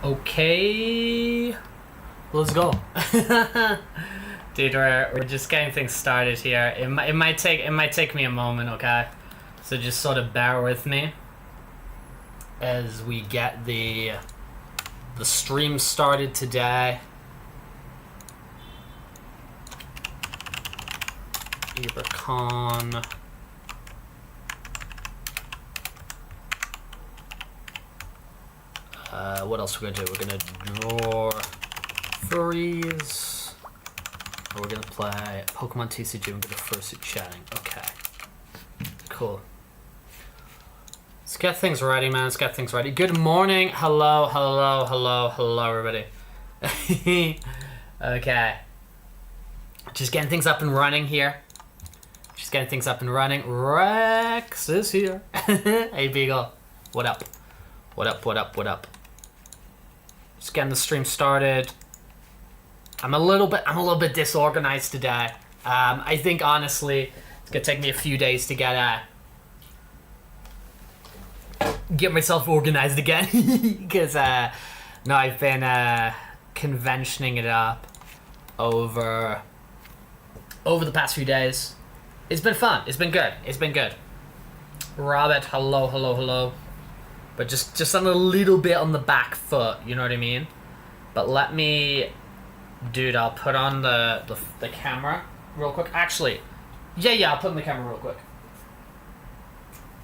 Okay, let's go. Dude, we're just getting things started here. It might take me a moment, okay? So just sort of bear with me as we get the stream started today. ibercon. What else we're gonna do? We're gonna draw furries. We're gonna play Pokemon TCG. We're gonna Fursuit chatting. Okay, cool. Let's get things ready, man. Let's get things ready. Good morning. Hello, everybody. Okay. Just getting things up and running here. Just getting things up and running. Rex is here. Hey, Beagle. What up? What up? Just getting the stream started. I'm a little bit disorganized today. I think honestly, it's gonna take me a few days to get myself organized again, because no, I've been conventioning it up over the past few days. It's been fun. It's been good. Robert, hello. But just on a little bit on the back foot, you know what I mean? But let me, dude, I'll put on the camera real quick. Actually, yeah, I'll put on the camera real quick.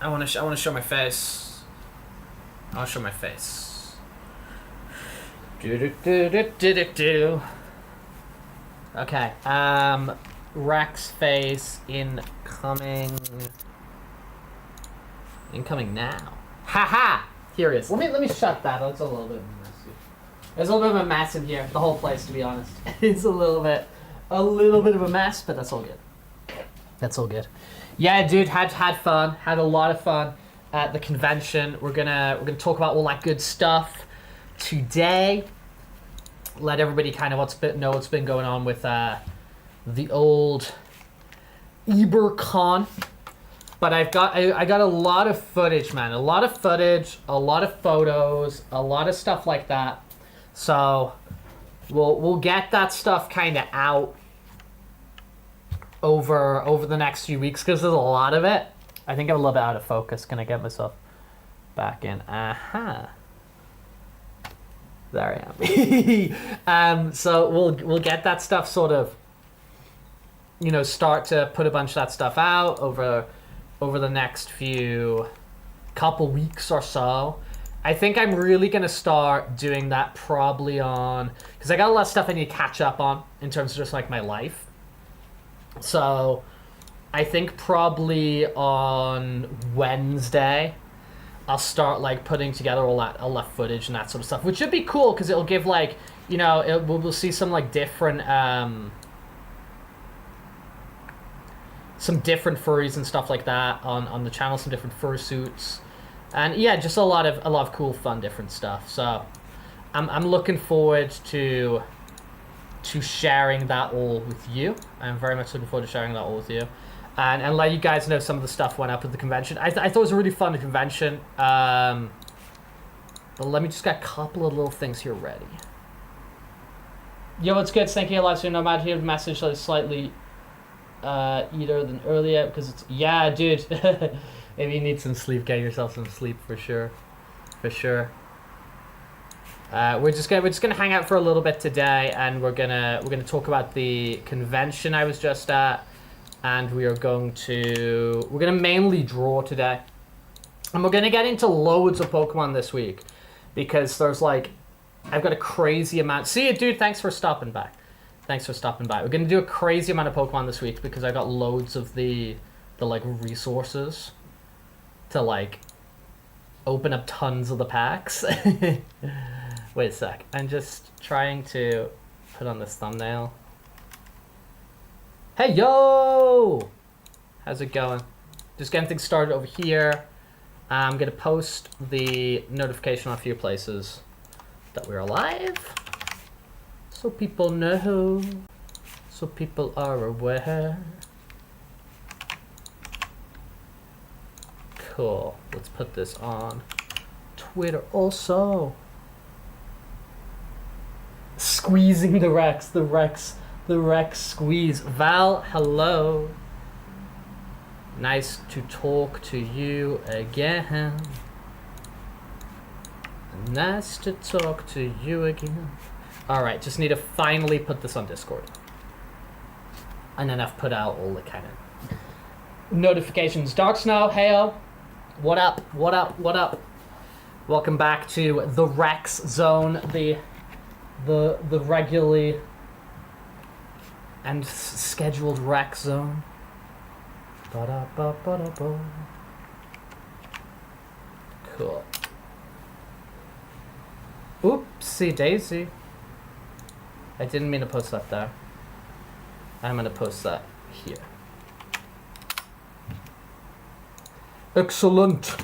I want to show my face. I'll show my face. Do. Okay. Rex face incoming now. Haha! Here it is. Let me shut that. It's a little bit messy. There's a little bit of a mess in here. The whole place, to be honest. It's a little bit of a mess, but that's all good. Yeah, dude, had fun. Had a lot of fun at the convention. We're gonna talk about all that good stuff today. Let everybody kind of know what's been going on with the old ibercon. But I got a lot of footage, man. A lot of footage, a lot of photos, a lot of stuff like that. So we'll get that stuff kind of out over the next few weeks, because there's a lot of it. I think I'm a little bit out of focus. Can I get myself back in? Aha. There I am. So we'll get that stuff sort of, start to put a bunch of that stuff out over the next couple weeks or so. I think I'm really going to start doing that probably on, because I got a lot of stuff I need to catch up on in terms of just like my life. So I think probably on Wednesday I'll start like putting together all that footage and that sort of stuff, which should be cool because it'll give like, we'll see some like different furries and stuff like that on the channel, some different fursuits, and yeah, just a lot of cool, fun, different stuff. So I'm looking forward to sharing that all with you. I'm very much looking forward to sharing that all with you, and let you guys know some of the stuff went up at the convention. I thought it was a really fun convention. But let me just get a couple of little things here ready. Yo, what's good? Thank you, live stream. No matter here, message slightly either than earlier, because it's, yeah, dude. Maybe you need some sleep. Get yourself some sleep for sure. We're just gonna hang out for a little bit today, and we're gonna talk about the convention I was just at, and we're gonna mainly draw today, and we're gonna get into loads of Pokemon this week, because there's like, I've got a crazy amount. See you, dude. Thanks for stopping by. We're gonna do a crazy amount of Pokemon this week because I got loads of the like resources to like open up tons of the packs. Wait a sec. I'm just trying to put on this thumbnail. Hey, yo! How's it going? Just getting things started over here. I'm gonna post the notification on a few places that we're live, so people know, so people are aware. Cool. Let's put this on Twitter also. squeezing the Rex. The Rex squeeze. Val, hello. Nice to talk to you again. Nice to talk to you again. Alright, just need to finally put this on Discord. And then I've put out all the kind of notifications. Dark Snow, heyo. What up? What up? What up? Welcome back to the Rex Zone, the regularly and scheduled Rex Zone. Ba-da-ba-ba-da-ba. Cool. Oopsie daisy. I didn't mean to post that there. I'm gonna post that here. Excellent.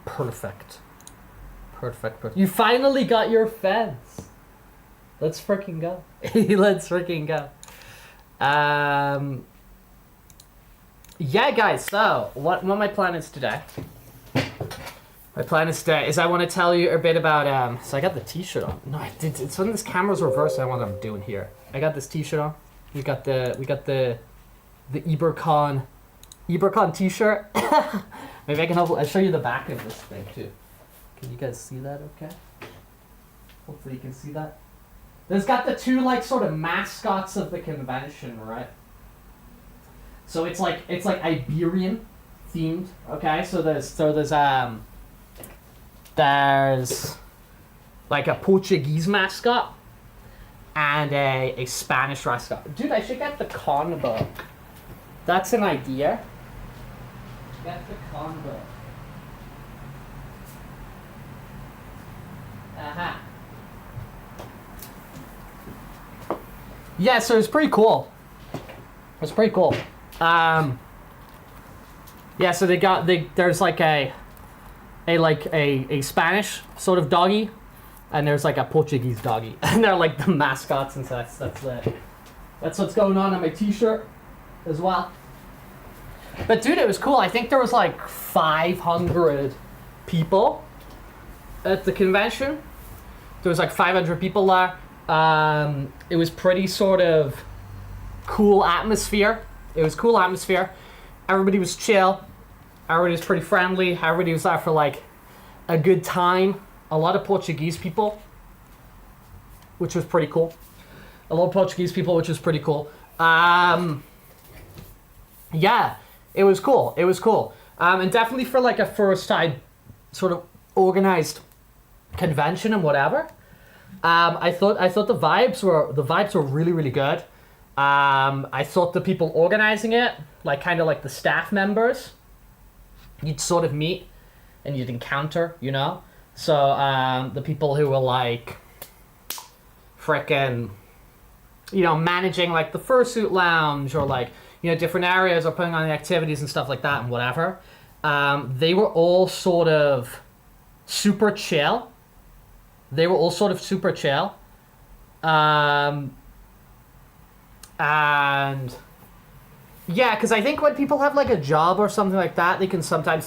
Perfect. Perfect. You finally got your fence. Let's freaking go. Let's freaking go. Yeah, guys, so what my plan is today. My plan is today is I want to tell you a bit about so I got the t-shirt on. No, I did. It's when this camera's reversed. I know what I'm doing here. I got this t-shirt on. We got the ibercon t-shirt. Maybe I can I'll show you the back of this thing too. Can you guys see that okay? Hopefully you can see that. There's got the two like sort of mascots of the convention, right? So it's like Iberian themed, okay? So there's like a Portuguese mascot and a Spanish mascot. Dude, I should get the con book. That's an idea. Get the con book. Uh-huh. Yeah, so it's pretty cool. It's pretty cool. Yeah, so there's like a Spanish sort of doggy, and there's like a Portuguese doggy, and they're like the mascots, and so that's what's going on my t-shirt as well. But dude, it was cool. I think there was like 500 people at the convention. There was like 500 people there. It was pretty sort of cool atmosphere. It was cool atmosphere. Everybody was chill. Everybody was pretty friendly. Everybody was there for like a good time. A lot of Portuguese people, which was pretty cool. A lot of Portuguese people, which was pretty cool. Yeah, it was cool. It was cool. And definitely for like a first time sort of organized convention and whatever. I thought the vibes were really, really good. I thought the people organizing it, like kind of like the staff members, you'd sort of meet and you'd encounter, you know? So the people who were like frickin', you know, managing like the Fursuit lounge or like, you know, different areas or putting on the activities and stuff like that and whatever, they were all sort of super chill. And yeah, because I think when people have like a job or something like that, they can sometimes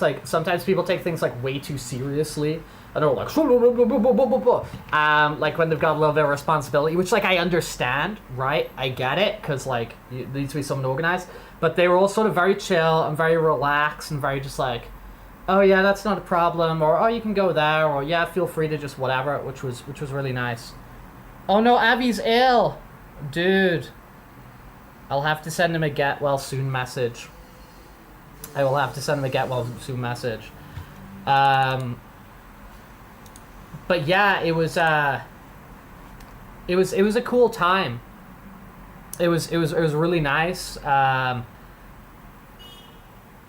people take things like way too seriously. And they're like, like when they've got a little bit of responsibility, which like I understand, right? I get it, because like there needs to be someone organized. But they were all sort of very chill and very relaxed and very just like, oh yeah, that's not a problem, or oh you can go there, or yeah, feel free to just whatever, which was really nice. Oh no, Avi's ill, dude. I'll have to send him a get well soon message. I will have to send him a get well soon message. But yeah, it was a cool time. It was really nice.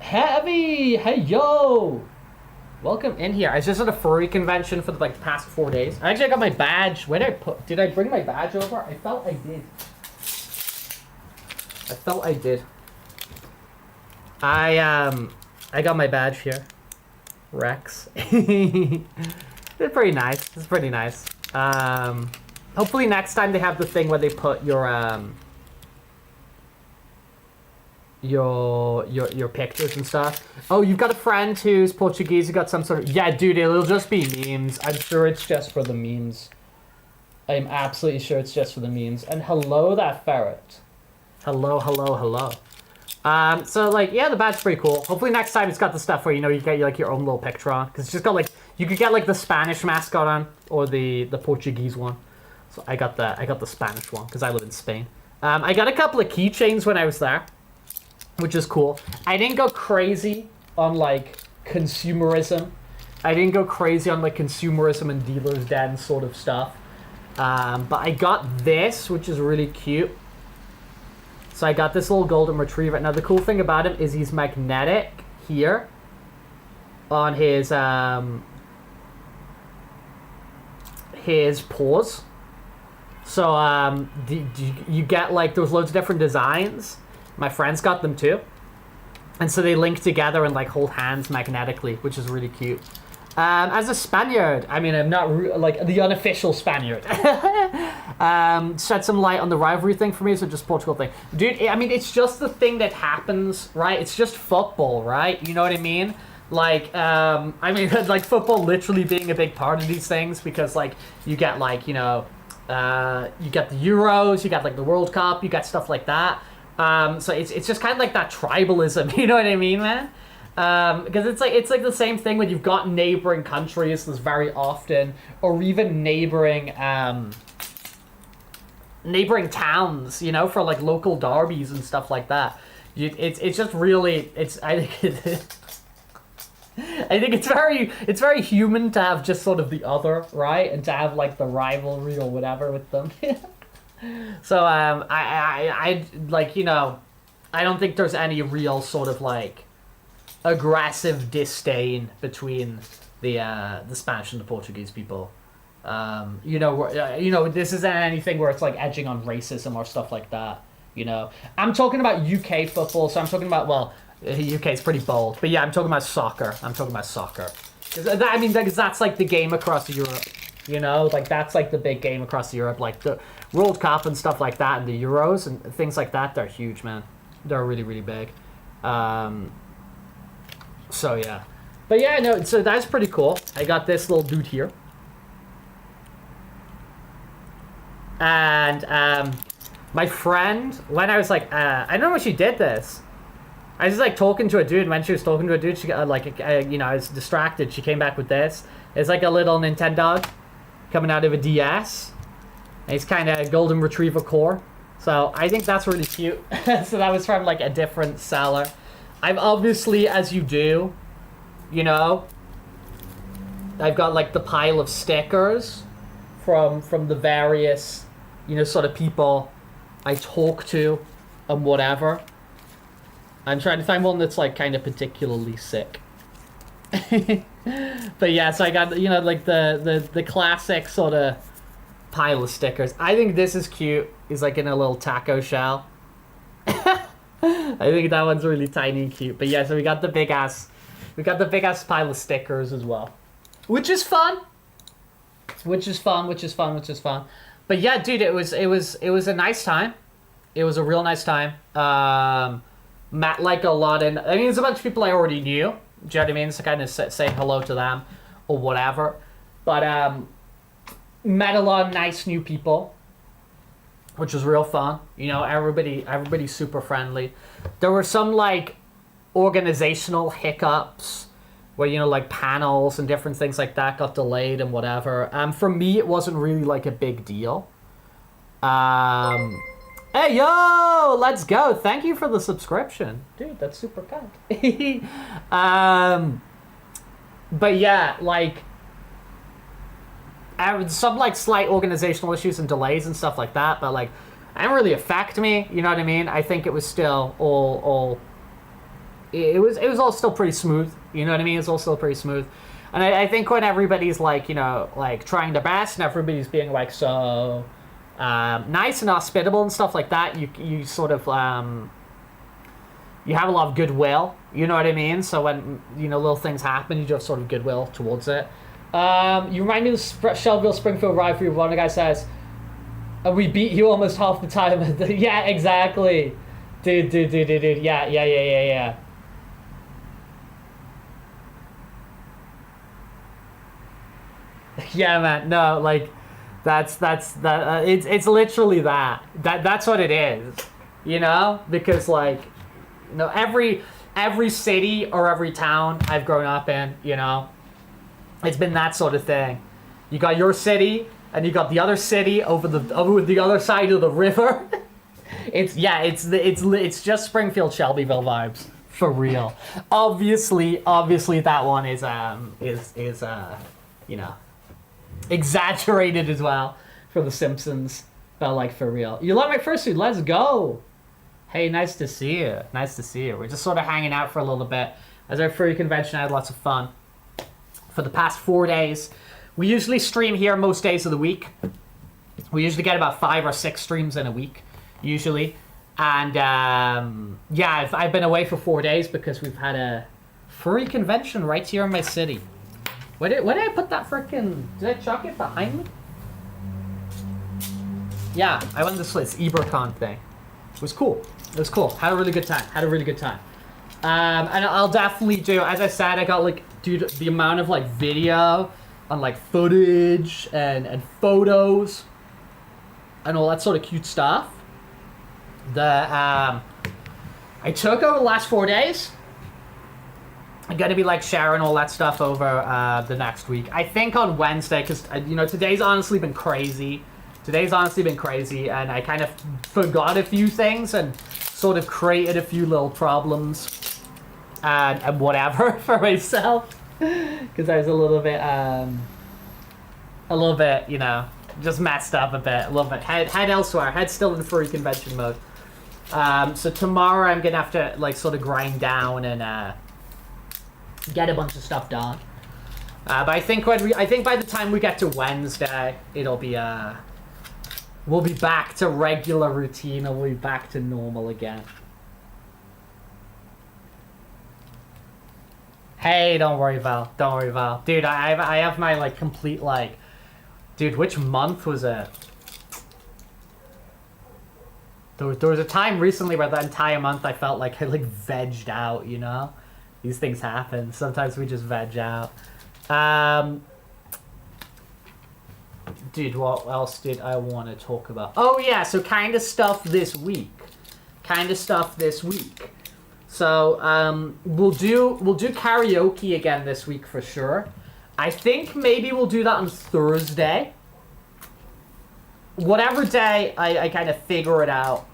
Heavy, hey yo, welcome in here. I was just at a furry convention for the past 4 days. Actually, I got my badge. Did I bring my badge over? I felt I did. I got my badge here. Rex. It's pretty nice. Hopefully next time they have the thing where they put your pictures and stuff. Oh, you've got a friend who's Portuguese. You got some sort of... Yeah, dude, it'll just be memes. I'm sure it's just for the memes. I'm absolutely sure it's just for the memes. And hello, that ferret. Hello, hello, hello. So like, yeah, the badge's pretty cool. Hopefully next time it's got the stuff where, you know, you get like your own little picture on. Because it's just got like, you could get like the Spanish mascot on or the Portuguese one. So I got the Spanish one because I live in Spain. I got a couple of keychains when I was there, which is cool. I didn't go crazy on like consumerism. I didn't go crazy on like consumerism and dealer's den sort of stuff. But I got this, which is really cute. So I got this little golden retriever. Now the cool thing about him is he's magnetic here on his paws. So you get like, there's loads of different designs. My friends got them too. And so they link together and like hold hands magnetically, which is really cute. As a Spaniard, I mean, I'm not like the unofficial Spaniard. Shed some light on the rivalry thing for me, so just Portugal thing. Dude, I mean, it's just the thing that happens, right? It's just football, right? You know what I mean? Like, I mean, like football literally being a big part of these things because like you get like, you know, you get the Euros, you got like the World Cup, you got stuff like that. So it's just kind of like that tribalism, you know what I mean, man? Because it's like the same thing when you've got neighboring countries. There's very often, or even neighboring towns, you know, for like local derbies and stuff like that. It's just really I think it's very human to have just sort of the other, right, and to have like the rivalry or whatever with them. So I like, you know, I don't think there's any real sort of like aggressive disdain between the Spanish and the Portuguese people. You know, this isn't anything where it's like edging on racism or stuff like that. You know, I'm talking about UK football, so I'm talking about, well, UK is pretty bold, but yeah, I'm talking about soccer. I mean, that's like the game across Europe. You know, like that's like the big game across Europe, like the World Cup and stuff like that, and the Euros and things like that. They're huge, man. They're really, really big. So yeah, but yeah, no. So that's pretty cool. I got this little dude here, and my friend, when I was like, I don't know when she did this. I was just like talking to a dude, and when she was talking to a dude, she got like, you know, I was distracted. She came back with this. It's like a little Nintendo coming out of a DS. And he's kind of golden retriever core. So I think that's really cute. So that was from like a different seller. I've obviously, as you do, you know, I've got like the pile of stickers from the various, you know, sort of people I talk to and whatever. I'm trying to find one that's like kind of particularly sick. But yeah, so I got, you know, like the classic sort of pile of stickers. I think this is cute. He's like in a little taco shell. I think that one's really tiny and cute. But yeah, so we got the big ass pile of stickers as well, which is fun. But yeah, dude, it was a nice time. It was a real nice time. Met like a lot, and I mean, there's a bunch of people I already knew. Do you know what I mean? So kind of saying hello to them or whatever. But met a lot of nice new people, which was real fun. You know, everybody's super friendly. There were some like organizational hiccups where, you know, like panels and different things like that got delayed and whatever. For me, it wasn't really like a big deal. Hey, yo, let's go. Thank you for the subscription. Dude, that's super kind. But yeah, like, some like slight organizational issues and delays and stuff like that, but like, it didn't really affect me, you know what I mean? I think it was still it was all still pretty smooth, you know what I mean? It's all still pretty smooth. And I think when everybody's like, you know, like trying their best and everybody's being like so nice and hospitable and stuff like that, you sort of you have a lot of goodwill, you know what I mean? So when, you know, little things happen, you just sort of goodwill towards it. You remind me of the Shelbyville Springfield rivalry. One guy says, we beat you almost half the time. Yeah, exactly. Dude. Yeah. Yeah, man. No, like, It's literally that. That's what it is. You know, because like, you know, every city or every town I've grown up in, you know, it's been that sort of thing. You got your city, and you got the other city over the other side of the river. It's just Springfield Shelbyville vibes for real. Obviously that one is you know, exaggerated as well for The Simpsons, but like for real. You love my fursuit. Let's go. Hey, nice to see you. Nice to see you. We're just sort of hanging out for a little bit. As our furry convention, I had lots of fun. For the past 4 days, we usually stream here most days of the week. We usually get about 5 or 6 streams in a week, usually. And yeah, I've been away for 4 days because we've had a furry convention right here in my city. Where did I put that frickin'... Did I chuck it behind me? Yeah, I went to this ibercon thing. It was cool. It was cool. Had a really good time. And I'll definitely do, as I said, I got like, dude, the amount of like video and like footage and photos and all that sort of cute stuff that I took over the last 4 days. I'm gonna be like sharing all that stuff over the next week. I think on Wednesday, because you know, today's honestly been crazy. And I kind of forgot a few things and sort of created a few little problems and whatever for myself, because I was a little bit, you know, just messed up a bit, a little bit. Head elsewhere, head still in furry convention mode. So tomorrow I'm gonna have to like sort of grind down and get a bunch of stuff done. But I think by the time we get to Wednesday, it'll be we'll be back to regular routine, and we'll be back to normal again. Hey, don't worry, Val. Don't worry, Val. Dude, I have my like complete like, dude, which month was it? There was a time recently where that entire month I felt like I like vegged out, you know? These things happen. Sometimes we just veg out. Dude, what else did I want to talk about? Oh yeah, so kind of stuff this week. So we'll do karaoke again this week for sure. I think maybe we'll do that on Thursday. Whatever day I kind of figure it out,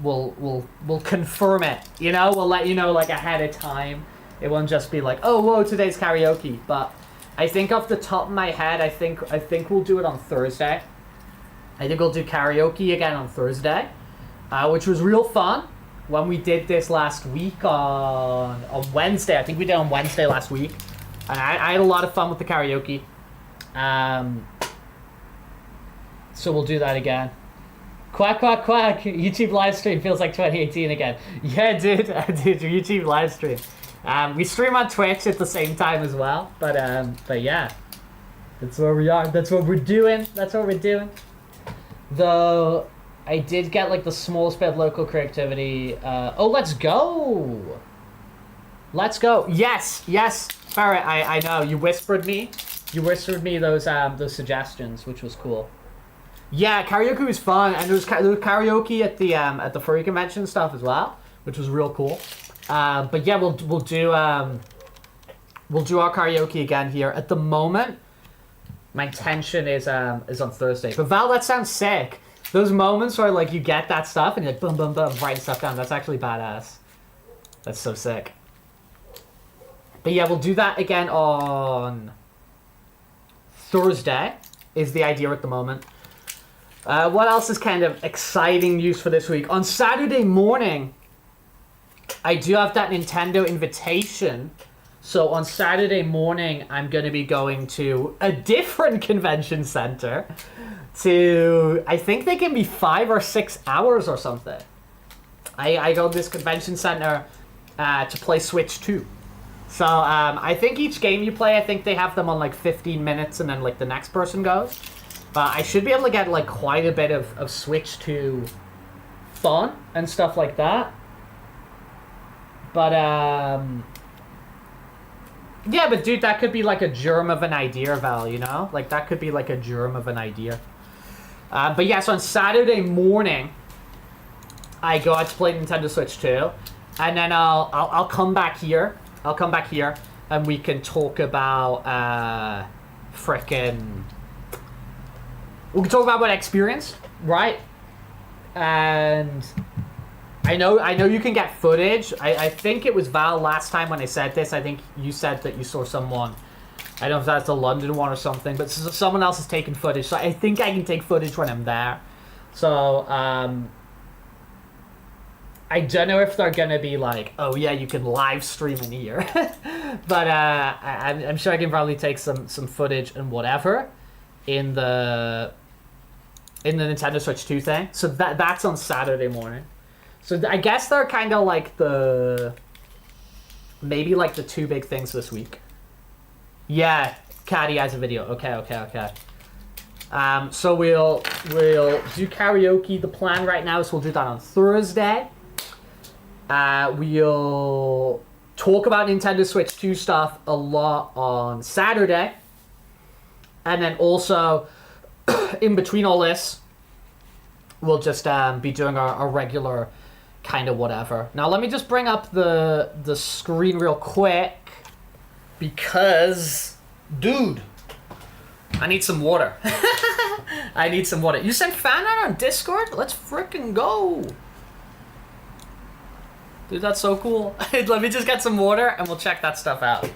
we'll confirm it. You know, we'll let you know like ahead of time. It won't just be like, oh whoa, today's karaoke. But I think off the top of my head, I think we'll do it on Thursday. I think we'll do karaoke again on Thursday, which was real fun when we did this last week on Wednesday. I think we did on Wednesday last week, and I had a lot of fun with the karaoke. So we'll do that again. Quack, quack, quack. YouTube live stream feels like 2018 again. Yeah, dude, YouTube live stream. We stream on Twitch at the same time as well, but yeah, that's where we are. That's what we're doing. Though I did get like the smallest bit of local creativity. Oh, let's go. Yes, Barrett. I know you whispered me those suggestions, which was cool. Yeah, karaoke was fun, and there was karaoke at the furry convention stuff as well, which was real cool. But yeah, we'll do our karaoke again here. At the moment, my intention is on Thursday. But Val, that sounds sick. Those moments where like you get that stuff and you're like boom, boom, boom, writing stuff down. That's actually badass. That's so sick. But yeah, we'll do that again on Thursday. Is the idea at the moment. What else is kind of exciting news for this week? On Saturday morning, I do have that Nintendo invitation. So on Saturday morning, I'm going to be going to a different convention center to, I think they can be 5 or 6 hours or something. I go to this convention center to play Switch 2. So I think each game you play, I think they have them on like 15 minutes and then like the next person goes. But I should be able to get like quite a bit of Switch 2 fun and stuff like that. But Yeah, but dude, that could be like a germ of an idea, Val, you know? Like, that could be like a germ of an idea. But yeah, so on Saturday morning, I go out to play Nintendo Switch 2, and then I'll come back here. I'll come back here, and we can talk about, frickin'... We can talk about what I experienced, right? And... I know you can get footage. I think it was Val last time when I said this. I think you said that you saw someone. I don't know if that's the London one or something, but someone else is taking footage. So I think I can take footage when I'm there. So I don't know if they're gonna be like, oh yeah, you can live stream in here, but I'm sure I can probably take some footage and whatever in the Nintendo Switch 2 thing. So that's on Saturday morning. So I guess they're kind of like maybe like the two big things this week. Yeah, Caddy has a video. Okay. So we'll do karaoke. The plan right now is we'll do that on Thursday. We'll talk about Nintendo Switch 2 stuff a lot on Saturday. And then also, in between all this, we'll just be doing our regular kind of whatever. Now let me just bring up the screen real quick because, dude, I need some water. I need some water. You sent fan art on Discord? Let's freaking go. Dude, that's so cool. Let me just get some water and we'll check that stuff out.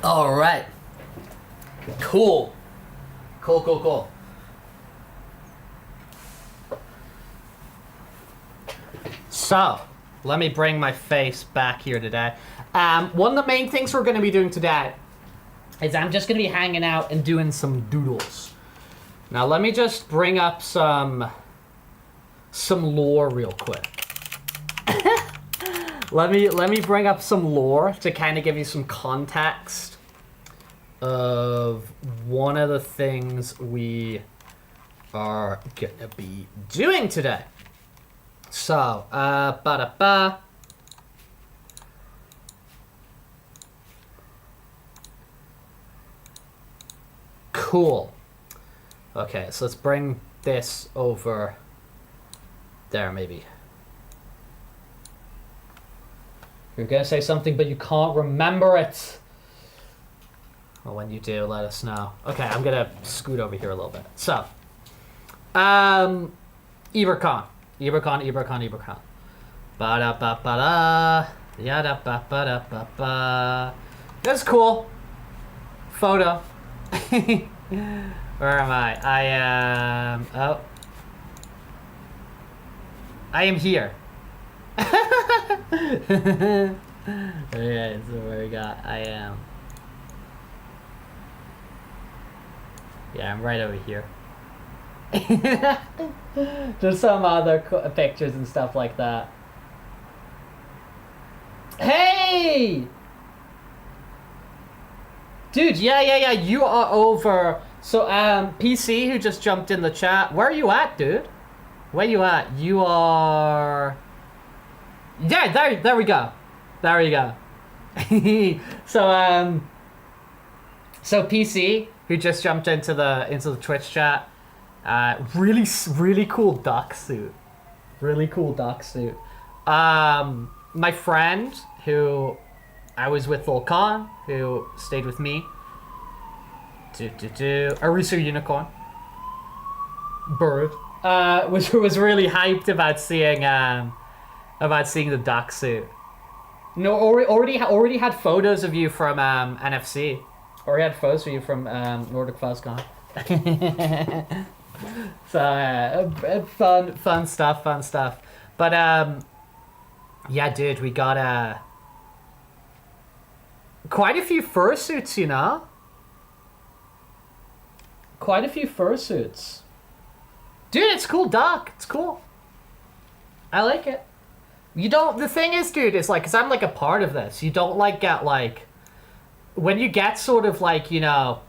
All right. Cool. So, let me bring my face back here today. One of the main things we're going to be doing today is I'm just going to be hanging out and doing some doodles. Now, let me just bring up some lore real quick. Let me bring up some lore to kind of give you some context of one of the things we are gonna be doing today. So, cool. Okay, so let's bring this over there, maybe. You're gonna say something, but you can't remember it. Well, when you do, let us know. Okay, I'm gonna scoot over here a little bit. So, ibercon. Ba-da-ba-ba-da. Yada-ba-ba-da-ba-ba. That's cool. Photo. Where am I? I am here. Okay, so where we got? I am. Yeah, I'm right over here. Just some other pictures and stuff like that. Hey! Dude, yeah, you are over. So, PC, who just jumped in the chat, where are you at, dude? Where you at? You are... Yeah, there we go. There we go. So PC, who just jumped into the Twitch chat, really cool duck suit. Really cool duck suit. My friend, who I was with Volkan, who stayed with me. Arusu Unicorn. Bird. Was really hyped about seeing the duck suit. No, already had photos of you from NFC. Already had photos of you from Nordic FuzzCon. So fun stuff. But yeah, dude, we got quite a few fursuits, you know. Quite a few fursuits. Dude, it's cool duck. It's cool. I like it. You don't, the thing is, dude, is like, because I'm like a part of this, you don't like get like, when you get sort of like, you know,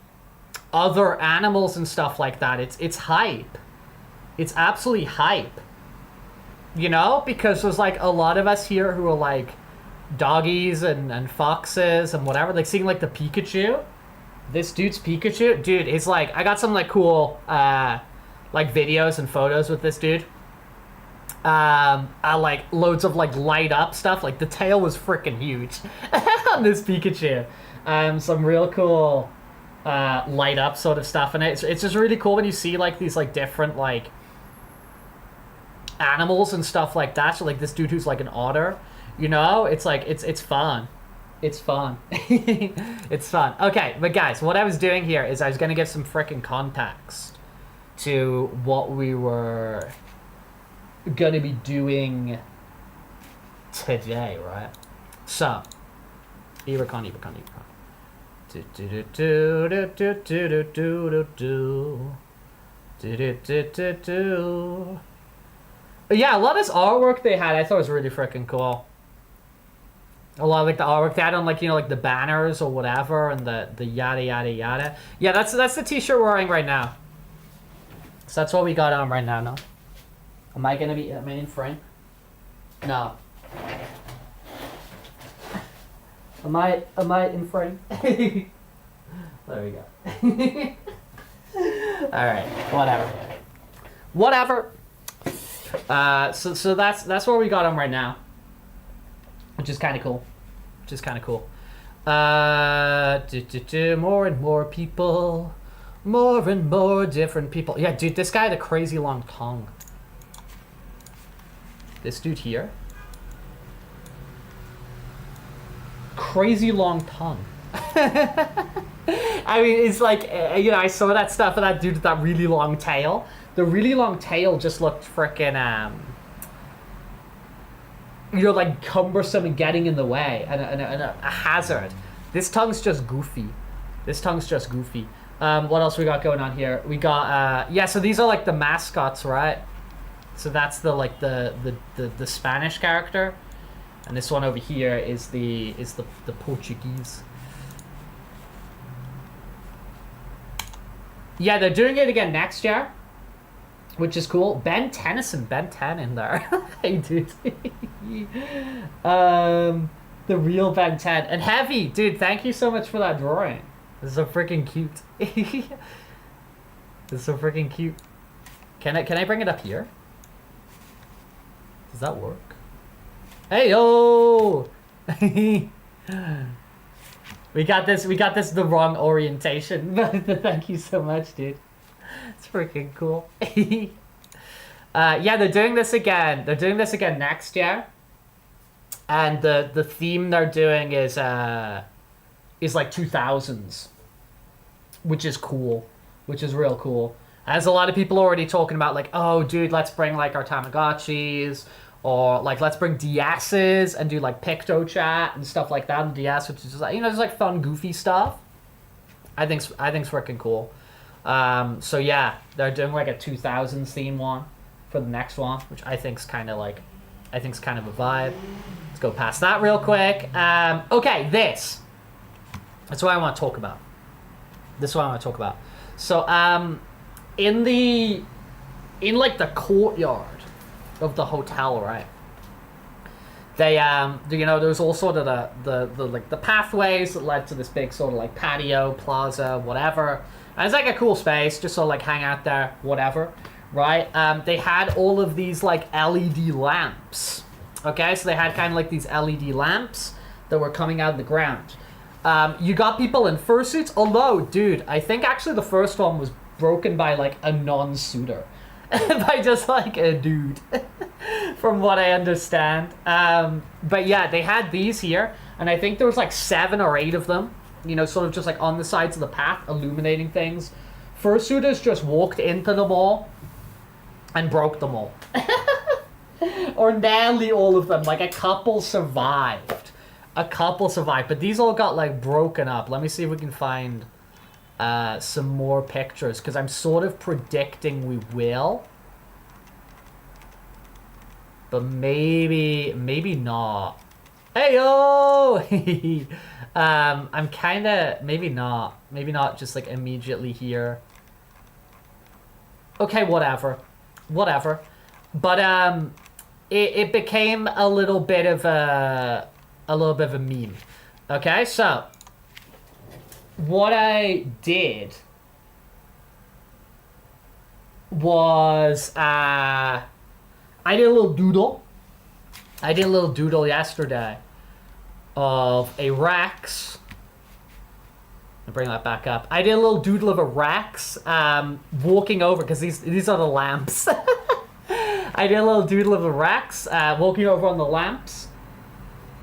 other animals and stuff like that, it's hype. It's absolutely hype. You know? Because there's like a lot of us here who are like doggies and foxes and whatever. Like seeing like the Pikachu. This dude's Pikachu. Dude, it's like, I got some like cool like videos and photos with this dude. I like loads of like light up stuff. Like the tail was freaking huge on this Pikachu. Some real cool light up sort of stuff, and it's just really cool when you see like these like different like animals and stuff like that. So like this dude who's like an otter, you know, it's like it's fun. It's fun. It's fun. Okay, but guys, what I was doing here is I was gonna give some freaking context to what we were gonna be doing today, right? So, ibercon. Yeah, a lot of this artwork they had, I thought was really freaking cool. A lot of like the artwork they had on like, you know, like the banners or whatever, and the yada yada yada. Yeah, that's the t-shirt we're wearing right now. So that's what we got on right now. No, am I in frame? No. Am I in frame? There we go. All right, whatever. So that's where we got them right now, which is kind of cool. More and more people, more and more different people. Yeah, dude, this guy had a crazy long tongue. This dude here. Crazy long tongue. I mean, it's like, you know, I saw that stuff of that dude with that really long tail. The really long tail just looked frickin', you know, like cumbersome and getting in the way, and a hazard. This tongue's just goofy. What else we got going on here? We got, yeah, so these are like the mascots, right? So that's the like the Spanish character, and this one over here is the Portuguese. Yeah, they're doing it again next year, which is cool. Ben 10 in there. Hey, dude. The real Ben 10 and Heavy, dude. Thank you so much for that drawing. This is so freaking cute. This is so freaking cute. Can I bring it up here? Does that work? Hey yo! We got this the wrong orientation, but thank you so much, dude. It's freaking cool. Yeah, they're doing this again. They're doing this again next year. And the theme they're doing is like 2000s, which is cool, which is real cool. As a lot of people are already talking about, like, oh, dude, let's bring like our Tamagotchis, or like let's bring DSs and do like Picto Chat and stuff like that on DS, which is just like, you know, just like fun, goofy stuff. I think's freaking cool. So yeah, they're doing like a 2000s theme one for the next one, which I think's kind of a vibe. Let's go past that real quick. Okay, that's what I want to talk about. So in like the courtyard of the hotel, right? They you know, there's all sort of the like the pathways that led to this big sort of like patio, plaza, whatever. And it's like a cool space, just sort of like hang out there, whatever, right? They had all of these like LED lamps. Okay, so they had kind of like these LED lamps that were coming out of the ground. You got people in fursuits, although, dude, I think actually the first one was broken by like a non-suitor. By just like a dude, from what I understand. But yeah, they had these here, and I think there was like 7 or 8 of them, you know, sort of just like on the sides of the path, illuminating things. Fursuiters just walked into them all and broke them all. Or nearly all of them. Like a couple survived. But these all got like broken up. Let me see if we can find some more pictures, because I'm sort of predicting we will. But maybe not. Hey yo! I'm kind of maybe not just like immediately here. Okay, whatever. But it became a little bit of a meme. Okay, so what I did was I did a little doodle. I did a little doodle yesterday of a Rex. I'll bring that back up. I did a little doodle of a Rex walking over, because these are the lamps. I did a little doodle of a Rex walking over on the lamps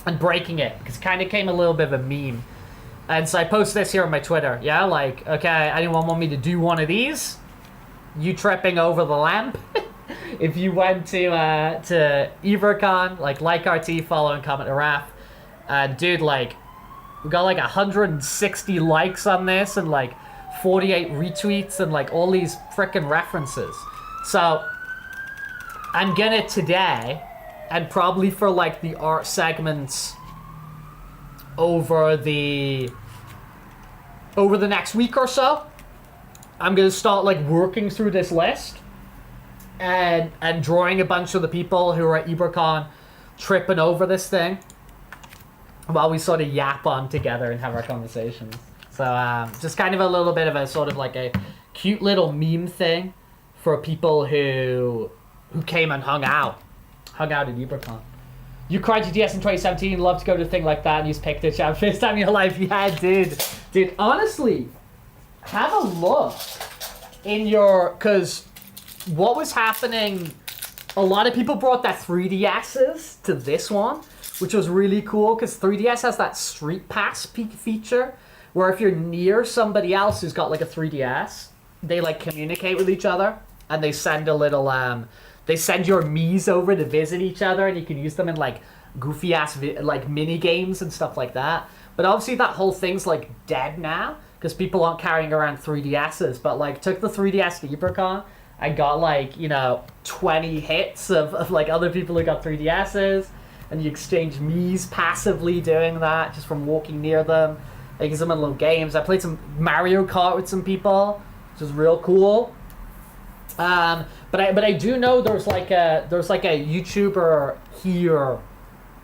and breaking it, because it kind of came a little bit of a meme. And so I posted this here on my Twitter. Yeah, like, okay, anyone want me to do one of these? You tripping over the lamp? If you went to ibercon, like RT, follow and comment a rap. Dude, like, we got like 160 likes on this and like 48 retweets and like all these freaking references. So I'm gonna today, and probably for like the art segments over the next week or so, I'm gonna start like working through this list and drawing a bunch of the people who are at ibercon tripping over this thing while we sort of yap on together and have our conversations. So just kind of a little bit of a sort of like a cute little meme thing for people who came and hung out at ibercon. You cried to DS in 2017, love to go to a thing like that and use picture chat first time in your life. Yeah, dude, honestly, have a look in your, because what was happening, a lot of people brought their 3DSs to this one, which was really cool, because 3DS has that Street Pass feature, where if you're near somebody else who's got like a 3DS, they like communicate with each other, and they send a little, they send your Miis over to visit each other, and you can use them in like goofy ass like mini games and stuff like that. But obviously that whole thing's like dead now, because people aren't carrying around 3DSs, but like took the 3DS to ibercon. I got like, 20 hits of like other people who got 3DSs, and you exchange Miis passively doing that just from walking near them. Like some little games. I played some Mario Kart with some people, which was real cool. But I do know there's like a YouTuber here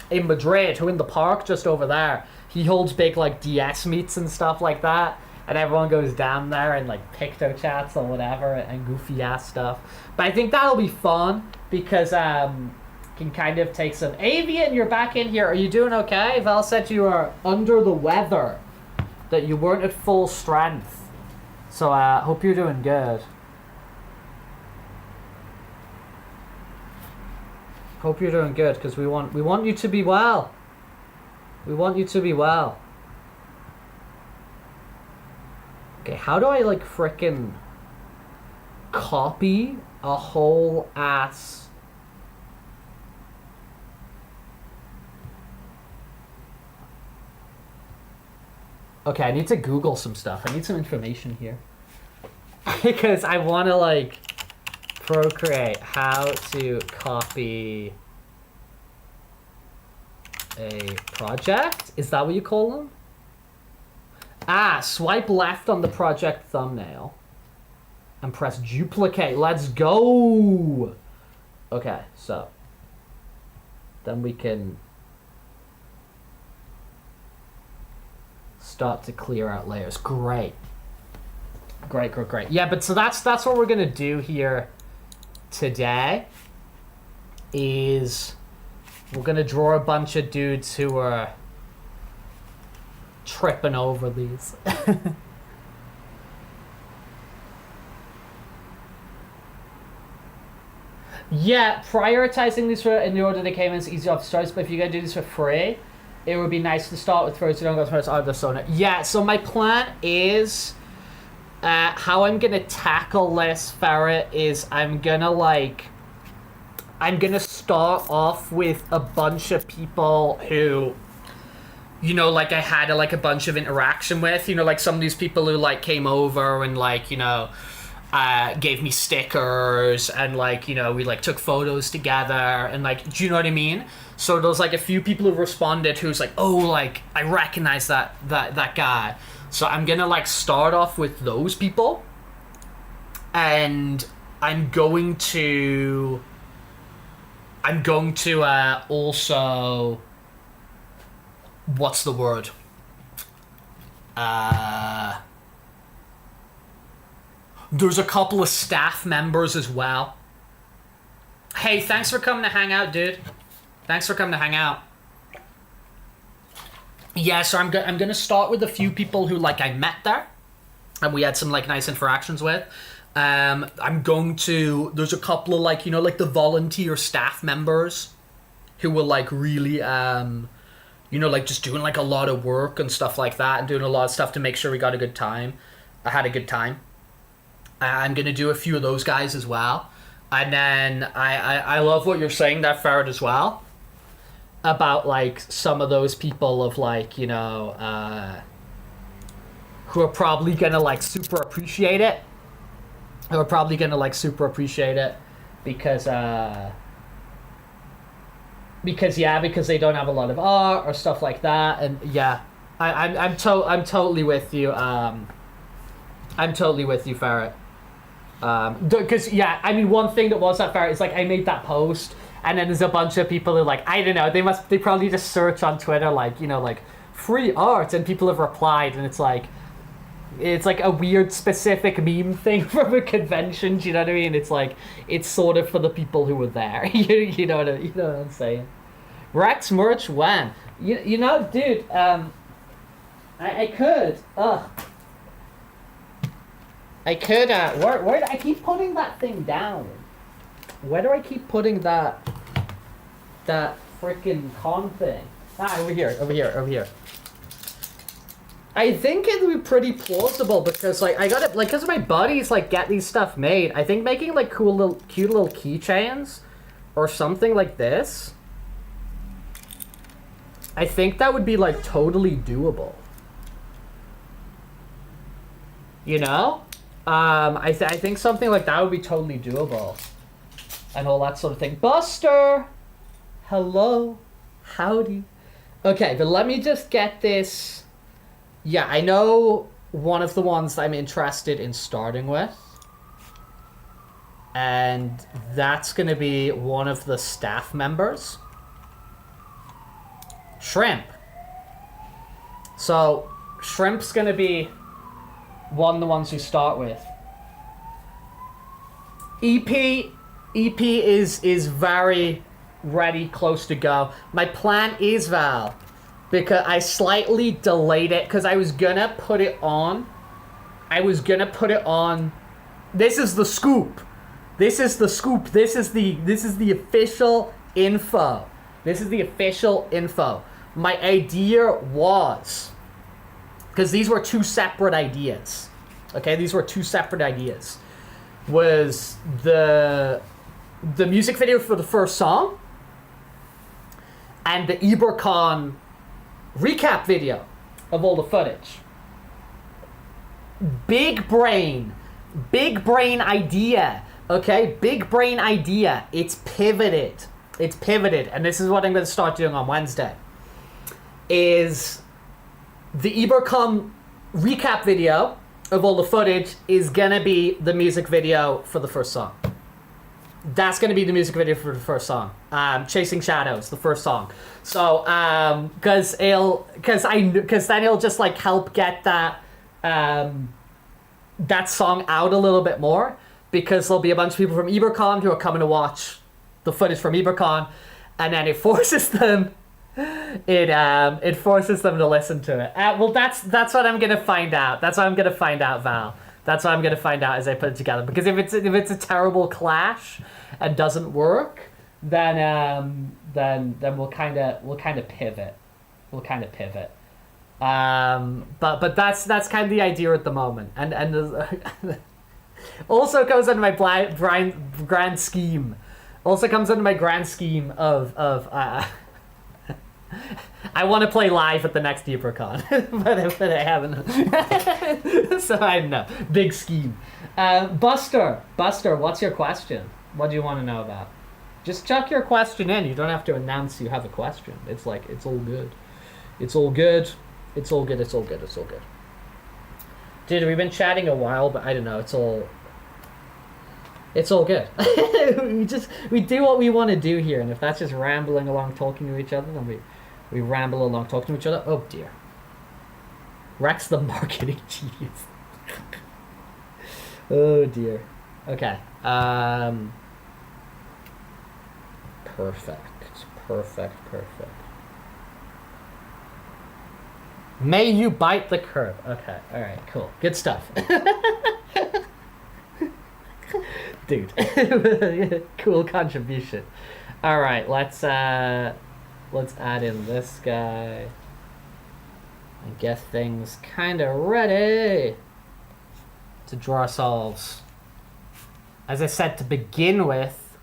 in Madrid who in the park just over there, he holds big like DS meets and stuff like that. And everyone goes down there and like picto chats or whatever and goofy ass stuff. But I think that'll be fun because can kind of take some. Avian, you're back in here. Are you doing okay? Val said you are under the weather, that you weren't at full strength. So hope you're doing good. Hope you're doing good, because we want you to be well. We want you to be well. Okay, how do I like frickin' copy a whole ass? Okay, I need to Google some stuff. I need some information here. Because I want to like Procreate how to copy a project. Is that what you call them? Swipe left on the project thumbnail and press duplicate. Let's go. Okay, so then we can start to clear out layers. Great. Yeah, but so that's what we're gonna do here today. Is we're gonna draw a bunch of dudes who are tripping over these. Yeah, prioritizing these in the order they came in is easy off the start, but if you're gonna do this for free, it would be nice to start with Fursuit and go first out of the sauna. Yeah, so my plan is how I'm gonna tackle this, Ferret, is I'm gonna start off with a bunch of people who you know, like I had like a bunch of interaction with, you know, like some of these people who like came over and like, you know, gave me stickers and like, you know, we like took photos together and like, do you know what I mean? So there's like a few people who responded who's like, oh, like I recognize that guy. So I'm gonna like start off with those people, and I'm going to also, what's the word? There's a couple of staff members as well. Hey, thanks for coming to hang out, dude. Thanks for coming to hang out. Yeah, so I'm gonna start with a few people who like I met there, and we had some like nice interactions with. I'm going to. There's a couple of like, you know, like the volunteer staff members who will like really you know, like just doing like a lot of work and stuff like that, and doing a lot of stuff to make sure we got a good time. I had a good time. I'm gonna do a few of those guys as well, and then I love what you're saying there, Ferret, as well, about like some of those people of like, you know, who are probably gonna like super appreciate it. Who are probably gonna like super appreciate it because they don't have a lot of art or stuff like that, and yeah, I'm totally with you. I'm totally with you, Ferret. Because yeah, I mean, one thing that was that Ferret is like I made that post, and then there's a bunch of people who like, I don't know, they probably just search on Twitter like, you know, like free art, and people have replied, and it's like a weird specific meme thing from a convention. Do you know what I mean? It's like it's sort of for the people who were there. you know what I'm saying? Rex merch when? You know, dude. I could. I could. Where do I keep putting that thing down? Where do I keep putting that freaking con thing? Over here. I think it'd be pretty plausible because like I got it like because my buddies like get these stuff made. I think making like cute little keychains or something like this. I think that would be like totally doable. You know? I think something like that would be totally doable. And all that sort of thing. Buster! Hello. Howdy. Okay, but let me just get this. Yeah, I know one of the ones I'm interested in starting with. And that's going to be one of the staff members. Shrimp. So, Shrimp's going to be one of the ones you start with. EP is very ready, close to go. My plan is, Val, because I slightly delayed it because I was gonna put it on. This is the scoop. This is the official info. My idea was, because these were two separate ideas. Okay, was the music video for the first song and the ibercon recap video of all the footage. Big brain idea. Okay, big brain idea. It's pivoted, and this is what I'm going to start doing on Wednesday. Is the ibercon recap video of all the footage is gonna be the music video for the first song. That's gonna be the music video for the first song. Chasing Shadows, the first song. So, because then it'll just like help get that song out a little bit more, because there'll be a bunch of people from ibercon who are coming to watch the footage from ibercon, and then it forces them. It forces them to listen to it. Well, that's what I'm gonna find out. That's what I'm gonna find out, Val. That's what I'm gonna find out as I put it together. Because if it's a terrible clash and doesn't work, then we'll kind of pivot. But that's kind of the idea at the moment. And also comes under my grand scheme. Also comes under my grand scheme of I want to play live at the next ibercon, but I haven't. So I don't know. Big scheme. Buster, what's your question? What do you want to know about? Just chuck your question in. You don't have to announce you have a question. It's like, it's all good. It's all good. It's all good. It's all good. It's all good. Dude, we've been chatting a while, but I don't know. It's all good. we do what we want to do here, and if that's just rambling along talking to each other, then we ramble along talking to each other. Oh dear. Rex the marketing genius. Oh dear. Okay. Perfect. May you bite the curb. Okay. All right. Cool. Good stuff. Dude. Cool contribution. All right. Let's add in this guy and get things kind of ready to draw ourselves. As I said to begin with,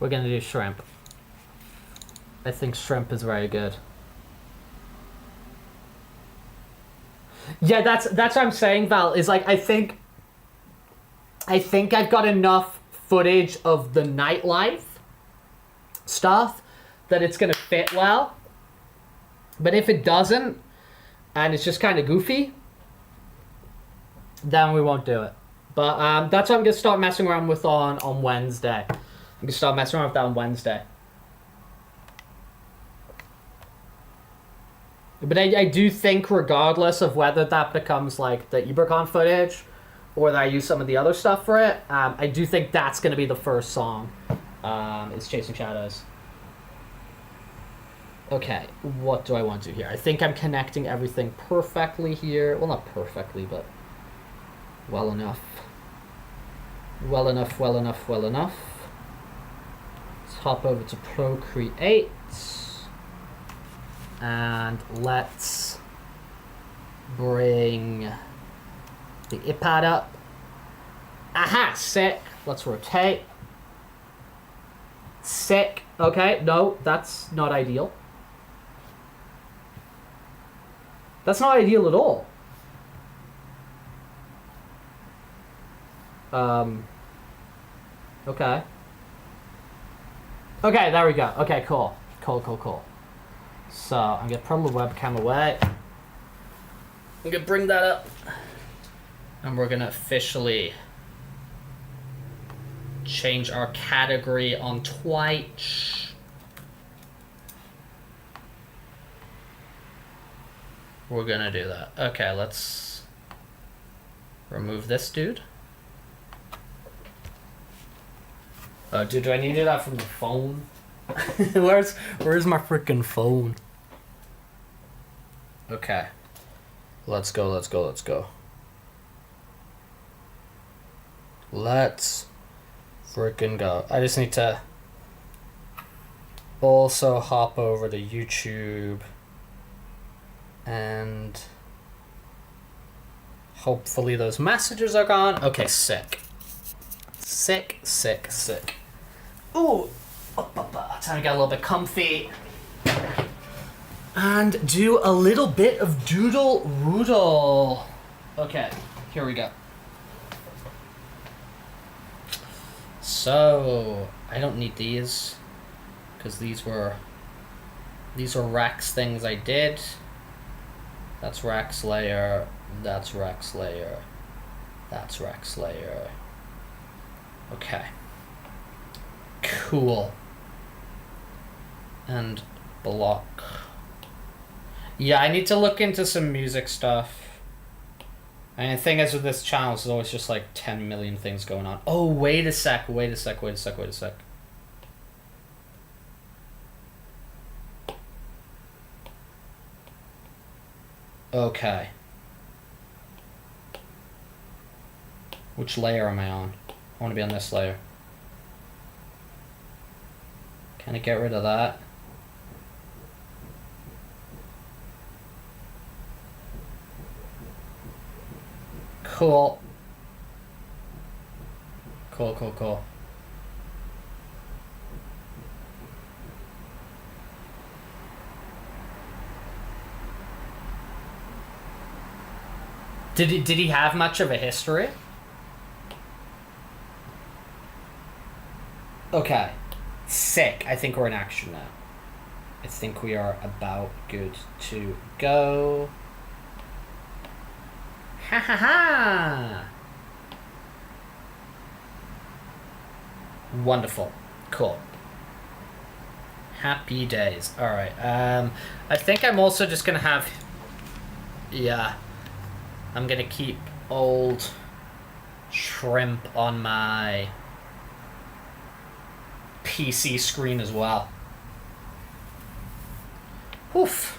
we're gonna do shrimp. I think shrimp is very good. Yeah, that's what I'm saying, Val, is like I think I've got enough footage of the nightlife stuff that it's gonna fit well. But if it doesn't, and it's just kind of goofy, then we won't do it. But that's what I'm gonna start messing around with on Wednesday. I'm gonna start messing around with that on Wednesday. But I do think, regardless of whether that becomes like the ibercon footage or that I use some of the other stuff for it, I do think that's going to be the first song. It's Chasing Shadows. Okay, what do I want to do here? I think I'm connecting everything perfectly here. Well, not perfectly, but well enough. Well enough. Let's hop over to Procreate. And let's bring the iPad up. Aha, sick. Let's rotate. Sick. Okay, no, that's not ideal. That's not ideal at all. Okay. Okay, there we go. Okay, cool. Cool. So, I'm going to pull the webcam away. I'm going to bring that up. And we're going to officially change our category on Twitch. We're going to do that. Okay, let's remove this dude. Oh, dude, do I need to do that from the phone? Where's my freaking phone? Okay. Let's go. Let's freaking go. I just need to also hop over to YouTube and hopefully those messages are gone. Okay, sick. Ooh. Time to get a little bit comfy and do a little bit of doodle roodle. Okay, here we go. So I don't need these because these were Rex things I did. That's Rex layer. That's Rex layer. That's Rex layer. Okay. Cool. And block. Yeah, I need to look into some music stuff. And the thing is with this channel, there's always just like 10 million things going on. Oh, wait a sec. Okay. Which layer am I on? I want to be on this layer. Can I get rid of that? Cool. Did he have much of a history? Okay. Sick. I think we're in action now. I think we are about good to go. Ha ha ha! Wonderful. Cool. Happy days. Alright. I think I'm also just gonna have... Yeah. I'm gonna keep old shrimp on my PC screen as well. Oof.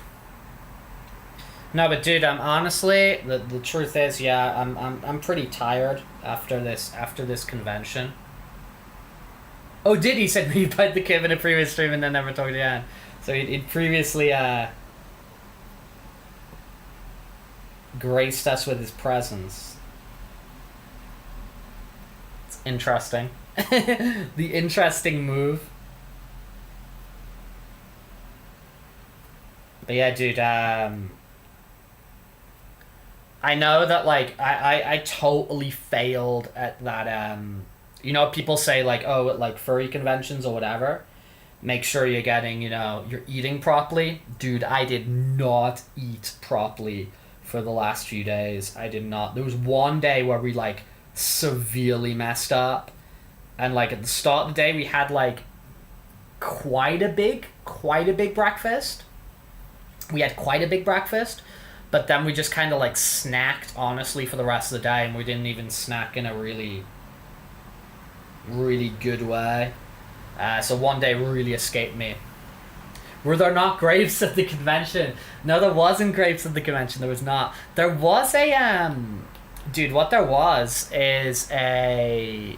No, but dude, honestly, the truth is, yeah, I'm pretty tired after this convention. Oh, did he said he played the kid in a previous stream and then never talked again? So he'd previously graced us with his presence. It's interesting. The interesting move. But yeah, dude, I know that, like, I totally failed at that, you know, people say, like, oh, at, like, furry conventions or whatever, make sure you're getting, you know, you're eating properly. Dude, I did not eat properly for the last few days. I did not. There was one day where we, like, severely messed up. And, like, at the start of the day, we had, like, quite a big breakfast. We had quite a big breakfast. But then we just kind of, like, snacked, honestly, for the rest of the day. And we didn't even snack in a really good way. So one day really escaped me. Were there not grapes at the convention? No, there wasn't grapes at the convention. There was not. There was a dude, what there was is a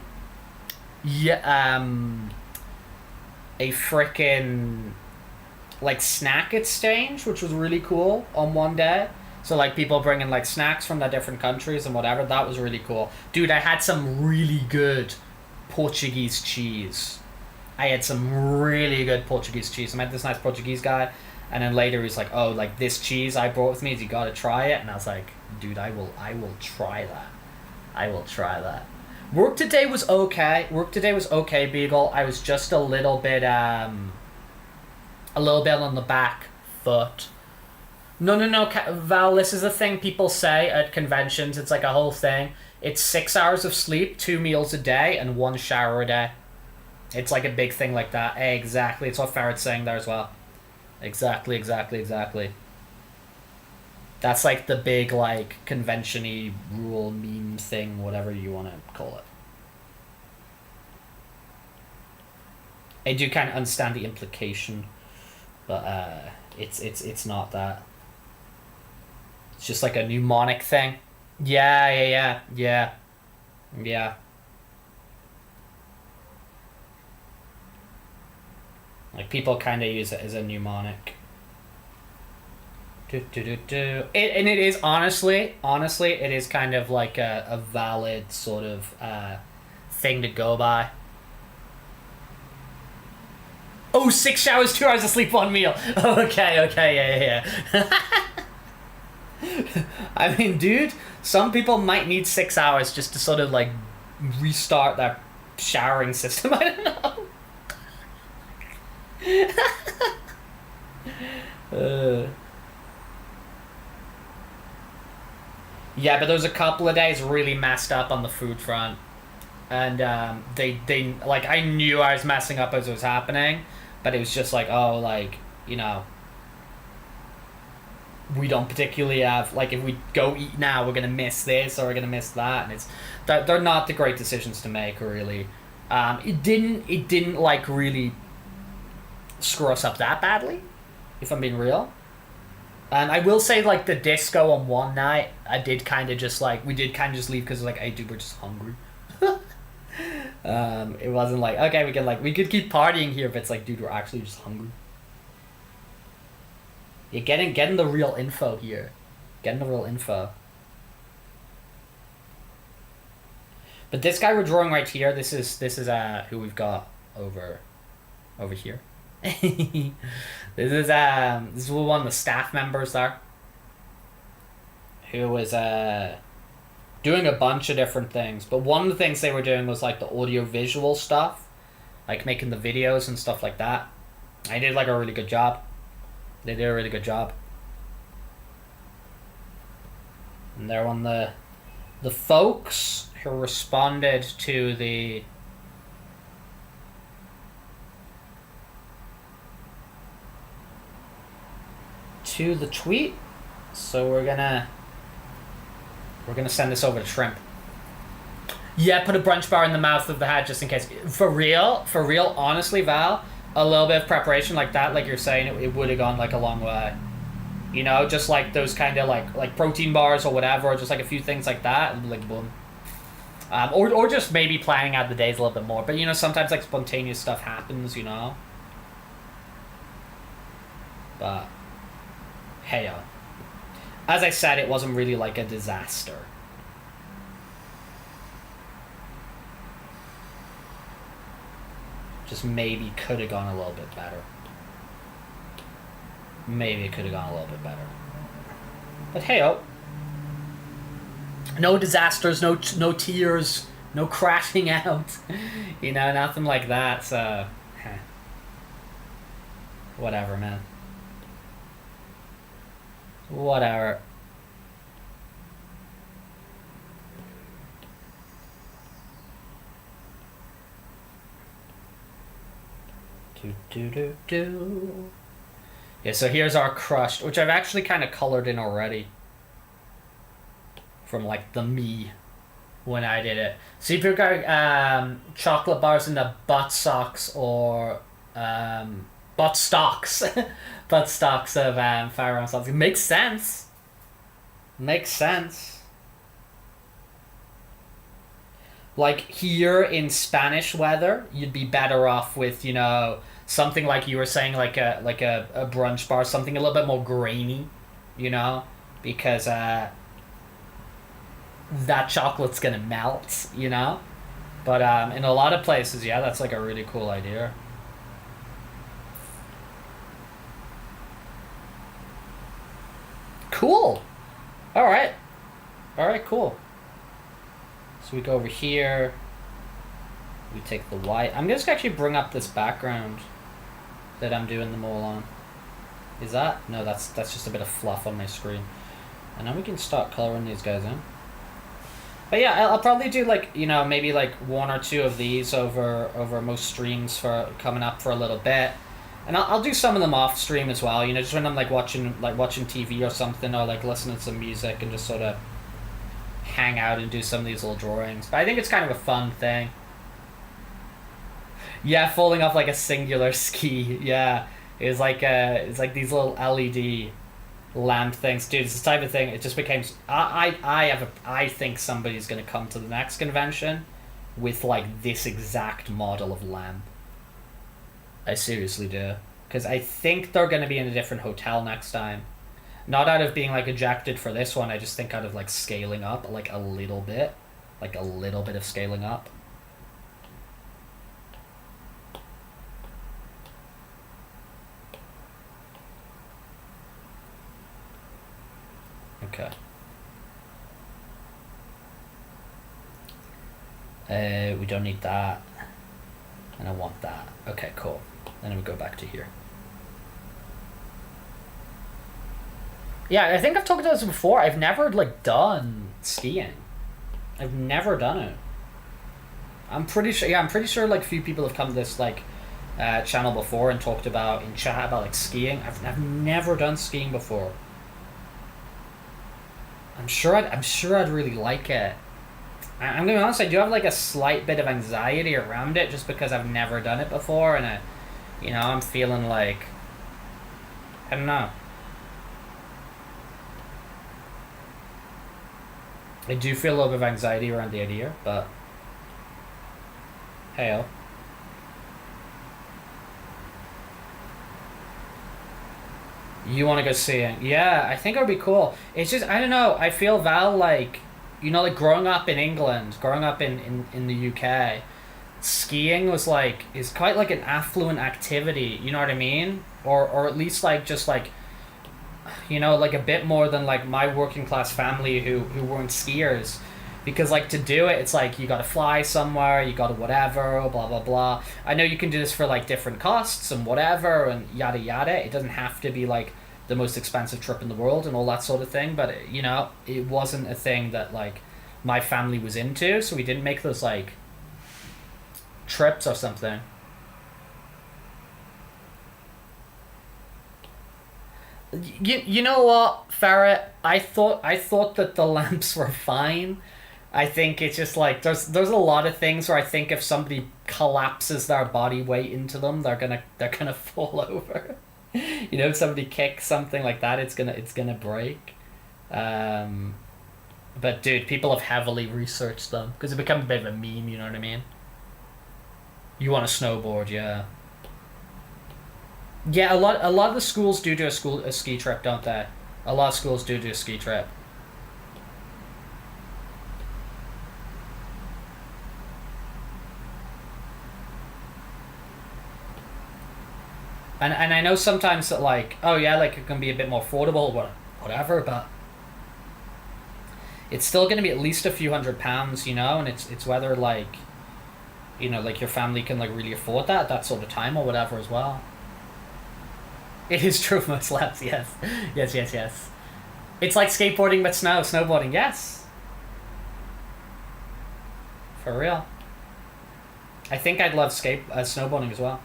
frickin' like snack exchange, which was really cool on one day. So, like, people bringing, like, snacks from the different countries and whatever. That was really cool. Dude, I had some really good Portuguese cheese. I had some really good Portuguese cheese. I met this nice Portuguese guy, and then later he's like, oh, like, this cheese I brought with me, you gotta try it. And I was like, dude, I will try that. I will try that. Work today was okay, Beagle. I was just a little bit on the back foot. No, Val, this is a thing people say at conventions. It's like a whole thing. It's 6 hours of sleep, 2 meals a day, and 1 shower a day. It's like a big thing like that. Exactly. It's what Farrod's saying there as well. Exactly. That's like the big, like, convention-y rule meme thing, whatever you want to call it. I do kind of understand the implication, but it's not that. It's just like a mnemonic thing. Yeah. Like, people kind of use it as a mnemonic. And it is, honestly, it is kind of like a valid sort of thing to go by. Oh, 6 showers, 2 hours of sleep, 1 meal. Okay, yeah. I mean, dude, some people might need 6 hours just to sort of, like, restart their showering system. I don't know. Yeah, but there was a couple of days really messed up on the food front. And they like, I knew I was messing up as it was happening, but it was just like, oh, like, you know, we don't particularly have, like, if we go eat now, we're gonna miss this or we're gonna miss that, and it's they're not the great decisions to make, really. It didn't like really screw us up that badly, if I'm being real. And I will say, like, the disco on one night, we did kind of just leave because, like, hey, dude, we're just hungry. It wasn't like, okay, we could keep partying here, but it's like, dude, we're actually just hungry. You're getting the real info here. Getting the real info. But this guy we're drawing right here, this is who we've got over here. This is one of the staff members there, who was doing a bunch of different things. But one of the things they were doing was like the audio-visual stuff, like making the videos and stuff like that. I did like a really good job. They did a really good job. And they're on the folks who responded to the tweet. So we're gonna send this over to Shrimp. Yeah, put a brunch bar in the mouth of the hat just in case. For real, honestly, Val, a little bit of preparation like that, like you're saying, it would have gone like a long way. You know, just like those kind of like protein bars or whatever, or just like a few things like that, and like boom. Or just maybe planning out the days a little bit more. But you know, sometimes like spontaneous stuff happens, you know. But hey, as I said, it wasn't really like a disaster. Just maybe could have gone a little bit better. Maybe it could have gone a little bit better. But hey-oh. No disasters, no tears, no crashing out. You know, nothing like that, so... Whatever, man. Whatever. Do. Yeah, so here's our crushed, which I've actually kind of colored in already. From like the me when I did it. So if you've got chocolate bars in the butt socks or butt stocks. Butt stocks of firearm sauce. It makes sense. Makes sense. Like here in Spanish weather, you'd be better off with, you know, something like you were saying, like a brunch bar, something a little bit more grainy, you know, because that chocolate's gonna melt, you know. But in a lot of places, yeah, that's like a really cool idea. Cool. All right, cool. So we go over here. We take the white. I'm just actually bring up this background that I'm doing them all on. Is that? No, that's just a bit of fluff on my screen. And then we can start coloring these guys in. But yeah, I'll probably do like, you know, maybe like one or two of these over most streams for coming up for a little bit. And I'll do some of them off stream as well, you know, just when I'm like watching TV or something, or like listening to some music and just sort of hang out and do some of these little drawings. But I think it's kind of a fun thing. Yeah, folding off like a singular ski. Yeah, it's like these little LED lamp things, dude. It's the type of thing. It just became. I think somebody's gonna come to the next convention with like this exact model of lamp. I seriously do, because I think they're gonna be in a different hotel next time. Not out of being like ejected for this one. I just think out of like scaling up like a little bit of scaling up. Okay. We don't need that. And I want that. Okay, cool. Then we go back to here. Yeah, I think I've talked about this before. I've never like done skiing. I've never done it. I'm pretty sure. Yeah, I'm pretty sure like a few people have come to this like channel before and talked about in chat about like skiing. I've never done skiing before. I'm sure I'd really like it. I'm gonna be honest. I do have like a slight bit of anxiety around it just because I've never done it before, and I'm feeling like I don't know. I do feel a little bit of anxiety around the idea, but hey-oh. You want to go skiing? Yeah, I think it would be cool. It's just, I don't know, I feel Val like, like growing up in England, growing up in the UK, skiing was like, is quite like an affluent activity, you know what I mean? Or at least like, just like, like a bit more than like my working class family who weren't skiers. Because like to do it, it's like you gotta fly somewhere, you gotta whatever, blah blah blah. I know you can do this for like different costs and whatever and yada yada. It doesn't have to be like the most expensive trip in the world and all that sort of thing. But you know, it wasn't a thing that like my family was into, so we didn't make those like trips or something. You know what, Ferret? I thought that the lamps were fine. I think it's just like there's a lot of things where I think if somebody collapses their body weight into them, they're gonna fall over. You know, if somebody kicks something like that, it's gonna break. But dude, people have heavily researched them because it become a bit of a meme. You know what I mean? You want to snowboard, yeah. Yeah, a lot of the schools do a ski trip, don't they? A lot of schools do a ski trip. And I know sometimes that like, oh yeah, like it can be a bit more affordable, whatever, but it's still going to be at least a few £100, you know, and it's whether like, you know, like your family can like really afford that sort of time or whatever as well. It is true for most laps, yes. Yes. It's like skateboarding but snowboarding, yes. For real. I think I'd love snowboarding as well.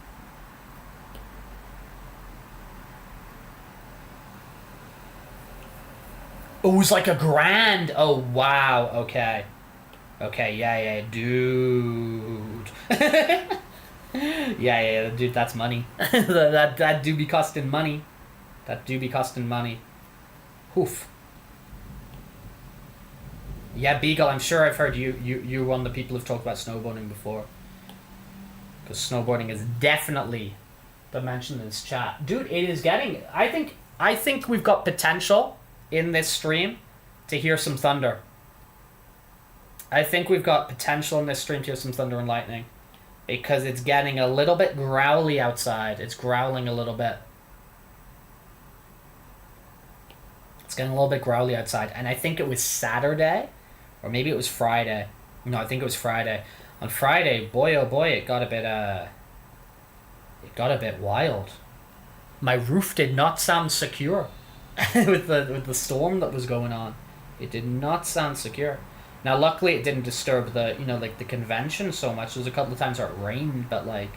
Oh, it was like $1,000. Oh, wow. Okay, yeah, dude. yeah, dude, that's money. that do be costing money. That do be costing money. Oof. Yeah, Beagle, I'm sure I've heard you're one of the people who've talked about snowboarding before. Because snowboarding is definitely been mentioned in this chat. Dude, it is getting... I think we've got potential in this stream to hear some thunder. I think we've got potential in this stream to hear some thunder and lightning. Because it's getting a little bit growly outside. It's growling a little bit. It's getting a little bit growly outside. And I think it was Saturday. Or maybe it was Friday. No, I think it was Friday. On Friday, boy oh boy, it got a bit wild. My roof did not sound secure. with the storm that was going on. It did not sound secure. Now, luckily, it didn't disturb the, you know, like the convention so much. There was a couple of times where it rained, but like,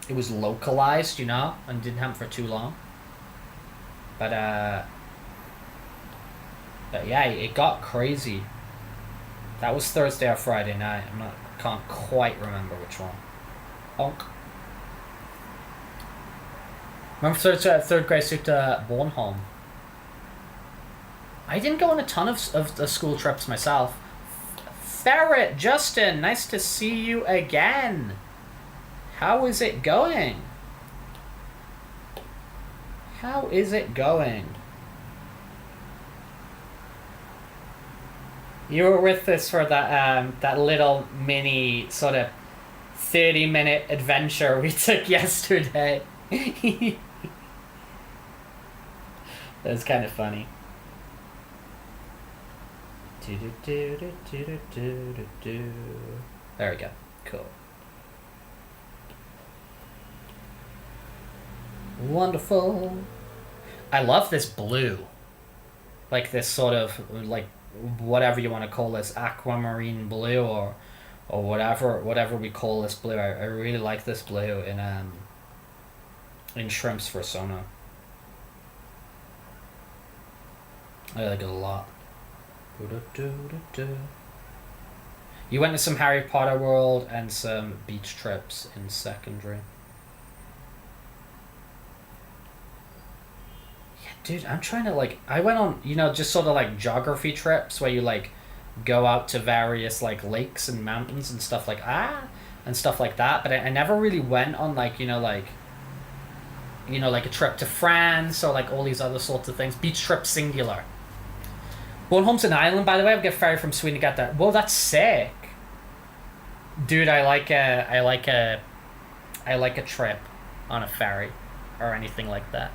it was localized, you know, and didn't happen for too long. But yeah, it got crazy. That was Thursday or Friday night. Can't quite remember which one. Honk. Remember third grade suit to Bornholm? I didn't go on a ton of school trips myself. Ferret, Justin, nice to see you again. How is it going? How is it going? You were with us for that little mini sort of 30-minute adventure we took yesterday. That was kind of funny. There we go. Cool. Wonderful. I love this blue. Like this sort of, like, whatever you want to call this, aquamarine blue or whatever we call this blue. I really like this blue in Shrimp's Fursuit. I like it a lot. You went to some Harry Potter World and some beach trips in secondary. Yeah, dude, I'm trying to like... I went on, you know, just sort of like geography trips where you like go out to various like lakes and mountains and stuff like and stuff like that. But I never really went on like, like a trip to France or like all these other sorts of things. Beach trip singular. Bornholm's an island, by the way. I've got a ferry from Sweden to get there. Whoa, that's sick. Dude, I like a trip on a ferry or anything like that.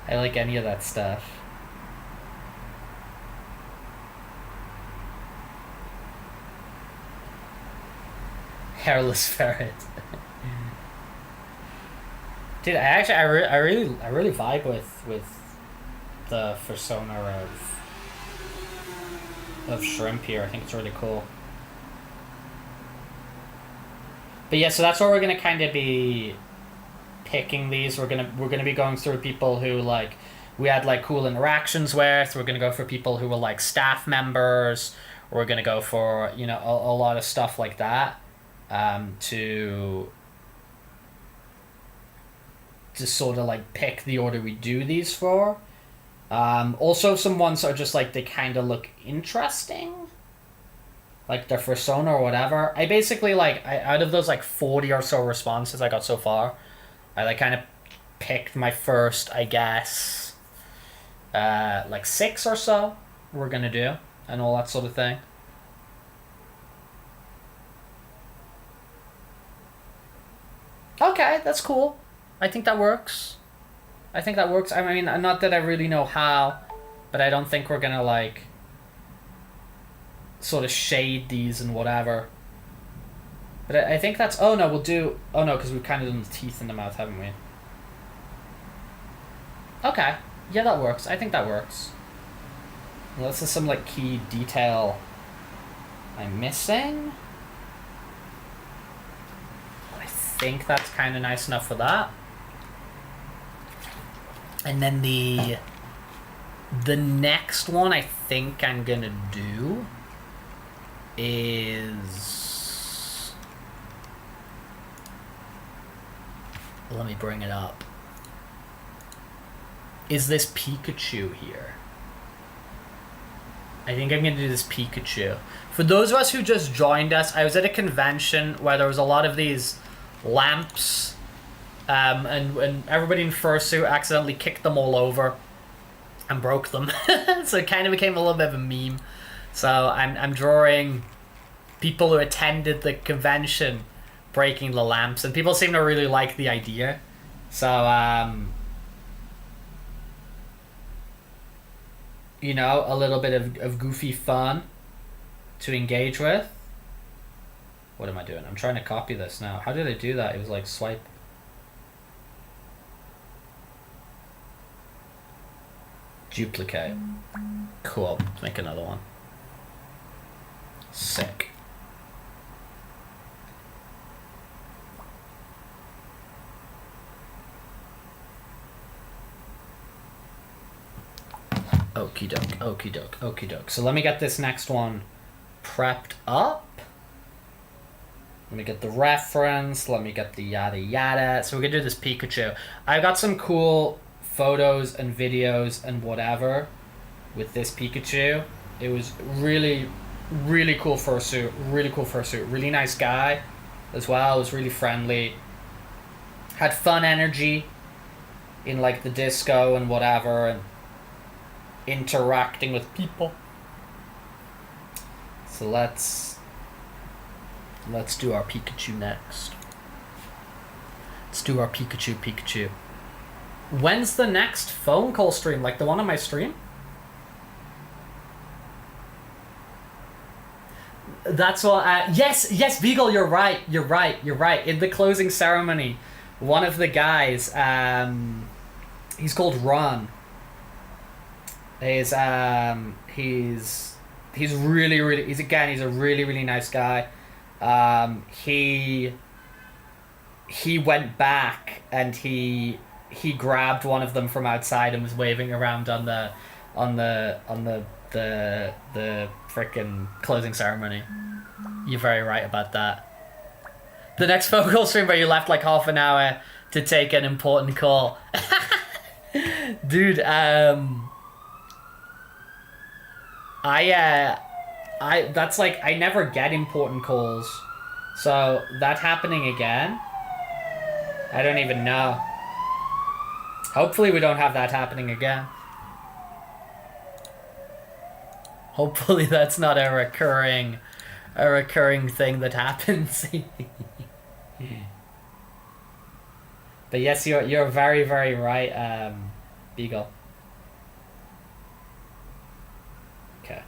I like any of that stuff. Hairless ferret. Dude, I really vibe with the persona of shrimp here. I think it's really cool. But yeah, so that's where we're gonna kind of be picking these. We're gonna be going through people who like we had like cool interactions with. We're gonna go for people who were like staff members. We're gonna go for, you know, a lot of stuff like that, to sort of like pick the order we do these for. Also, some ones are just like they kind of look interesting, like their persona or whatever. I basically out of those like 40 or so responses I got so far, I like kind of picked my first, I guess, like 6 or so we're gonna do and all that sort of thing. Okay, that's cool. I think that works. I mean, not that I really know how, but I don't think we're gonna like sort of shade these and whatever. But I think that's... Oh no, we'll do... Oh no, because we've kind of done the teeth in the mouth, haven't we? Okay. Yeah, that works. I think that works. Well, this is some like key detail I'm missing. I think that's kind of nice enough for that. And then the next one I think I'm gonna do is... Let me bring it up. Is this Pikachu here? I think I'm gonna do this Pikachu. For those of us who just joined us, I was at a convention where there was a lot of these lamps, and everybody in Fursuit accidentally kicked them all over and broke them. So it kind of became a little bit of a meme. So I'm drawing people who attended the convention breaking the lamps, and people seem to really like the idea. So you know, a little bit of goofy fun to engage with. What am I doing? I'm trying to copy this now. How did I do that? It was like swipe. Duplicate. Cool. Let's make another one. Sick. Okie doke, okie doke, okie doke. So let me get this next one prepped up. Let me get the reference. Let me get the yada yada. So we're gonna do this Pikachu. I've got some cool photos and videos and whatever with this Pikachu. It was really, really cool fursuit. Really cool fursuit. Really nice guy as well. It was really friendly. Had fun energy in like the disco and whatever, and interacting with people. So let's do our Pikachu next. Let's do our Pikachu. When's the next phone call stream? Like the one on my stream? That's what. Yes, Beagle. You're right. In the closing ceremony, one of the guys, he's called Ron. He's really he's a really nice guy. He went back and he grabbed one of them from outside and was waving around on the frickin' closing ceremony. You're very right about that. The next phone call stream where you left like half an hour to take an important call. Dude, that's like, I never get important calls. So that happening again, I don't even know. Hopefully we don't have that happening again. Hopefully that's not a recurring thing that happens. But yes, you're very, very right, Beagle. Okay.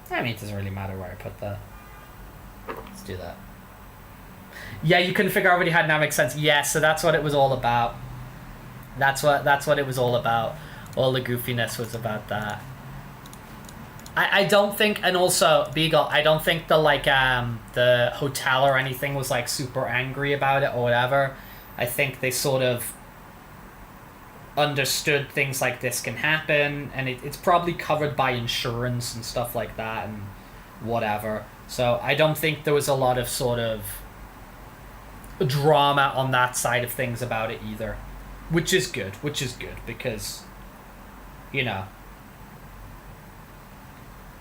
I mean, it doesn't really matter where I put that. Let's do that. Yeah, you couldn't figure out what he had now makes sense. Yeah, so that's what it was all about. That's what it was all about. All the goofiness was about that. I don't think, and also Beagle, I don't think the hotel or anything was like super angry about it or whatever. I think they sort of understood things like this can happen, and it's probably covered by insurance and stuff like that and whatever. So I don't think there was a lot of sort of drama on that side of things about it either, which is good because, you know,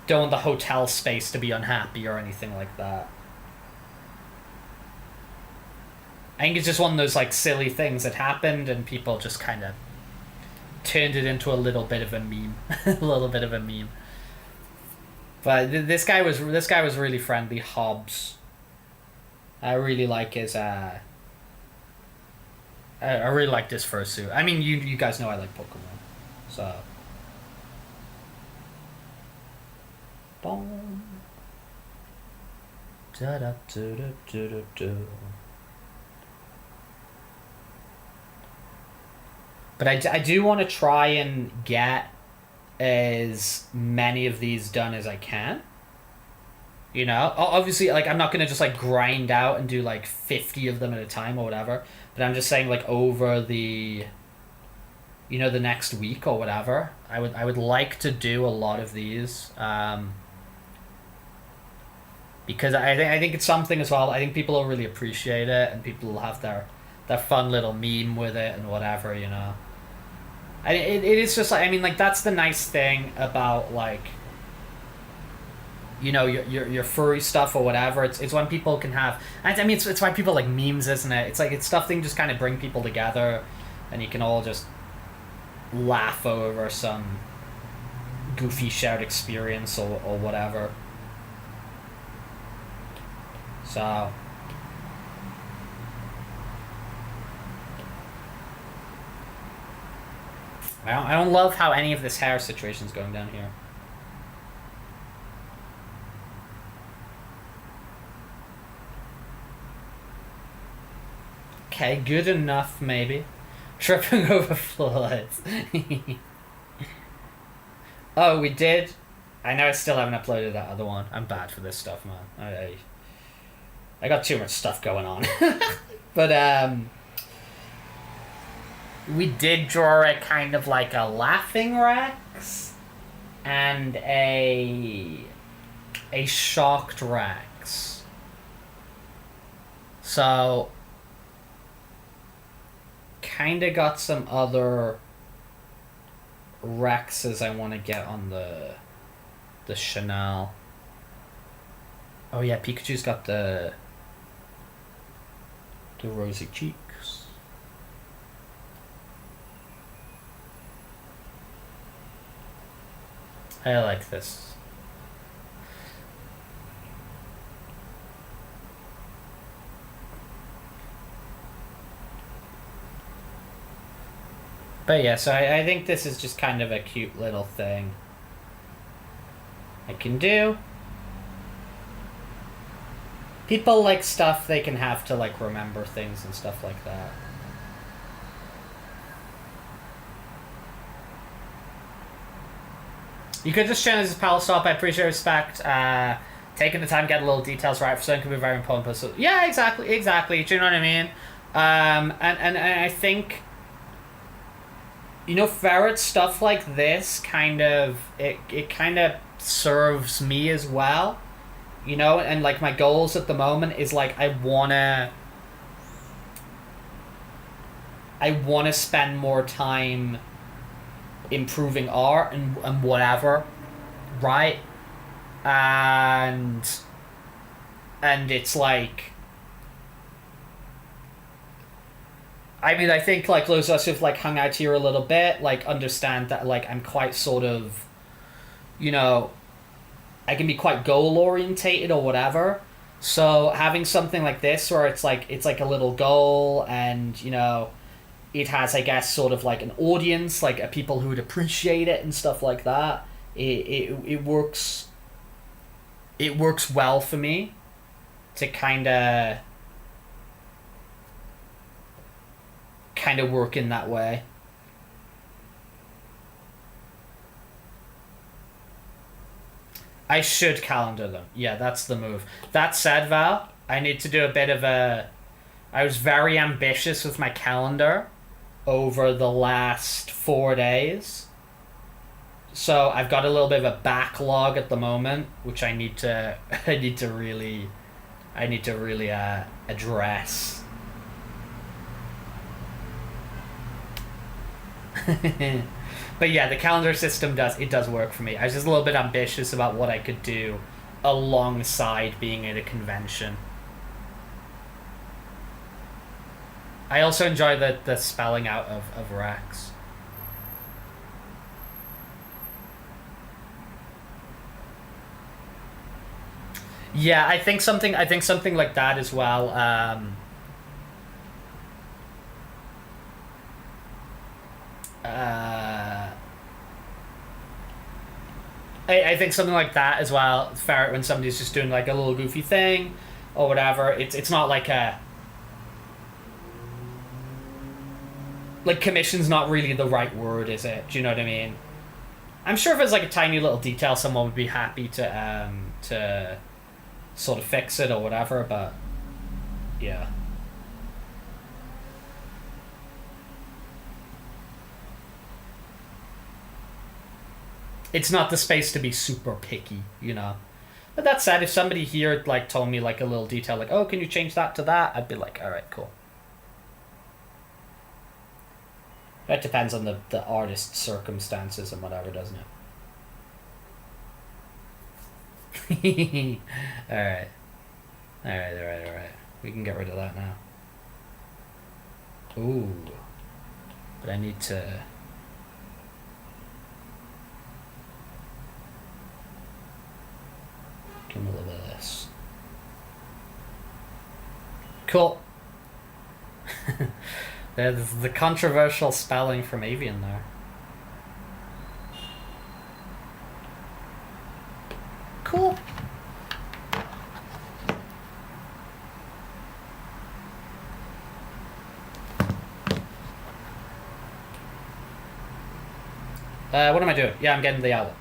don't want the hotel space to be unhappy or anything like that. I think it's just one of those like silly things that happened and people just kind of turned it into a little bit of a meme. A little bit of a meme. But this guy was really friendly, Hobbs. I really like his I really like this fursuit. I mean, you guys know I like Pokemon. So boom. Da da da da da da. But I do want to try and get as many of these done as I can. You know, obviously, like, I'm not going to just, like, grind out and do, like, 50 of them at a time or whatever. But I'm just saying, like, over the, you know, the next week or whatever, I would like to do a lot of these. Because I think it's something as well. I think people will really appreciate it, and people will have their fun little meme with it and whatever, you know. It is just like, I mean, like, that's the nice thing about, like, you know, your furry stuff or whatever. It's when people can have, I mean, it's why people like memes, isn't it? It's like, it's stuff that can just kind of bring people together, and you can all just laugh over some goofy shared experience or whatever. So I don't love how any of this hair situation is going down here. Okay, good enough, maybe. Tripping over floods. Oh, we did? I know I still haven't uploaded that other one. I'm bad for this stuff, man. I got too much stuff going on. But, we did draw it kind of like a laughing Rex and a shocked Rex. So kind of got some other Rexes I want to get on the Chanel. Oh yeah, Pikachu's got the rosy cheeks. I like this. But yeah, so I think this is just kind of a cute little thing I can do. People like stuff they can have to like remember things and stuff like that. You could just channel this as Pal Stop. I appreciate respect. Taking the time to get a little details right for something can be very important. But so, yeah, exactly. Do you know what I mean? And I think, you know, ferret stuff like this kind of it kind of serves me as well. You know, and like my goals at the moment is like I wanna spend more time improving art and whatever, right? And it's like, I mean, I think like those of us who've like hung out here a little bit like understand that like I'm quite sort of, you know, I can be quite goal orientated or whatever. So having something like this where it's like a little goal and, you know, it has, I guess, sort of like an audience, like people who would appreciate it and stuff like that. It works well for me. to kind of work in that way. I should calendar them. Yeah, that's the move. That said, Val, I need to do a bit of a... I was very ambitious with my calendar over the last 4 days. So I've got a little bit of a backlog at the moment, which I need to really address. But yeah, the calendar system does work for me. I was just a little bit ambitious about what I could do alongside being at a convention. I also enjoy the spelling out of Rex. Yeah, I think something like that as well. I think something like that as well. Fair when somebody's just doing like a little goofy thing or whatever. It's not like a like commission's not really the right word, is it? Do you know what I mean? I'm sure if it's like a tiny little detail, someone would be happy to sort of fix it or whatever. But yeah. It's not the space to be super picky, you know. But that said, if somebody here like told me like a little detail, like, oh, can you change that to that? I'd be like, all right, cool. That depends on the artist's circumstances and whatever, doesn't it? Alright. Alright. We can get rid of that now. Ooh. But I need to... give him a little bit of this. Cool. There's the controversial spelling from Avian there. Cool. What am I doing? Yeah, I'm getting the yellow.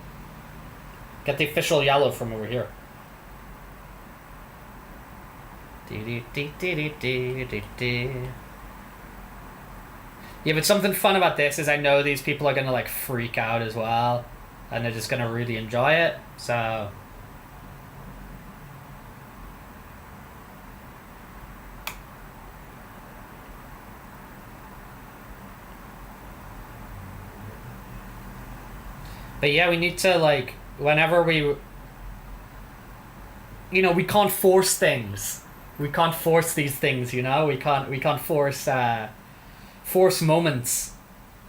Get the official yellow from over here. Yeah, but something fun about this is I know these people are gonna like freak out as well, and they're just gonna really enjoy it. So but yeah, we need to like whenever we we can't force things. We can't force these things, you know? We can't force moments.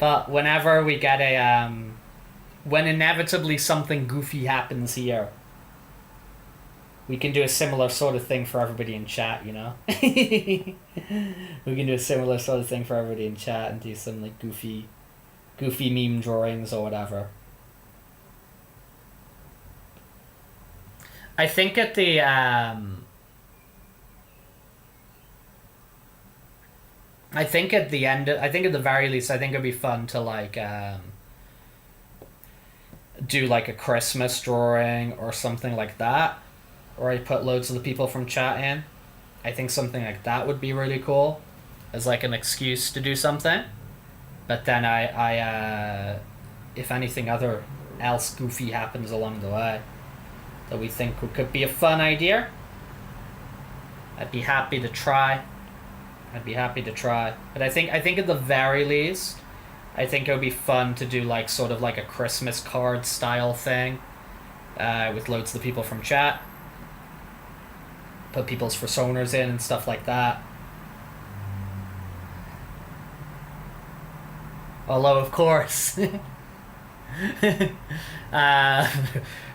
But whenever we get when inevitably something goofy happens here, we can do a similar sort of thing for everybody in chat, you know? We can do a similar sort of thing for everybody in chat and do some like goofy meme drawings or whatever. I think at the at the very least, I think it'd be fun to like do like a Christmas drawing or something like that, or I put loads of the people from chat in. I think something like that would be really cool, as like an excuse to do something. But then I if anything else goofy happens along the way that we think could be a fun idea, I'd be happy to try. But I think at the very least, I think it would be fun to do like sort of like a Christmas card style thing with loads of the people from chat. Put people's personas in and stuff like that. Although, of course...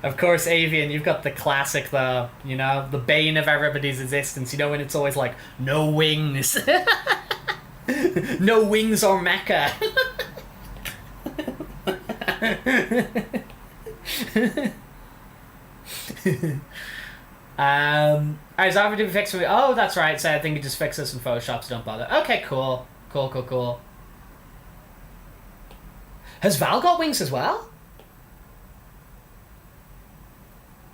of course, Avian, you've got the classic, though, you know, the bane of everybody's existence, you know, when it's always like, no wings. No wings or mecha. Alright, so do fix me. Oh, that's right. So I think you just fix this in Photoshop, so don't bother. Okay, cool. Cool. Has Val got wings as well?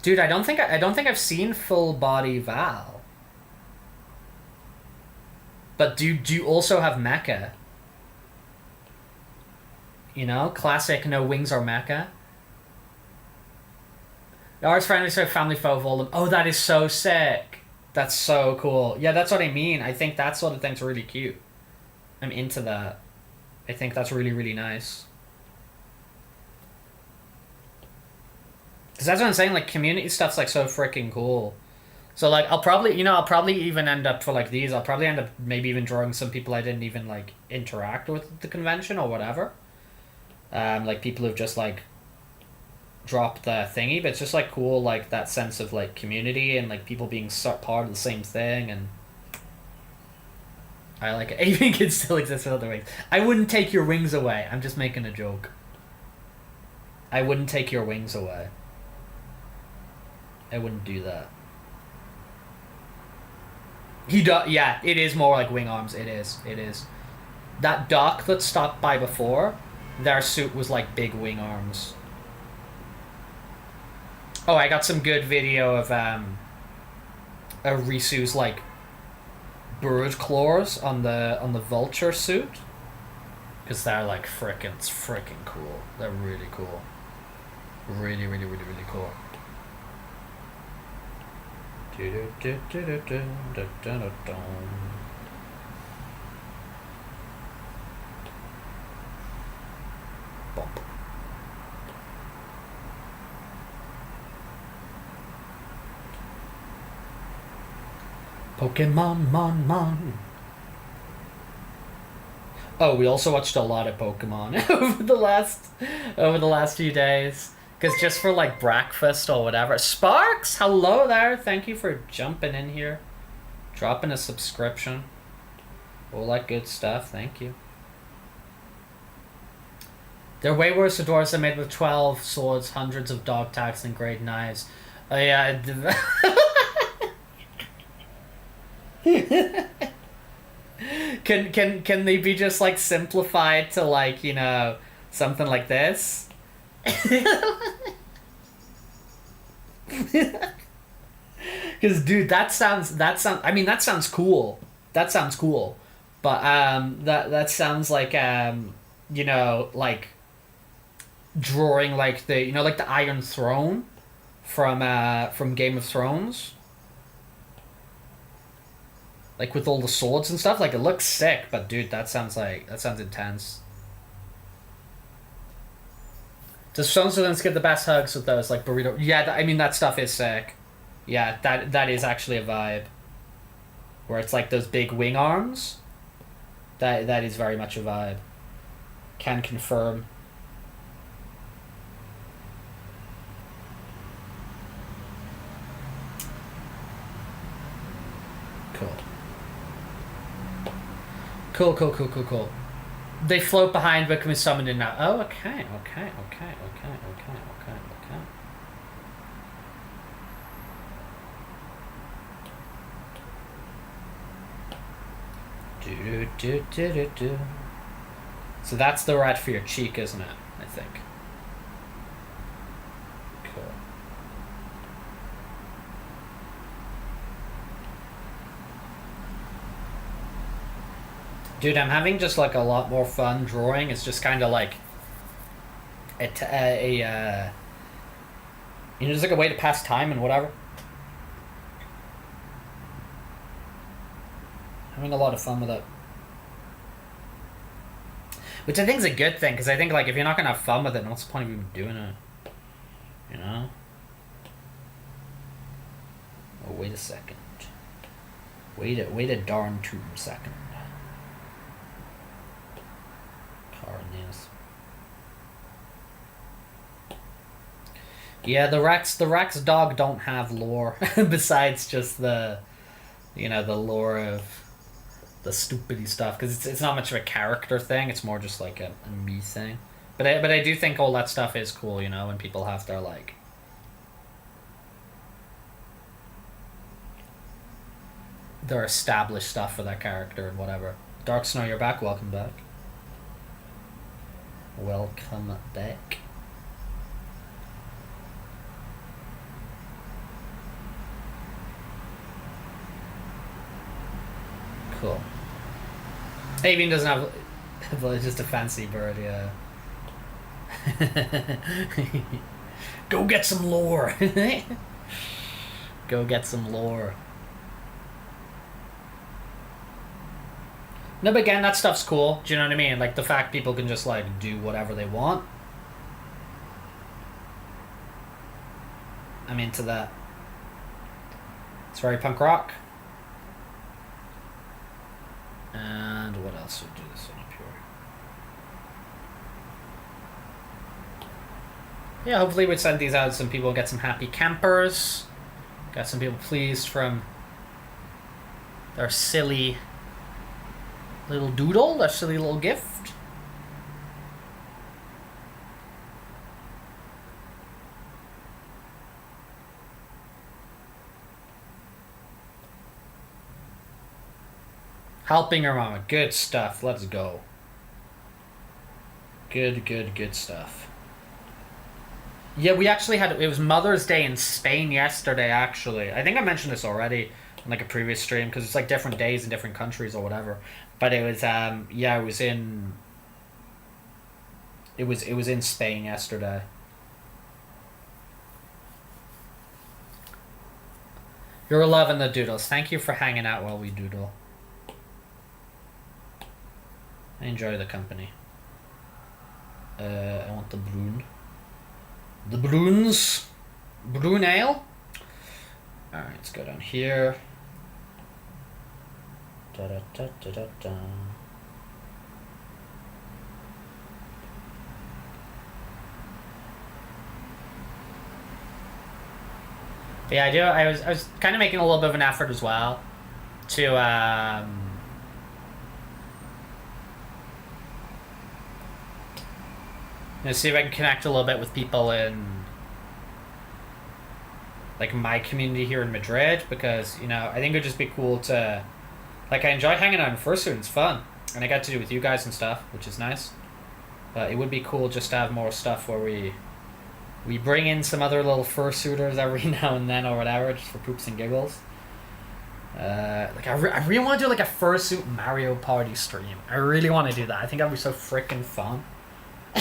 Dude, I don't think I've seen full body Val. But do you also have mecha? You know, classic no wings or mecha. Art's friendly, so family photo of all them. Oh, that is so sick. That's so cool. Yeah, that's what I mean. I think that sort of thing's really cute. I'm into that. I think that's really, really nice. Because that's what I'm saying, like, community stuff's, like, so freaking cool. So, like, I'll probably even end up, for, like, these, I'll probably end up maybe even drawing some people I didn't even, like, interact with at the convention or whatever. Like, people who've just, like, dropped the thingy, but it's just, like, cool, like, that sense of, like, community and, like, people being part of the same thing, and I like it. Avian kids still exist with other wings. I wouldn't take your wings away. I'm just making a joke. I wouldn't take your wings away. I wouldn't do that. Yeah, it is more like wing arms. It is. That doc that stopped by before, their suit was like big wing arms. Oh, I got some good video of a Risu's like bird claws on the vulture suit, because they're like it's freaking cool. They're really cool. Really cool. Bump. Pokemon, mon. Oh, we also watched a lot of Pokemon over the last few days. Because just for, like, breakfast or whatever. Sparks! Hello there! Thank you for jumping in here. Dropping a subscription. All that good stuff. Thank you. They're way worse dwarves than made with 12 swords, hundreds of dog tags, and great knives. Oh, yeah. Can they be just, like, simplified to, like, you know, something like this? Because dude, that sounds I mean, that sounds cool, but that sounds like you know, like drawing like the, you know, like the Iron Throne from Game of Thrones, like with all the swords and stuff. Like, it looks sick, but dude, that sounds intense. Does Fursuit get the best hugs with those, like, burrito? Yeah, I mean, that stuff is sick. Yeah, that is actually a vibe. Where it's, like, those big wing arms. That is very much a vibe. Can confirm. Cool. They float behind but can be summoned in now. Oh, okay. Do. So that's the rat for your cheek, isn't it? I think. Cool. Dude, I'm having just like a lot more fun drawing. It's just kind of like you know, just like a way to pass time and whatever. Having a lot of fun with it. Which I think is a good thing, because I think, like, if you're not going to have fun with it, then what's the point of even doing it? You know? Oh, wait a second. Wait a darn 2 second. Yeah, the Rex dog don't have lore besides just the, you know, the lore of the stupidity stuff, because it's not much of a character thing. It's more just like a me thing. But I do think all that stuff is cool, you know, when people have their, like, their established stuff for that character and whatever. Dark Snow, you're back. Welcome back. Welcome back. Cool. Avian doesn't have... Well, it's just a fancy bird, yeah. Go get some lore. Go get some lore. No, but again, that stuff's cool. Do you know what I mean? Like, the fact people can just, like, do whatever they want. I'm into that. It's very punk rock. And what else would do this one up here? Yeah, hopefully we'd send these out, some people get some happy campers. Got some people pleased from their silly little doodle, their silly little gift. Helping her mama. Good stuff. Let's go. Good stuff. Yeah, we actually had... It was Mother's Day in Spain yesterday, actually. I think I mentioned this already on, like, a previous stream, because it's, like, different days in different countries or whatever. But it was, yeah, it was in... It was in Spain yesterday. You're loving the doodles. Thank you for hanging out while we doodle. I enjoy the company. I want the Brune. The Brunes. Brune Ale. Alright, let's go down here. Da da da da da da. But yeah, I was kind of making a little bit of an effort as well to see if I can connect a little bit with people in, like, my community here in Madrid, because, you know, I think it would just be cool to, like, I enjoy hanging out in Fursuit, it's fun, and I got to do with you guys and stuff, which is nice, but it would be cool just to have more stuff where we bring in some other little fursuiters every now and then or whatever, just for poops and giggles. Like, I really want to do, like, a Fursuit Mario Party stream. I really want to do that. I think that'd be so freaking fun.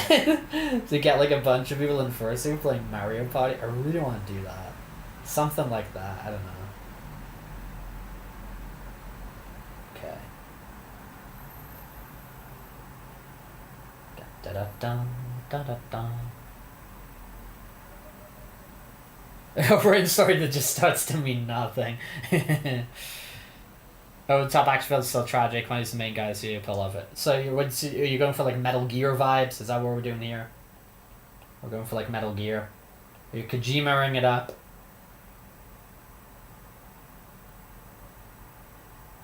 To get, like, a bunch of people in Fursuit playing Mario Party. I really want to do that. Something like that. I don't know. Okay. Da da da da da da. A brain story that just starts to mean nothing. Oh, the top action feels so tragic. One of the main guys here, I love it. So are you going for, like, Metal Gear vibes? Is that what we're doing here? We're going for, like, Metal Gear. Are you Kojima-ing it up?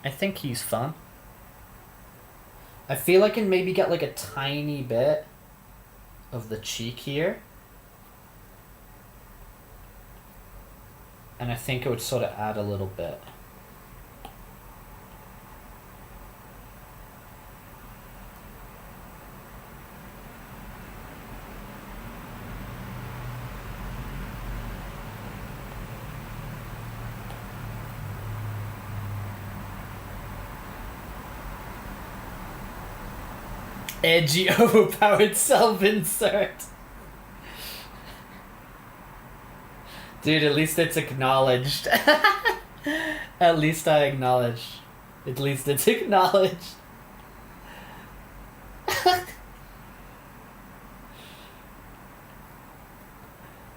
I think he's fun. I feel I can maybe get, like, a tiny bit of the cheek here. And I think it would sort of add a little bit. Edgy, overpowered self-insert. Dude, at least it's acknowledged. At least I acknowledge. At least it's acknowledged.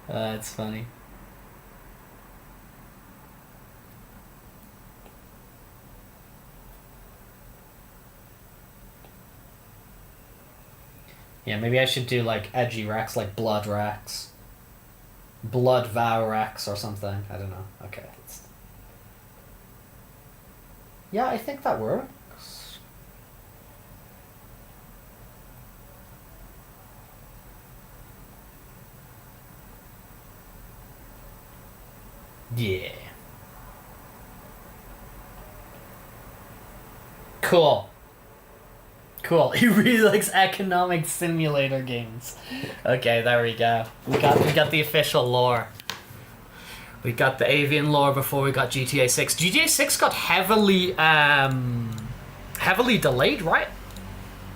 That's funny. Yeah, maybe I should do, like, edgy Rex, like Blood Rex. Blood Vow Rex or something. I don't know. Okay. Yeah, I think that works. Yeah. Cool. Cool. He really likes economic simulator games. Okay, there we go. We got the official lore. We got the avian lore before we got GTA 6. GTA 6 got heavily delayed, right?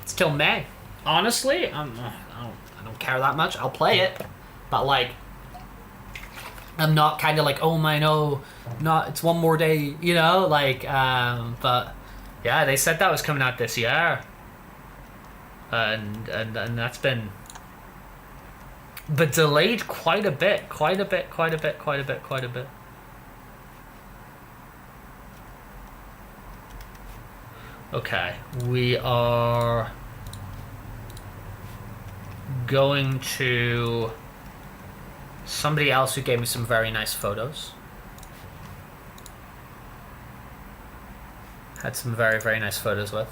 It's till May. Honestly, I don't care that much. I'll play it, but like, I'm not kind of like, oh my no, not it's one more day, you know, like, but yeah, they said that was coming out this year, and that's been, but delayed quite a bit. Okay, we are going to somebody else who gave me some very nice photos. Had some very, very nice photos with.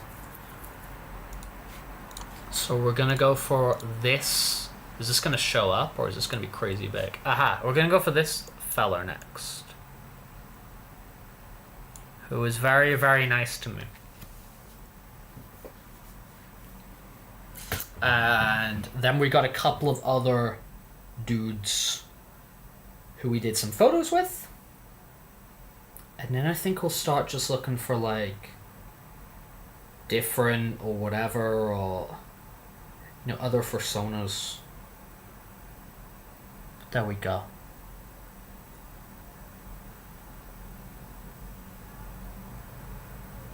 So we're gonna go for this. Is this gonna show up or is this gonna be crazy big? Aha, we're gonna go for this feller next, who is very, very nice to me. And then we got a couple of other dudes who we did some photos with. And then I think we'll start just looking for like different or whatever, or you know, other personas. There we go.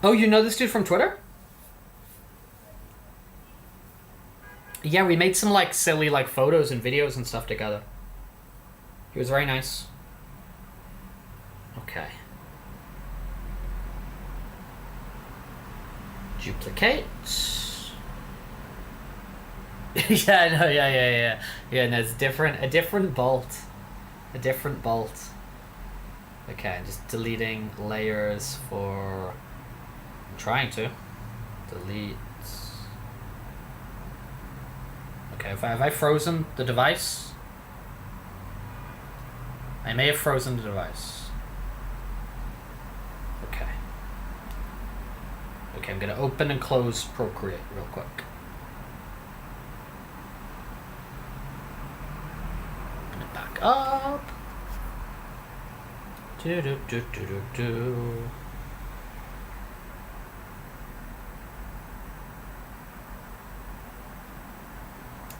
Oh, you know this dude from Twitter? Yeah, we made some like silly like photos and videos and stuff together. He was very nice. Okay. Duplicate. Yeah, no, yeah. Yeah, no, it's different. A different bolt. Okay, just deleting layers for. I'm trying to delete. Okay, have I frozen the device? I may have frozen the device. Okay. Okay, I'm gonna open and close Procreate real quick. Open it back up. Do.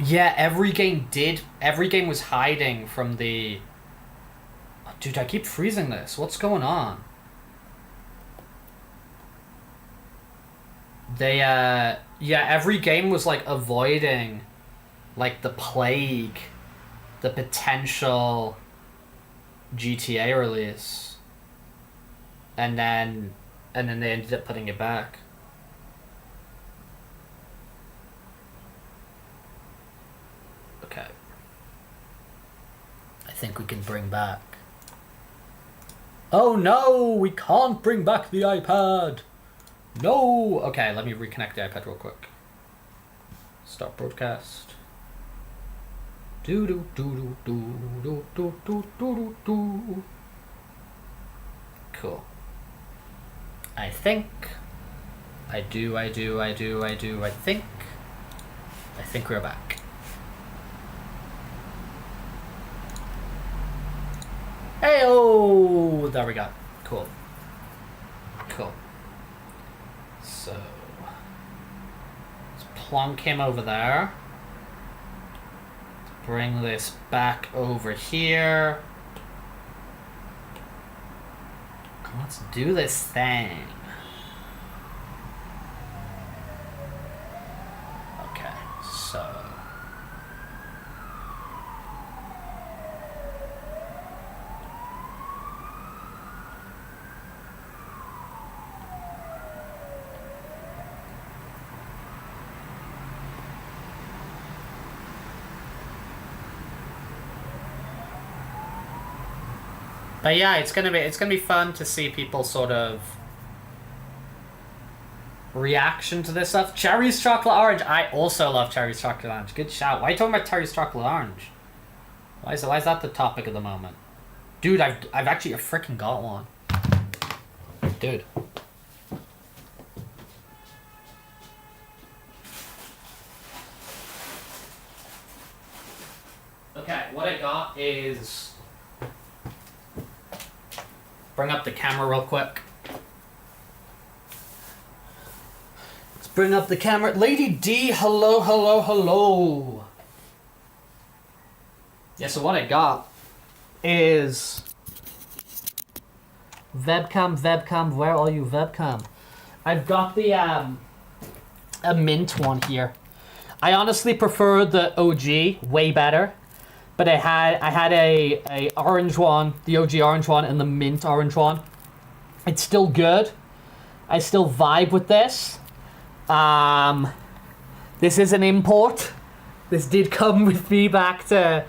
Yeah, every game was hiding from the... Oh, dude, I keep freezing this. What's going on? They, yeah, every game was, like, avoiding, like, the plague, the potential GTA release. And then they ended up putting it back. Okay. I think we can bring back... Oh no! We can't bring back the iPad! No! Okay, let me reconnect the iPad real quick. Start broadcast. Do. Cool. I think we're back. Hey-oh! There we go. Cool. So, let's plonk him over there. Bring this back over here. Let's do this thing. Okay, so... But yeah, it's gonna be fun to see people sort of reaction to this stuff. Cherry's chocolate orange. I also love Cherry's chocolate orange. Good shout. Why are you talking about Cherry's chocolate orange? Why is that the topic of the moment? Dude, I've actually freaking got one. Dude. Okay, what I got is... Bring up the camera real quick. Let's bring up the camera. Lady D, hello, hello, hello. Yeah, so what I got is... Webcam, where are you, webcam? I've got the, a mint one here. I honestly prefer the OG way better, but I had a orange one, the OG orange one, and the mint orange one. It's still good. I still vibe with this. This is an import. This did come with me back to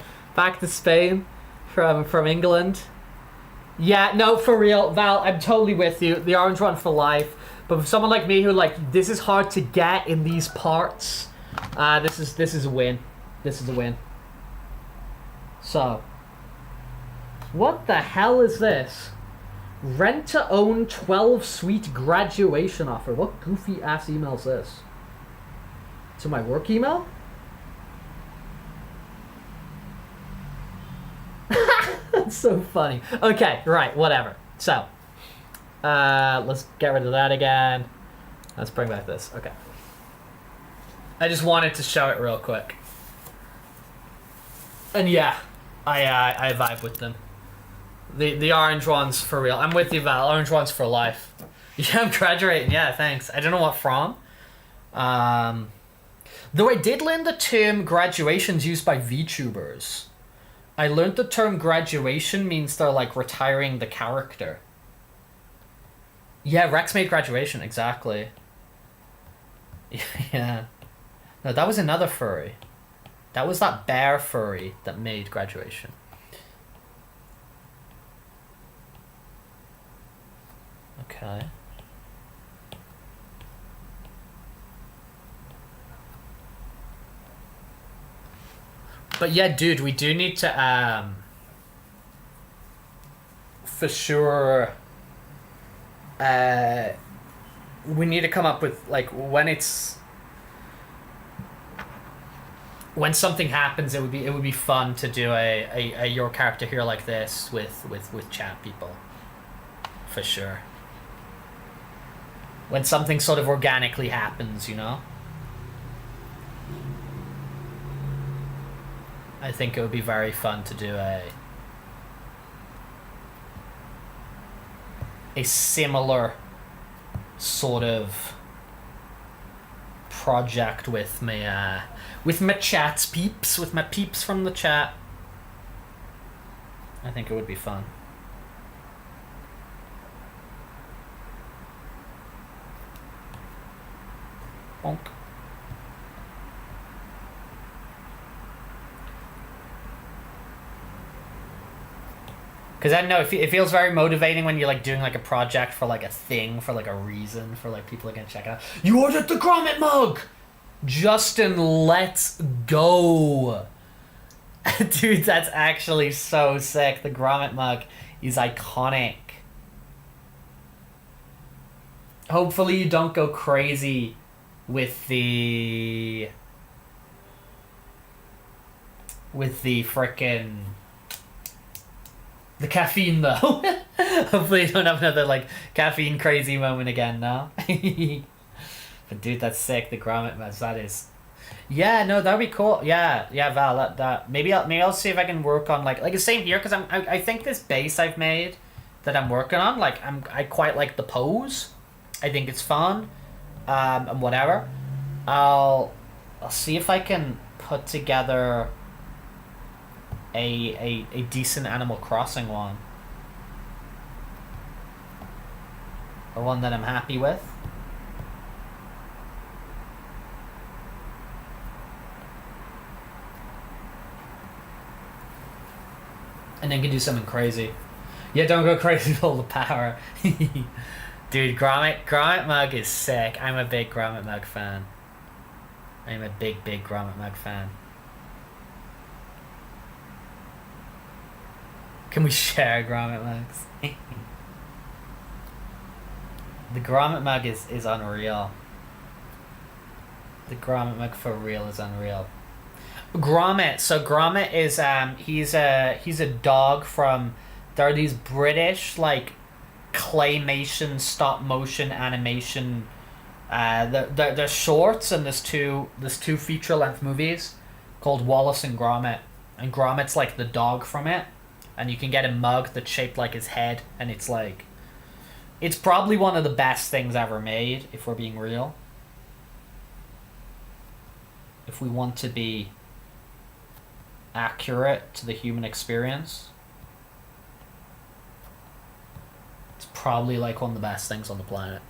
Spain from England. Yeah, no, for real, Val, I'm totally with you. The orange one for life. But for someone like me who this is hard to get in these parts, this is a win. This is a win. So, what the hell is this? Rent to own 12 suite graduation offer. What goofy ass email is this? To my work email? That's so funny. Okay, right, whatever. So, let's get rid of that again. Let's bring back this. Okay. I just wanted to show it real quick. And yeah, I vibe with them. The orange one's for real. I'm with you, Val. Orange one's for life. Yeah, I'm graduating. Yeah, thanks. I don't know what from. Though I did learn the term graduations used by VTubers. I learned the term graduation means they're retiring the character. Yeah, Rex made graduation, exactly. Yeah. No, that was another furry. That was that bear furry that made graduation. Okay. But yeah, dude, we do need to, for sure, we need to come up with, when something happens, it would be fun to do a your character here like this with chat people. For sure. When something sort of organically happens, you know? I think it would be very fun to do a similar sort of project with my chat's peeps, with my peeps from the chat. I think it would be fun. Bonk. Because I don't know, it feels very motivating when you're doing a project for a thing, for a reason, for people are gonna check it out. You ordered the Grommet mug! Justin, let's go! Dude, that's actually so sick. The Grommet mug is iconic. Hopefully you don't go crazy with the frickin' the caffeine though. Hopefully you don't have another caffeine crazy moment again now. But dude, that's sick. The grommet mess, that is. Yeah, no, that'd be cool. Yeah, Val, that maybe I'll see if I can work on the same here, because I think this base I've made that I'm working on, I quite like the pose. I think it's fun, and whatever. I'll see if I can put together a decent Animal Crossing one, or one that I'm happy with. And then can do something crazy. Yeah, don't go crazy with all the power. Dude, Grommet Mug is sick. I'm a big Grommet Mug fan. I'm a big Grommet Mug fan. Can we share Grommet Mugs? The Grommet Mug is unreal. The Grommet Mug for real is unreal. Gromit. So Gromit is he's a dog from, there are these British like claymation stop motion animation, they're shorts, and there's two feature length movies called Wallace and Gromit's like the dog from it, and you can get a mug that's shaped like his head, and it's probably one of the best things ever made, if we're being real. If we want to be accurate to the human experience, it's probably like one of the best things on the planet.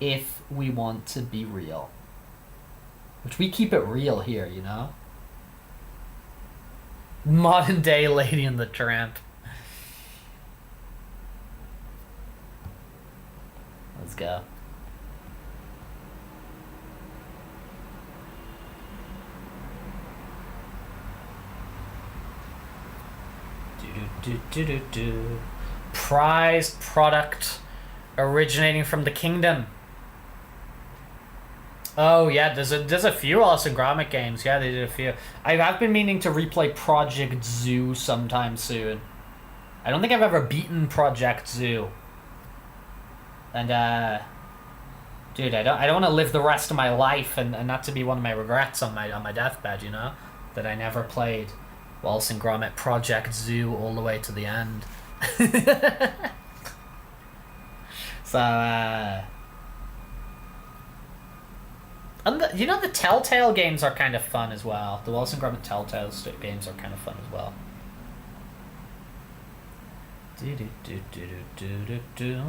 If we want to be real. Which we keep it real here, you know? Modern day Lady and the Tramp. Let's go. Prized product originating from the kingdom. Oh yeah, there's a few awesome Gromit games. Yeah, they did a few. I've been meaning to replay Project Zoo sometime soon. I don't think I've ever beaten Project Zoo. And dude, I don't want to live the rest of my life and not to be one of my regrets on my deathbed, you know, that I never played Wallace and Gromit Project Zoo all the way to the end. So and you know, the Telltale games are kind of fun as well. The Wallace and Gromit Telltale games are kind of fun as well. Do do do do do do do.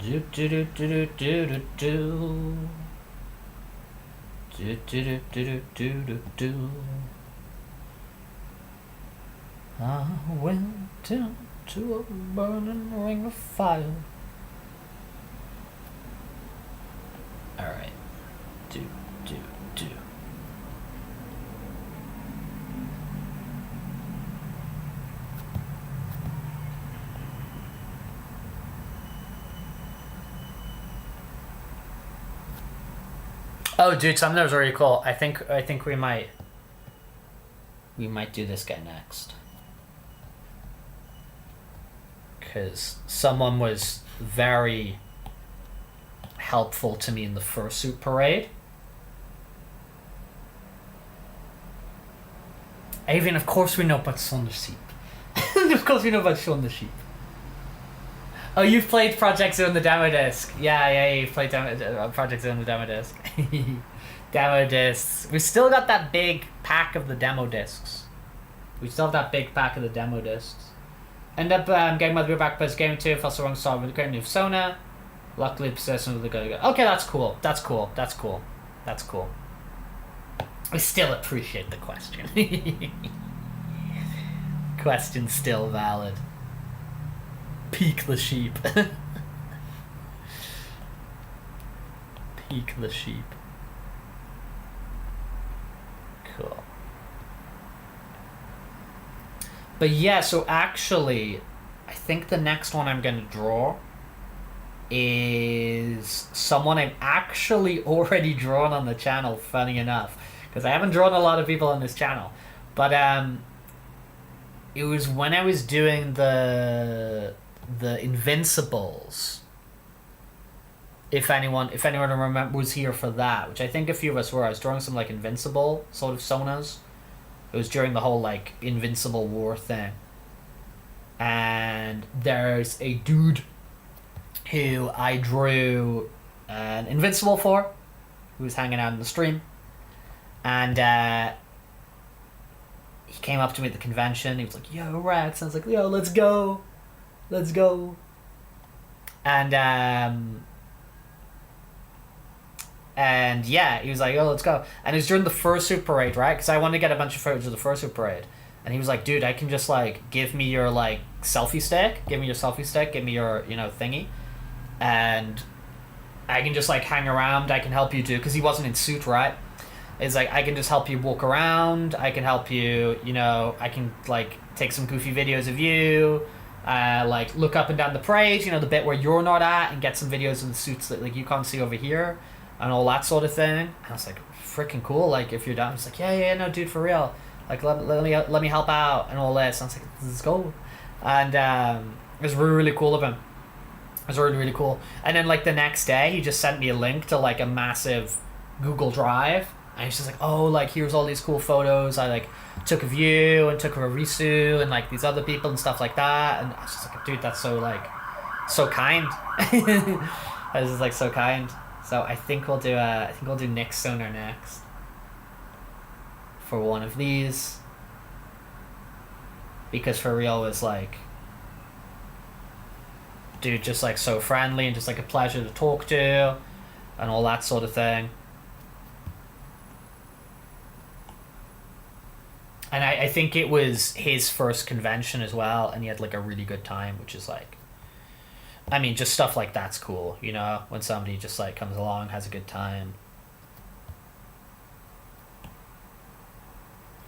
Do do do do do do do. Do do do do do do. I went into a burning ring of fire. Alright. Do. Oh, dude, something that was really cool. I think we might do this guy next. Because someone was very helpful to me in the Fursuit parade. Avian, of course we know about Shaun the Sheep. Of course we know about Shaun the Sheep. Oh, you've played Project Zoo on the demo disc. Yeah, you've played Project Zoo on the demo disc. Demo discs. We still got that big pack of the demo discs. We still have that big pack of the demo discs. End up getting my back best game 2, if I also wrong side with the great new Sona. Luckily possessing with the go. Okay, that's cool. That's cool. I still appreciate the question. Question still valid. Peek the sheep. Peek the sheep. Cool. But yeah, so actually, I think the next one I'm going to draw is someone I've actually already drawn on the channel, funny enough. Because I haven't drawn a lot of people on this channel. But it was when I was doing the Invincibles. If anyone remember was here for that, which I think a few of us were. I was drawing some like Invincible sort of sonas. It was during the whole like Invincible War thing. And there's a dude who I drew an Invincible for, who was hanging out in the stream. And he came up to me at the convention. He was like, "Yo, Rex." I was like, "Yo, let's go. And yeah, he was like, "Oh, let's go." And it was during the Fursuit parade, right? Because I wanted to get a bunch of photos of the Fursuit parade. And he was like, "Dude, I can just like give me your like selfie stick. Give me your thingy, and I can just like hang around. I can help you do." Because he wasn't in suit, right? It's like, I can just help you walk around. I can help you. I can like take some goofy videos of you. like look up and down the parade, you know, the bit where you're not at, and get some videos of the suits that like you can't see over here, and all that sort of thing. And I was like, freaking cool. Like if you're down, it's like yeah, no, dude, for real. Like let me help out and all this. And I was like, let's go. And it was really, really cool of him. It was really, really cool. And then like the next day, he just sent me a link to like a massive Google Drive, and he's just like, oh, like here's all these cool photos I like took of you and took of Arisu and like these other people and stuff like that. And I was just like, dude, that's so like so kind. I was just like so kind. So I think we'll do Nick Stoner next for one of these, because for real was like, dude, just like so friendly and just like a pleasure to talk to and all that sort of thing. And I think it was his first convention as well, and he had like a really good time, which is like, I mean, just stuff like that's cool, you know, when somebody just like comes along, has a good time.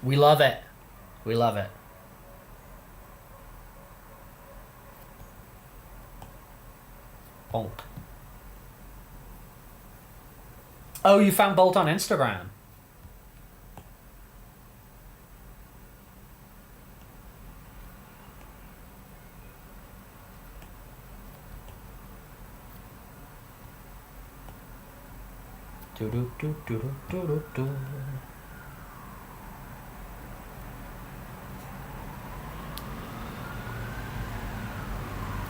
We love it. We love it. Bonk. Oh, you found Bolt on Instagram. Do do do do do do do.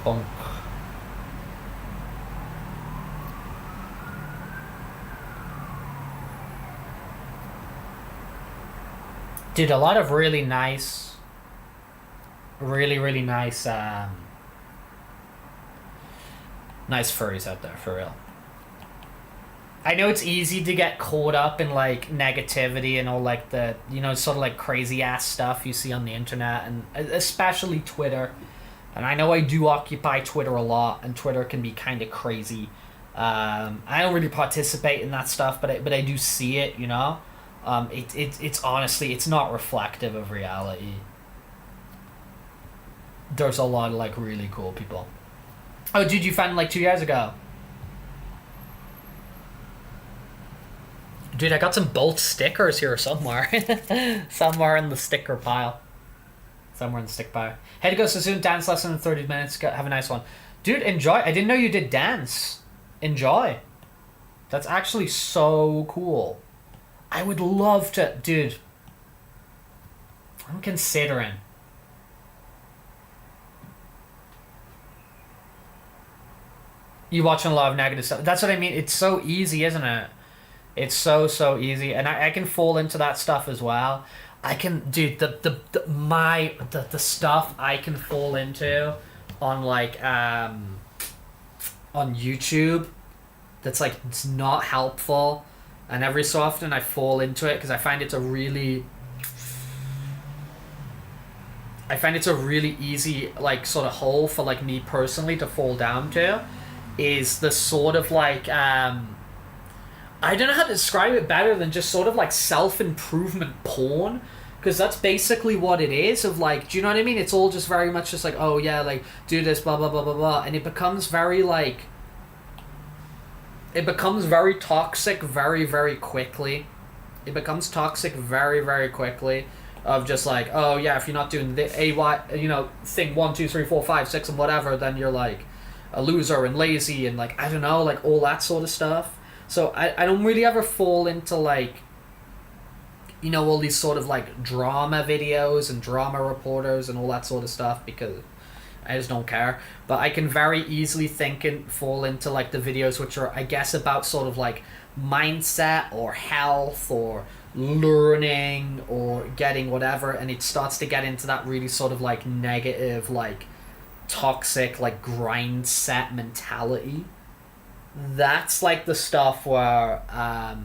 Bonk. Dude, a lot of really nice, really nice, nice furries out there, for real. I know it's easy to get caught up in like negativity and all like the, you know, sort of like crazy ass stuff you see on the internet, and especially Twitter. And I know I do occupy Twitter a lot, and Twitter can be kind of crazy. I don't really participate in that stuff, but I do see it, you know. It's honestly, it's not reflective of reality. There's a lot of like really cool people. Oh, dude, you found like 2 years ago. Dude, I got some Bolt stickers here somewhere. Somewhere in the sticker pile. Somewhere in the stick pile. Hey, to go so soon. Dance lesson in 30 minutes. Have a nice one. Dude, enjoy. I didn't know you did dance. Enjoy. That's actually so cool. I would love to... Dude. I'm considering. You watching a lot of negative stuff. That's what I mean. It's so easy, isn't it? It's so easy, and I can fall into that stuff as well. I can, dude, the stuff I can fall into on like on YouTube that's like, it's not helpful, and every so often I fall into it because I find it's a really easy like sort of hole for like me personally to fall down to, is the sort of like I don't know how to describe it better than just sort of like self-improvement porn, because that's basically what it is. Of like, do you know what I mean? It's all just very much just like, oh yeah, like do this, blah blah blah blah blah, and it becomes very like, it becomes very toxic very quickly. It becomes toxic very quickly, of just like, oh yeah, if you're not doing the you know, thing 1 2 3 4 5 6 and whatever, then you're like a loser and lazy and like, I don't know, like all that sort of stuff. So I don't really ever fall into like, you know, all these sort of like drama videos and drama reporters and all that sort of stuff, because I just don't care. But I can very easily think and fall into like the videos which are, I guess, about sort of like mindset or health or learning or getting whatever, and it starts to get into that really sort of like negative, like toxic, like grind set mentality. That's like the stuff where have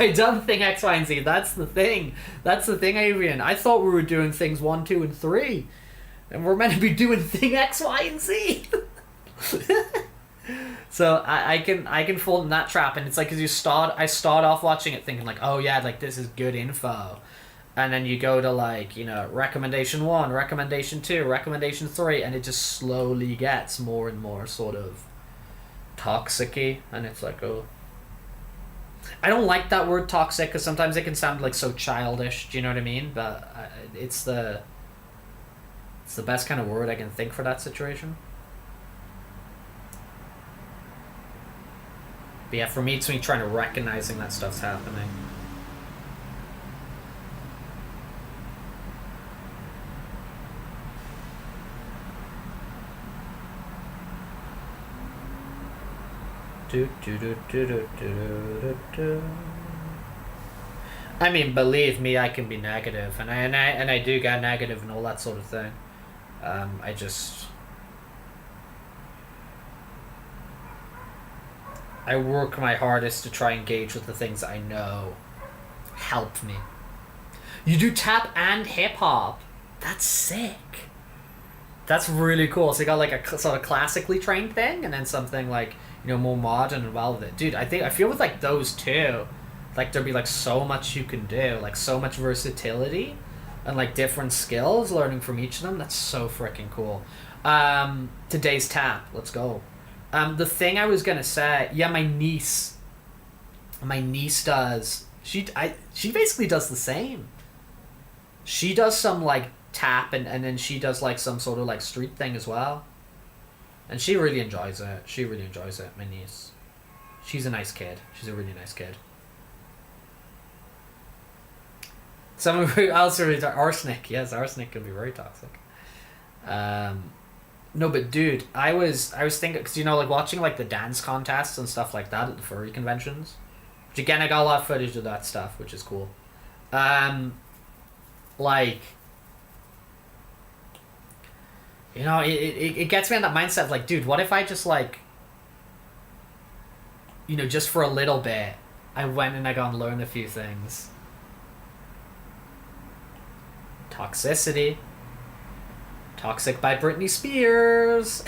I done thing X, Y, and Z? That's the thing, Adrian. I thought we were doing things 1 2 and 3, and we're meant to be doing thing X, Y, and Z. So I can fall in that trap, and it's like, because I start off watching it thinking like, oh yeah, like this is good info, and then you go to like, you know, recommendation 1, recommendation 2, recommendation 3, and it just slowly gets more and more sort of toxic-y, and it's like, oh, I don't like that word toxic because sometimes it can sound like so childish, do you know what I mean? But it's the best kind of word I can think for that situation. But yeah, for me, it's me trying to recognizing that stuff's happening. I mean, believe me, I can be negative, and I do get negative and all that sort of thing. I work my hardest to try and engage with the things I know help me. You do tap and hip hop. That's sick. That's really cool. So you got like a sort of classically trained thing, and then something like, you know, more modern and well with it. Dude, I feel with like those two, like there'd be like so much you can do, like so much versatility, and like different skills, learning from each of them. That's so freaking cool. Today's tap. Let's go. The thing I was gonna say, yeah, my niece does. She basically does the same. She does some like tap, and then she does like some sort of like street thing as well. And she really enjoys it. My niece. She's a nice kid. She's a really nice kid. Someone who also reads arsenic. Yes, arsenic can be very toxic. No, but dude, I was thinking, because, you know, like watching like the dance contests and stuff like that at the furry conventions. Which again, I got a lot of footage of that stuff, which is cool. Like, you know, it gets me in that mindset of like, dude, what if I just like, you know, just for a little bit, I went and I got and learned a few things. Toxicity. Toxic by Britney Spears.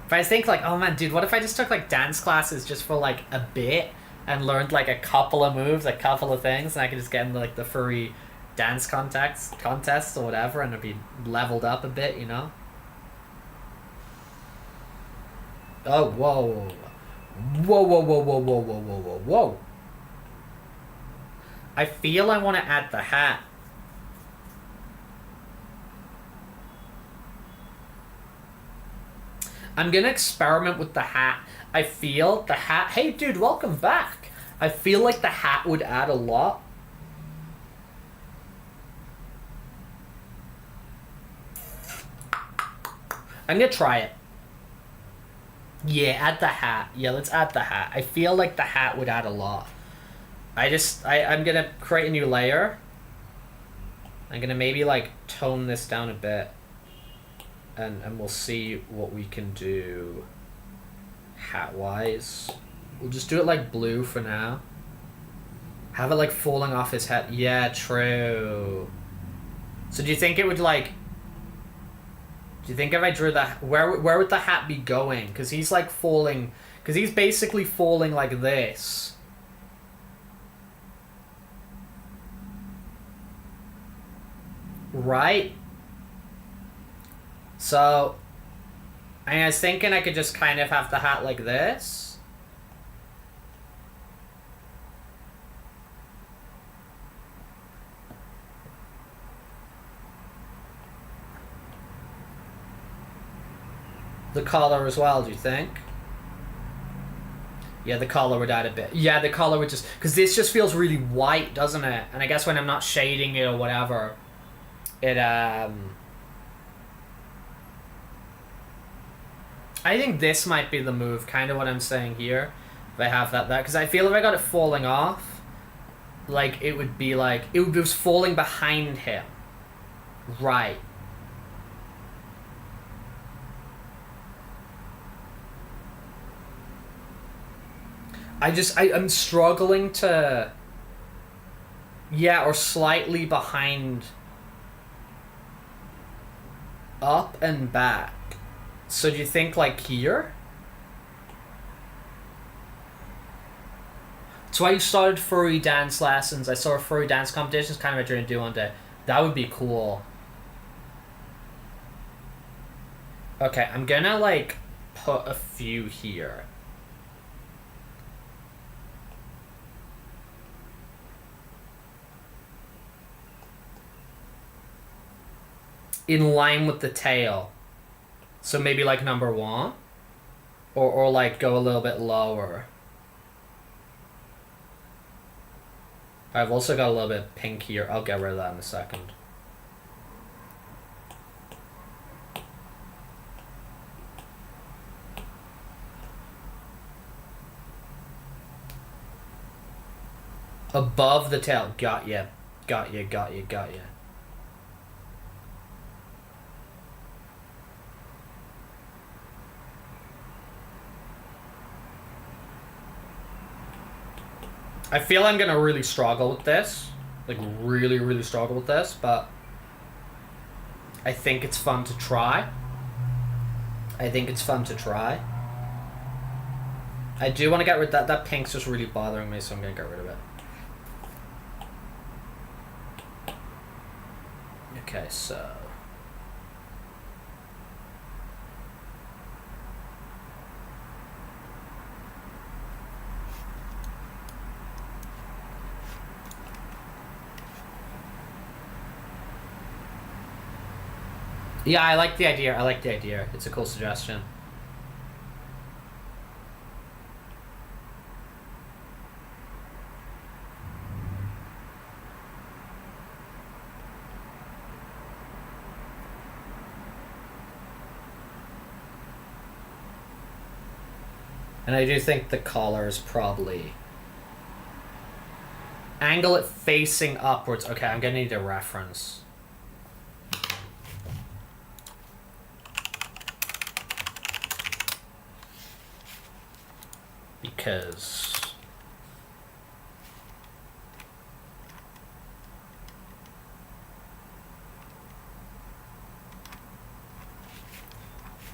But I think like, oh man, dude, what if I just took like dance classes just for like a bit and learned like a couple of moves, a couple of things, and I could just get into like the furry dance contests or whatever, and it'd be leveled up a bit, you know? Oh, whoa. Whoa. I feel I want to add the hat. I'm gonna experiment with the hat. I feel the hat... Hey, dude, welcome back. I feel like the hat would add a lot. I'm gonna try it. Yeah, add the hat. Yeah, let's add the hat. I feel like the hat would add a lot. I'm gonna create a new layer. I'm gonna maybe like tone this down a bit. And we'll see what we can do hat-wise. We'll just do it like blue for now. Have it like falling off his head. Yeah, true. So do you think it would like... Do you think if I drew that... Where would the hat be going? Because he's like falling... Because he's basically falling like this. Right? So, I was thinking I could just kind of have the hat like this. The collar as well, do you think? Yeah, the collar would add a bit. Yeah, the collar would just... Because this just feels really white, doesn't it? And I guess when I'm not shading it or whatever, it, I think this might be the move, kind of what I'm saying here. If I have that there. Because I feel if I got it falling off, like, it would be like... It was falling behind him. Right. I'm struggling to... Yeah, or slightly behind... Up and back. So do you think like here? So I started furry dance lessons. I saw a furry dance competition. It's kind of what you're going to do one day. That would be cool. Okay, I'm going to, like, put a few here. In line with the tail. So maybe, like, number 1. Or like, go a little bit lower. I've also got a little bit pink here. I'll get rid of that in a second. Above the tail. Got ya. Got ya, got ya, got ya. I feel I'm gonna really struggle with this. Like, really, really struggle with this, but I think it's fun to try. I think it's fun to try. I do want to get rid of that. That pink's just really bothering me, so I'm gonna get rid of it. Okay, so... Yeah, I like the idea. I like the idea. It's a cool suggestion. And I do think the collar is probably... Angle it facing upwards. Okay, I'm gonna need a reference. Because...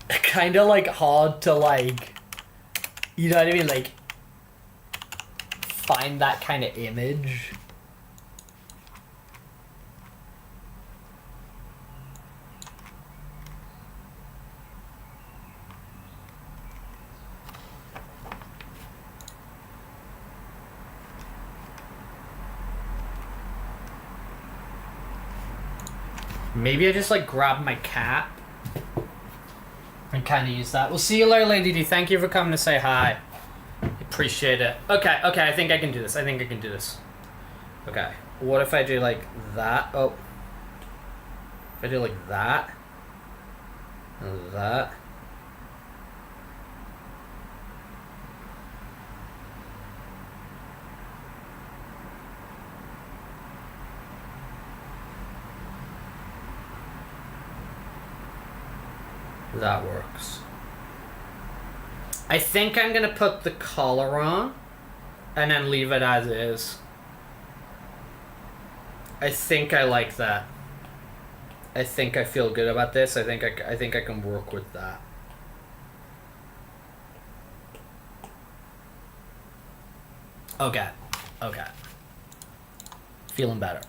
Kinda like hard to like... You know what I mean? Like... Find that kind of image. Maybe I just like grab my cap and kind of use that. We'll see you later, Lady D. Thank you for coming to say hi. Appreciate it. Okay, I think I can do this. Okay. What if I do like that? Oh. If I do like that. And that. That works. I think I'm gonna put the collar on and then leave it as is. I think I like that. I think I feel good about this. I think I can work with that. Okay. Feeling better.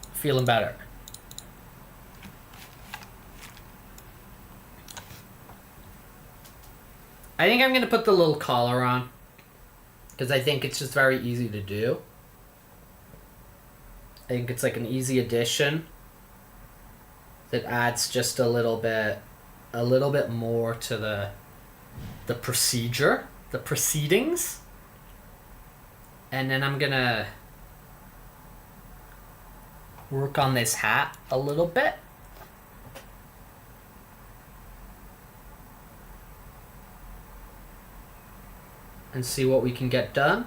I think I'm going to put the little collar on because I think it's just very easy to do. I think it's like an easy addition that adds just a little bit more to the procedure, the proceedings. And then I'm going to work on this hat a little bit. And see what we can get done.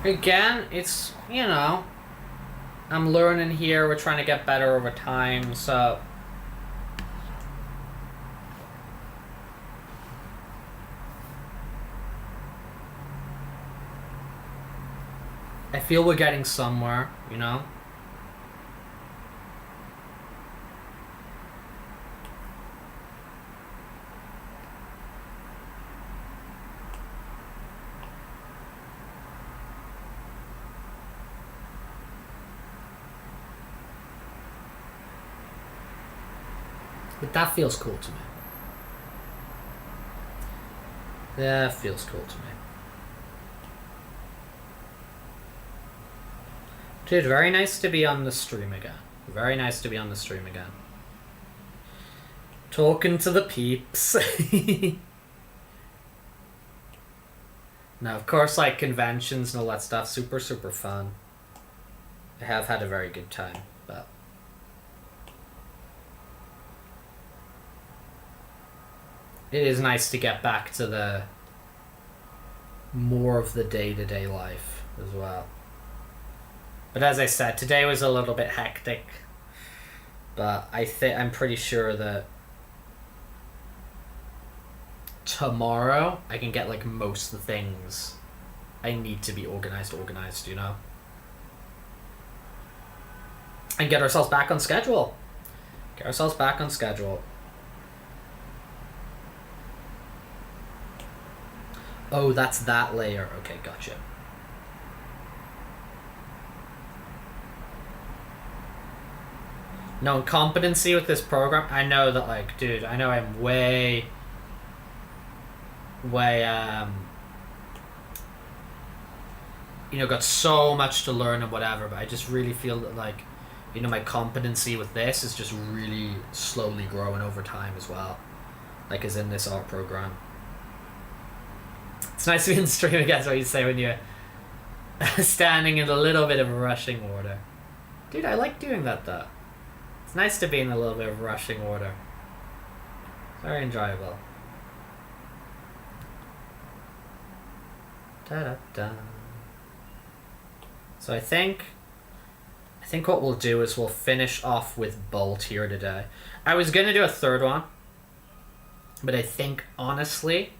Again, it's, you know, I'm learning here. We're trying to get better over time, so... I feel we're getting somewhere, you know? But that feels cool to me. That feels cool to me. Dude, very nice to be on the stream again. Very nice to be on the stream again. Talking to the peeps. Now, of course, like conventions and all that stuff, super, super fun. I have had a very good time, but... it is nice to get back to the... more of the day-to-day life as well. But as I said, today was a little bit hectic. But I'm pretty sure that tomorrow I can get like most of the things I need to be organized, you know? And get ourselves back on schedule. Get ourselves back on schedule. Oh, that's that layer. Okay, gotcha. No, competency with this program, I know that, like, dude, I know I'm way, you know, got so much to learn and whatever, but I just really feel that, like, you know, my competency with this is just really slowly growing over time as well. Like, as in this art program. It's nice to be in the stream again, that's what you say when you're standing in a little bit of rushing order. Dude, I like doing that, though. It's nice to be in a little bit of rushing order. Very enjoyable. Da-da-da. So I think what we'll do is we'll finish off with Bolt here today. I was going to do a third one, but I think, honestly,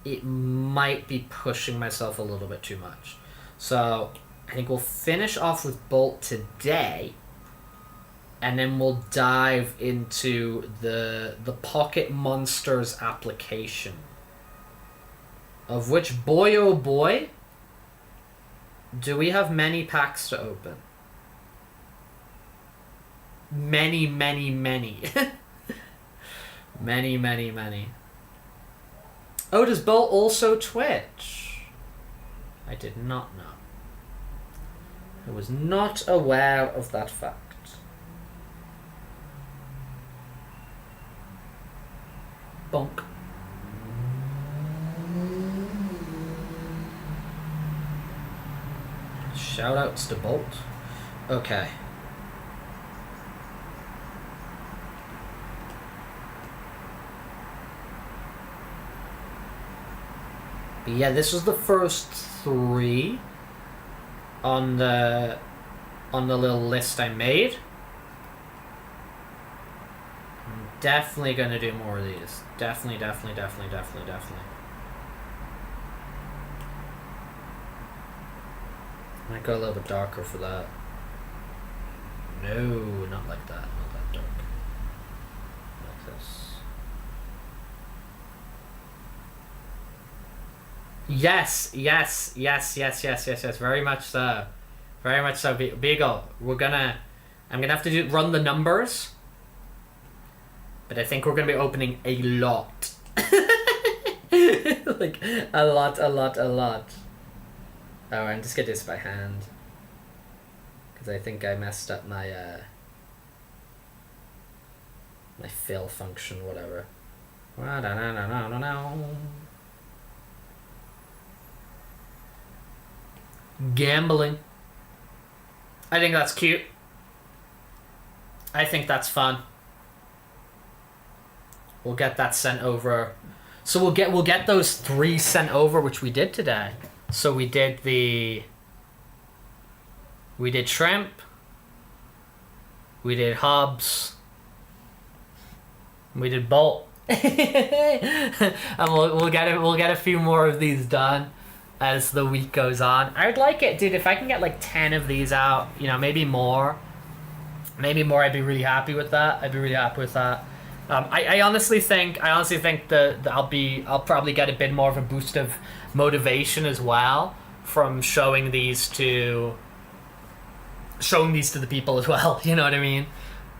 it might be pushing myself a little bit too much. So I think we'll finish off with Bolt today, and then we'll dive into the Pocket Monsters application, of which, boy oh boy, do we have many packs to open. Many, many, many. Many, many, many. Oh, does Bolt also Twitch? I did not know. I was not aware of that fact. Bonk. Shoutouts to Bolt. Okay. But yeah, this was the first 3 on the little list I made. I'm definitely gonna do more of these. Definitely. Might go a little bit darker for that. No, not like that. Not that dark. Like this. Yes. Very much so. Very much so. Beagle, I'm gonna have to run the numbers. But I think we're gonna be opening a lot. Like, a lot. Oh, I'm just gonna do this by hand. Because I think I messed up my, my fill function, whatever. Gambling. I think that's cute. I think that's fun. We'll get that sent over. So we'll get those 3 sent over, which we did today. So we did shrimp, we did Hobbs, we did Bolt, and we'll get a few more of these done, as the week goes on. I would like it, dude, if I can get like 10 of these out, you know, maybe more. Maybe more, I'd be really happy with that. I honestly think that I'll probably get a bit more of a boost of motivation as well from showing these to the people as well. You know what I mean?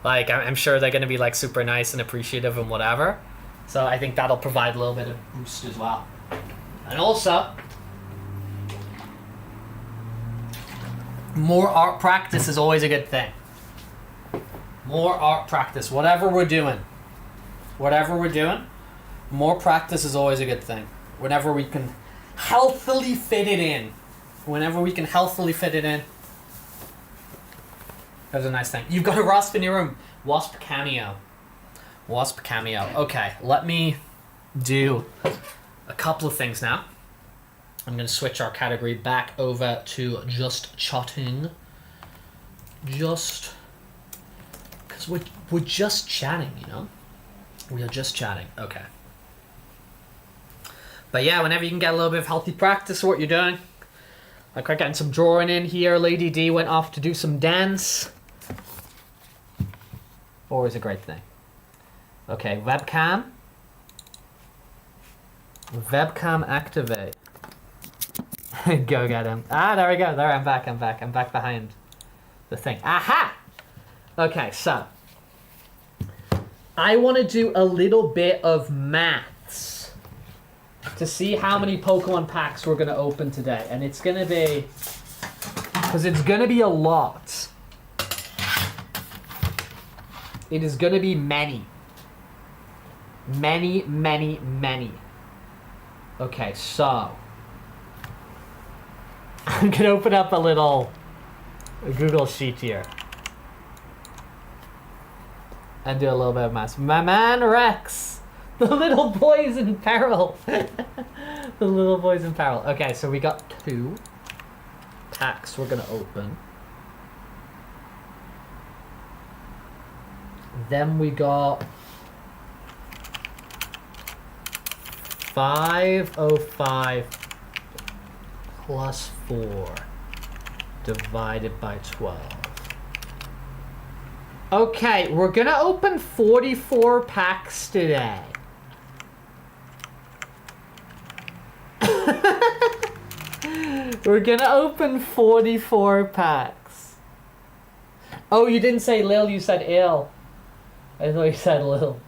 Like, I'm sure they're going to be like super nice and appreciative and whatever. So I think that'll provide a little bit of boost as well. And also, more art practice is always a good thing. More art practice, whatever we're doing, more practice is always a good thing. Whenever we can healthily fit it in. That's a nice thing. You've got a wasp in your room. Wasp cameo. Okay, let me do a couple of things now. I'm going to switch our category back over to just chatting. Just because we're just chatting, you know? We are just chatting. Okay. But yeah, whenever you can get a little bit of healthy practice of what you're doing. Like, we're getting some drawing in here. Lady D went off to do some dance. Always a great thing. Okay, webcam. Webcam activate. Go get him. Ah, there we go. There, I'm back behind the thing. Aha! Okay, so I want to do a little bit of maths to see how many Pokemon packs we're going to open today. And it's going to be... because it's going to be a lot. It is going to be many. Many. Okay, so... I'm going to open up a Google Sheet here. And do a little bit of math. My man Rex! The little boy's in peril. The little boy's in peril. Okay, so we got 2 packs we're going to open. Then we got 505 plus 4 divided by 12. Okay, we're gonna open 44 packs today. We're gonna open 44 packs. Oh, you didn't say Lil, you said ill. I thought you said Lil.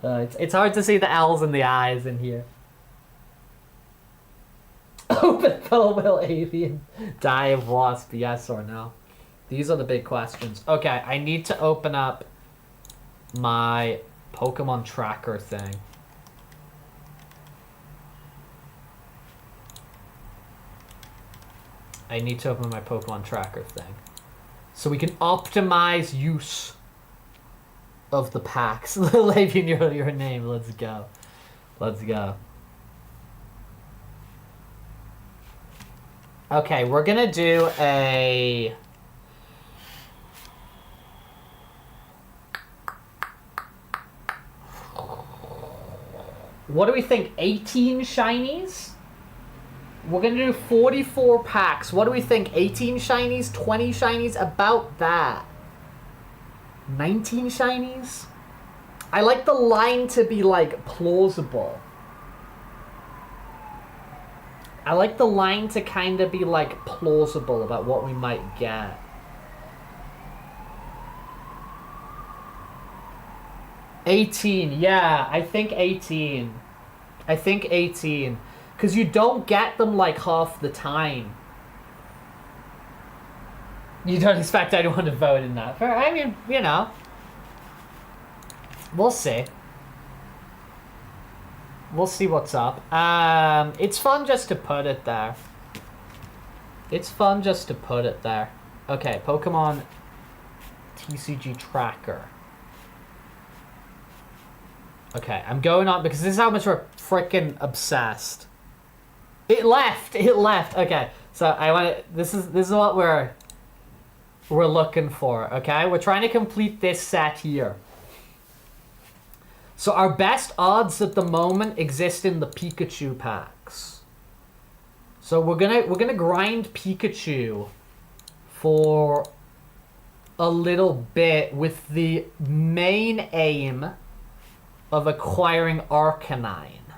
It's hard to see the L's and the I's in here. Open will avian die of wasp, yes or no? These are the big questions. Okay, I need to open up my Pokemon tracker thing. I need to open my Pokemon tracker thing. So we can optimize use of the packs. Little avian, your name. Let's go. Let's go. Okay, we're gonna do a... what do we think? 18 shinies? We're gonna do 44 packs. What do we think? 18 shinies? 20 shinies? About that. 19 shinies? I like the line to be, like, plausible. I like the line to kind of be, like, plausible about what we might get. $18, yeah, I think 18. I think 18. Because you don't get them, like, half the time. You don't expect anyone to vote in that. I mean, you know. We'll see. We'll see what's up. It's fun just to put it there. It's fun just to put it there. Okay, Pokemon TCG Tracker. Okay, I'm going on because this is how much we're freaking obsessed. It left. Okay, so I want to. This is what we're looking for. Okay, we're trying to complete this set here. So our best odds at the moment exist in the Pikachu packs. So we're gonna grind Pikachu for a little bit with the main aim of acquiring Arcanine.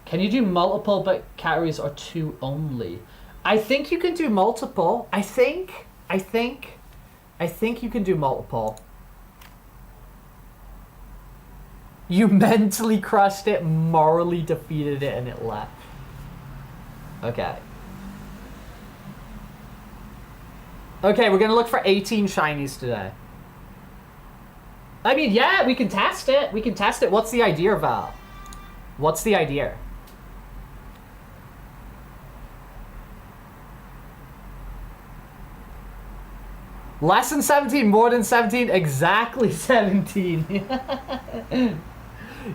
Can you do multiple but carries are 2 only? I think you can do multiple. I think you can do multiple. You mentally crushed it, morally defeated it, and it left. Okay. Okay, we're gonna look for 18 shinies today. I mean, yeah, we can test it. We can test it. What's the idea, Val? What's the idea? Less than 17, more than 17, exactly 17.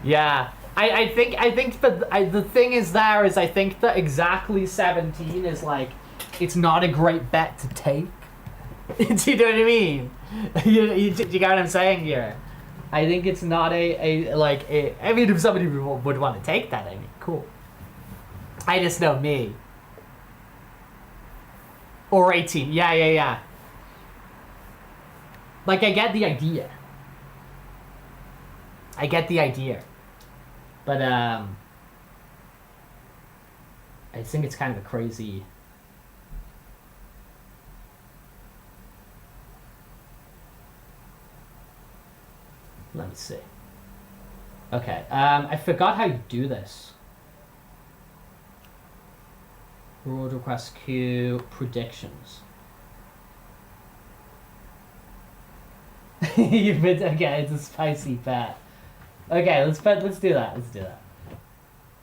Yeah, I think the thing is I think that exactly 17 is like, it's not a great bet to take. Do you know what I mean? You get what I'm saying here? I think it's not I mean, if somebody would want to take that, I mean, cool. I just know me. Or 18, yeah. Like, I get the idea. But, I think it's kind of a crazy... Let me see. Okay, I forgot how you do this. Reward request queue, predictions. You've been, okay, it's a spicy bet. Okay, let's do that.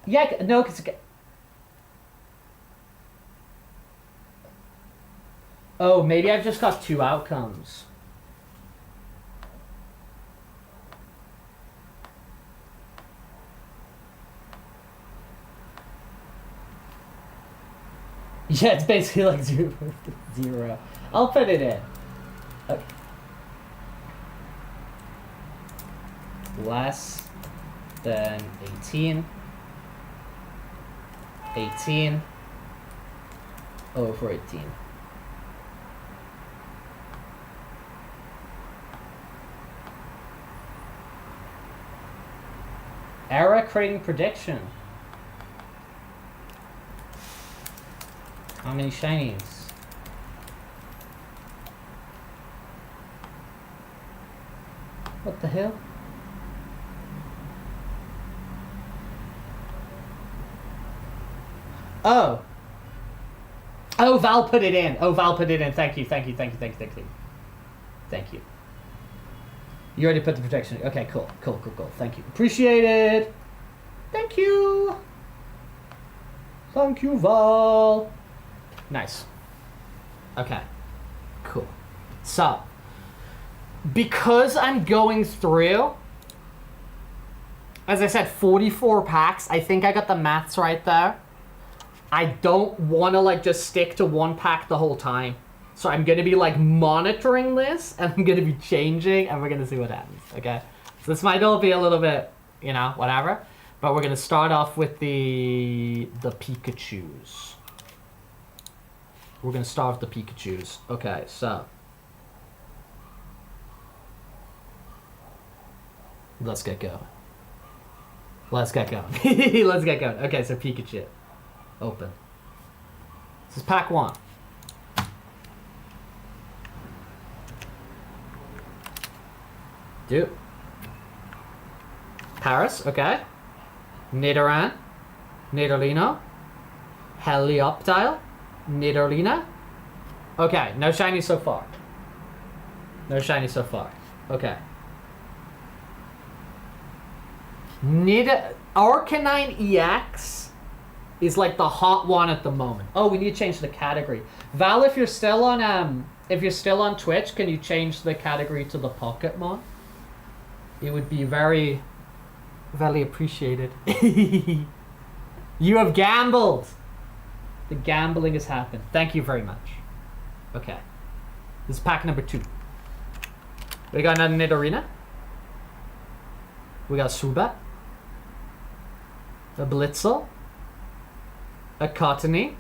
Yeah, no, because... Oh, maybe I've just got 2 outcomes. Yeah, it's basically like 0. I'll put it in. Okay. Less than 18. 18. Over 18. Error creating prediction. How many shinies? What the hell? Oh. Oh, Val put it in. Thank you. Thank you. You already put the protection. Okay, cool. Thank you. Appreciate it. Thank you. Thank you, Val. Nice. Okay. Cool. So, because I'm going through, as I said, 44 packs, I think I got the maths right there. I don't want to, like, just stick to 1 pack the whole time. So I'm going to be, like, monitoring this, and I'm going to be changing, and we're going to see what happens, okay? So this might all be a little bit, you know, whatever. But we're going to start off with the Pikachus. We're going to start with the Pikachus. Okay, so. Let's get going. Let's get going. Okay, so Pikachu. Open. This is pack 1. Dude. Paris, okay. Nidoran. Nidorino. Helioptile. Nidorina. Okay, no shiny so far. Okay. Arcanine EX is like the hot one at the moment. Oh, we need to change the category. Val, if you're still on Twitch, can you change the category to the Pokémon? It would be very, very appreciated. You have gambled. The gambling has happened. Thank you very much. Okay. This is pack number 2. We got another Nidorina. We got Suba. A Blitzel. A Cottony.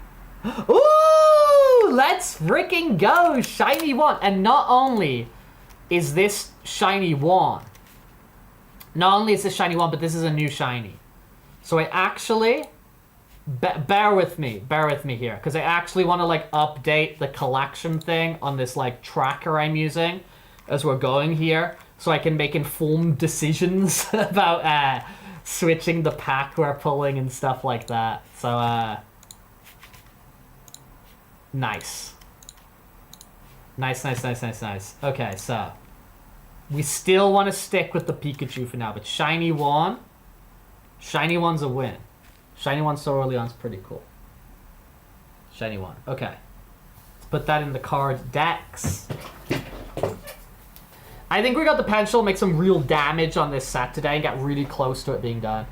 Ooh! Let's freaking go! Shiny one! And not only is this shiny one, but this is a new shiny. So I actually... bear with me here. Because I actually want to, like, update the collection thing on this, like, tracker I'm using as we're going here. So I can make informed decisions about, switching the pack we're pulling and stuff like that. So, nice. Nice. Okay, so we still want to stick with the Pikachu for now, but shiny one's a win. Shiny one so early on is pretty cool. Shiny one. Okay. Let's put that in the card decks. I think we got the potential to make some real damage on this set today and get really close to it being done.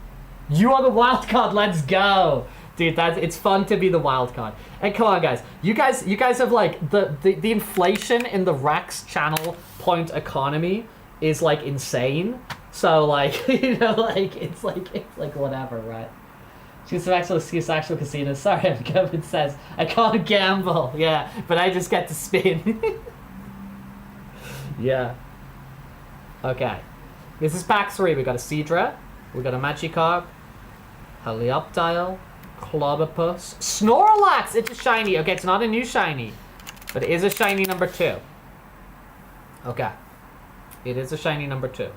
You are the wild card. Let's go. Dude, it's fun to be the wild card. And come on, guys. You guys have, like, the inflation in the Rex channel point economy is, like, insane. So, like, you know, like, it's like whatever, right? Choose some actual casinos. Sorry, the government says I can't gamble. Yeah, but I just get to spin. Yeah. Okay. This is pack 3. We got a Seadra. We got a Magikarp. Helioptile. Clobbopus. Snorlax! It's a shiny. Okay, it's not a new shiny. But it is a shiny number 2. Okay. It is a shiny number 2.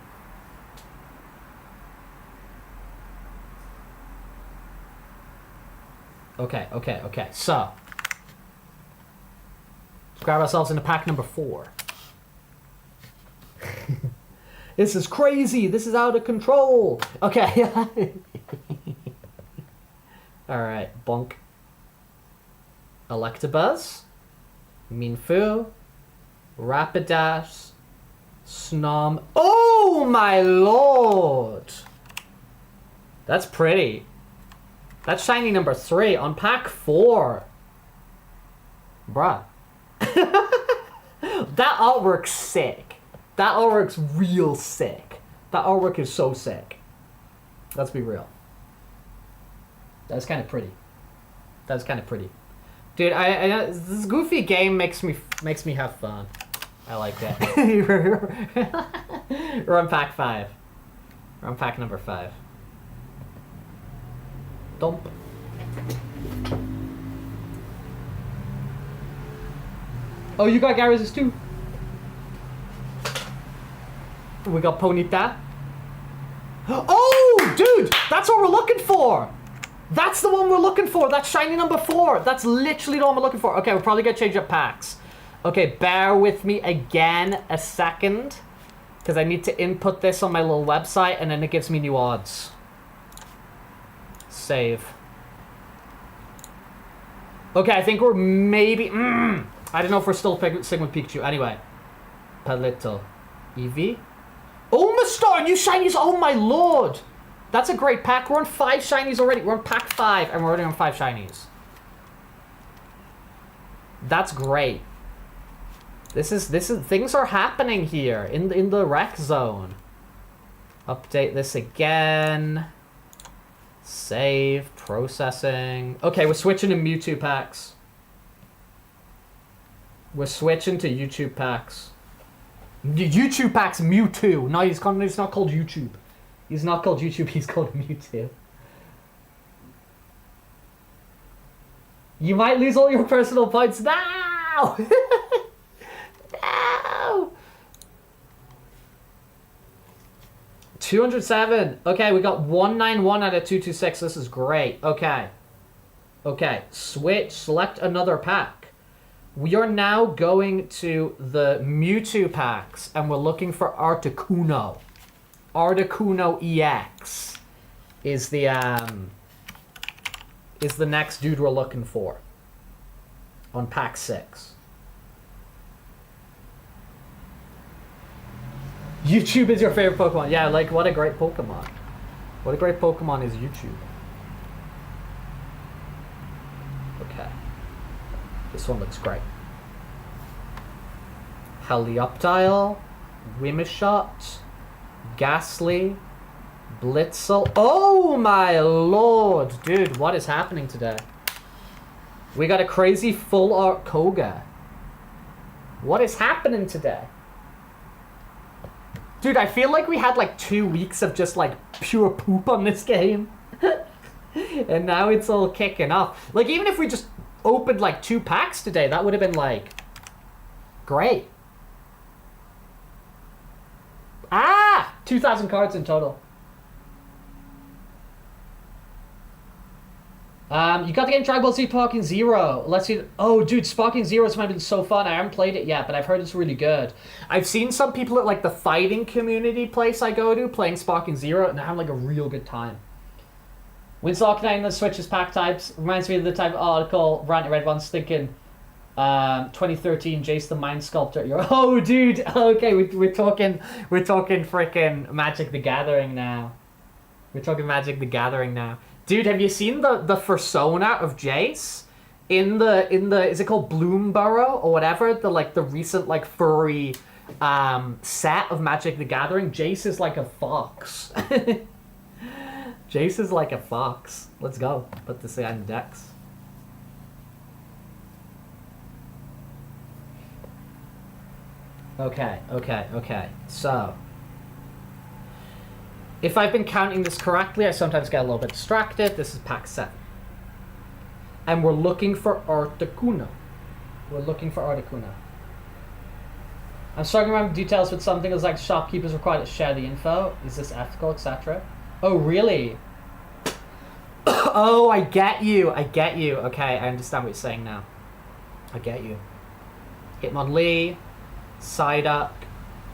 Okay. So, let's grab ourselves into pack number 4. This is crazy. This is out of control. Okay. Alright, Bonk. Electabuzz. Minfu. Rapidash. Snom. Oh my lord! That's pretty. That's shiny number 3 on pack 4. Bruh. That artwork's sick. That artwork's real sick. That artwork is so sick. Let's be real. That's kind of pretty. Dude, I this goofy game makes me have fun. I like that. We're on pack 5. We're on pack number 5. Dump. Oh, you got Gyarados too. We got Ponyta. Oh, dude, that's what we're looking for. That's the one we're looking for. That's shiny number 4. That's literally the one we're looking for. Okay, we're probably gonna change up packs. Okay, bear with me again a second, because I need to input this on my little website, and then it gives me new odds. Save. Okay, I think we're maybe... I don't know if we're still sticking with Pikachu. Anyway. Palito. Eevee. Omastar! New shinies! Oh my lord! That's a great pack. We're on 5 shinies already. We're on pack 5, and we're already on 5 shinies. That's great. This is things are happening here in the rec zone. Update this again. Save, processing. Okay, we're switching to Mewtwo packs. We're switching to YouTube packs. YouTube packs Mewtwo. No, he's not called YouTube. He's not called YouTube, he's called Mewtwo. You might lose all your personal points now! No! 207. Okay, we got 191 out of 226. This is great. Okay. Okay, switch. Select another pack. We are now going to the Mewtwo packs, and we're looking for Articuno. Articuno EX is the next dude we're looking for on pack 6. YouTube is your favorite Pokemon. Yeah, like, what a great Pokemon. What a great Pokemon is YouTube. Okay. This one looks great. Helioptile. Wimmershot, Ghastly, Blitzel. Oh my lord, dude, what is happening today? We got a crazy full art Koga. What is happening today? Dude, I feel like we had like 2 weeks of just like pure poop on this game. And now it's all kicking off. Like, even if we just opened like 2 packs today, that would have been like great. 2,000 cards in total. You got the game Dragon Ball Z Sparking Zero. Let's see. Oh, dude, Sparking Zero's might have been so fun. I haven't played it yet, but I've heard it's really good. I've seen some people at like the fighting community place I go to playing Sparking Zero, and they're having like a real good time. Winslow connecting the Switch's pack types reminds me of the type of article Ranty Red once thinking 2013 Jace the Mind Sculptor. Oh, dude. Okay, we're talking freaking Magic the Gathering now. We're talking Magic the Gathering now. Dude, have you seen the fursona of Jace in the is it called Bloomborough or whatever, the recent like furry set of Magic the Gathering? Jace is like a fox. Jace is like a fox. Let's go. Put this guy in the decks. Okay. So, if I've been counting this correctly, I sometimes get a little bit distracted. This is pack 7. And we're looking for Articuno. I'm struggling around with details with something that's like shopkeepers required to share the info. Is this ethical, etc.? Oh, really? Oh, I get you. Okay, I understand what you're saying now. I get you. Hitmonlee, Psyduck,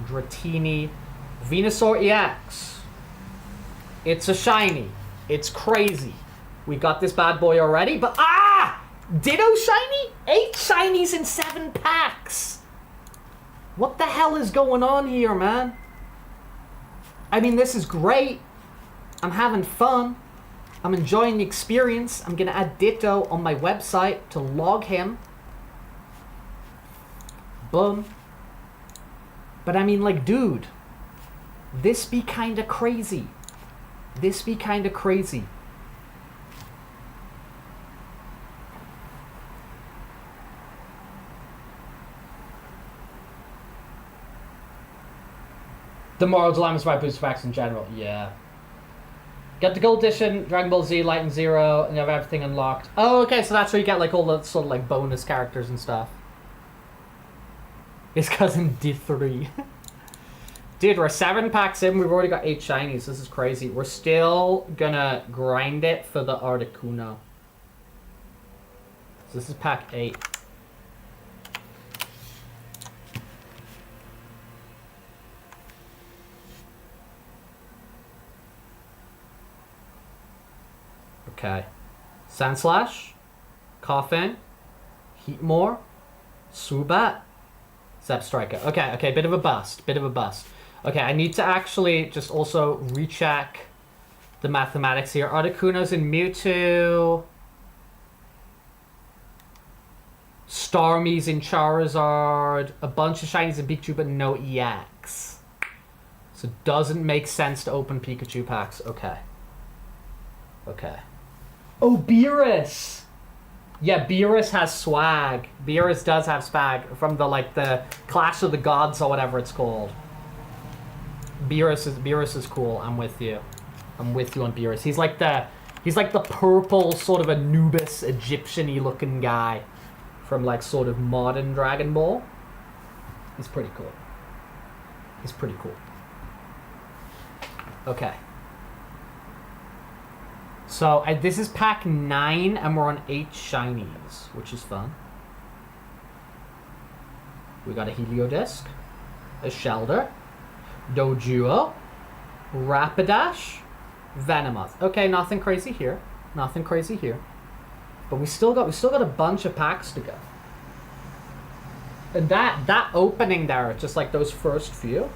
Dratini, Venusaur EX. It's a shiny. It's crazy. We got this bad boy already, but Ditto shiny? 8 shinies in 7 packs. What the hell is going on here, man? I mean, this is great. I'm having fun. I'm enjoying the experience. I'm gonna add Ditto on my website to log him. Boom. But I mean, like, dude, this be kinda crazy. The moral dilemmas by booster packs in general, yeah. Get the gold edition, Dragon Ball Z, Light and Zero, and you have everything unlocked. Oh, okay, so that's where you get like all the sort of like bonus characters and stuff. His cousin D3. Dude, we're 7 packs in. We've already got 8 shinies. This is crazy. We're still gonna grind it for the Articuno. So this is pack 8. Okay. Sandslash, Koffing, Heatmore, Swoobat, Zepstriker. Okay, bit of a bust. Okay, I need to actually just also recheck the mathematics here. Articuno's in Mewtwo. Starmie's in Charizard. A bunch of shinies in Pikachu, but no EX. So it doesn't make sense to open Pikachu packs. Okay. Oh, Beerus! Yeah, Beerus has swag. Beerus does have swag from the Clash of the Gods or whatever it's called. Beerus is cool. I'm with you on Beerus. He's like the purple sort of Anubis Egyptian-y looking guy from like sort of modern Dragon Ball. He's pretty cool. Okay. So, this is pack 9, and we're on 8 shinies, which is fun. We got a Heliodisc, a Shelder, Doduo, Rapidash, Venomoth. Okay, nothing crazy here. But we still got a bunch of packs to go. And that opening there, just like those first few,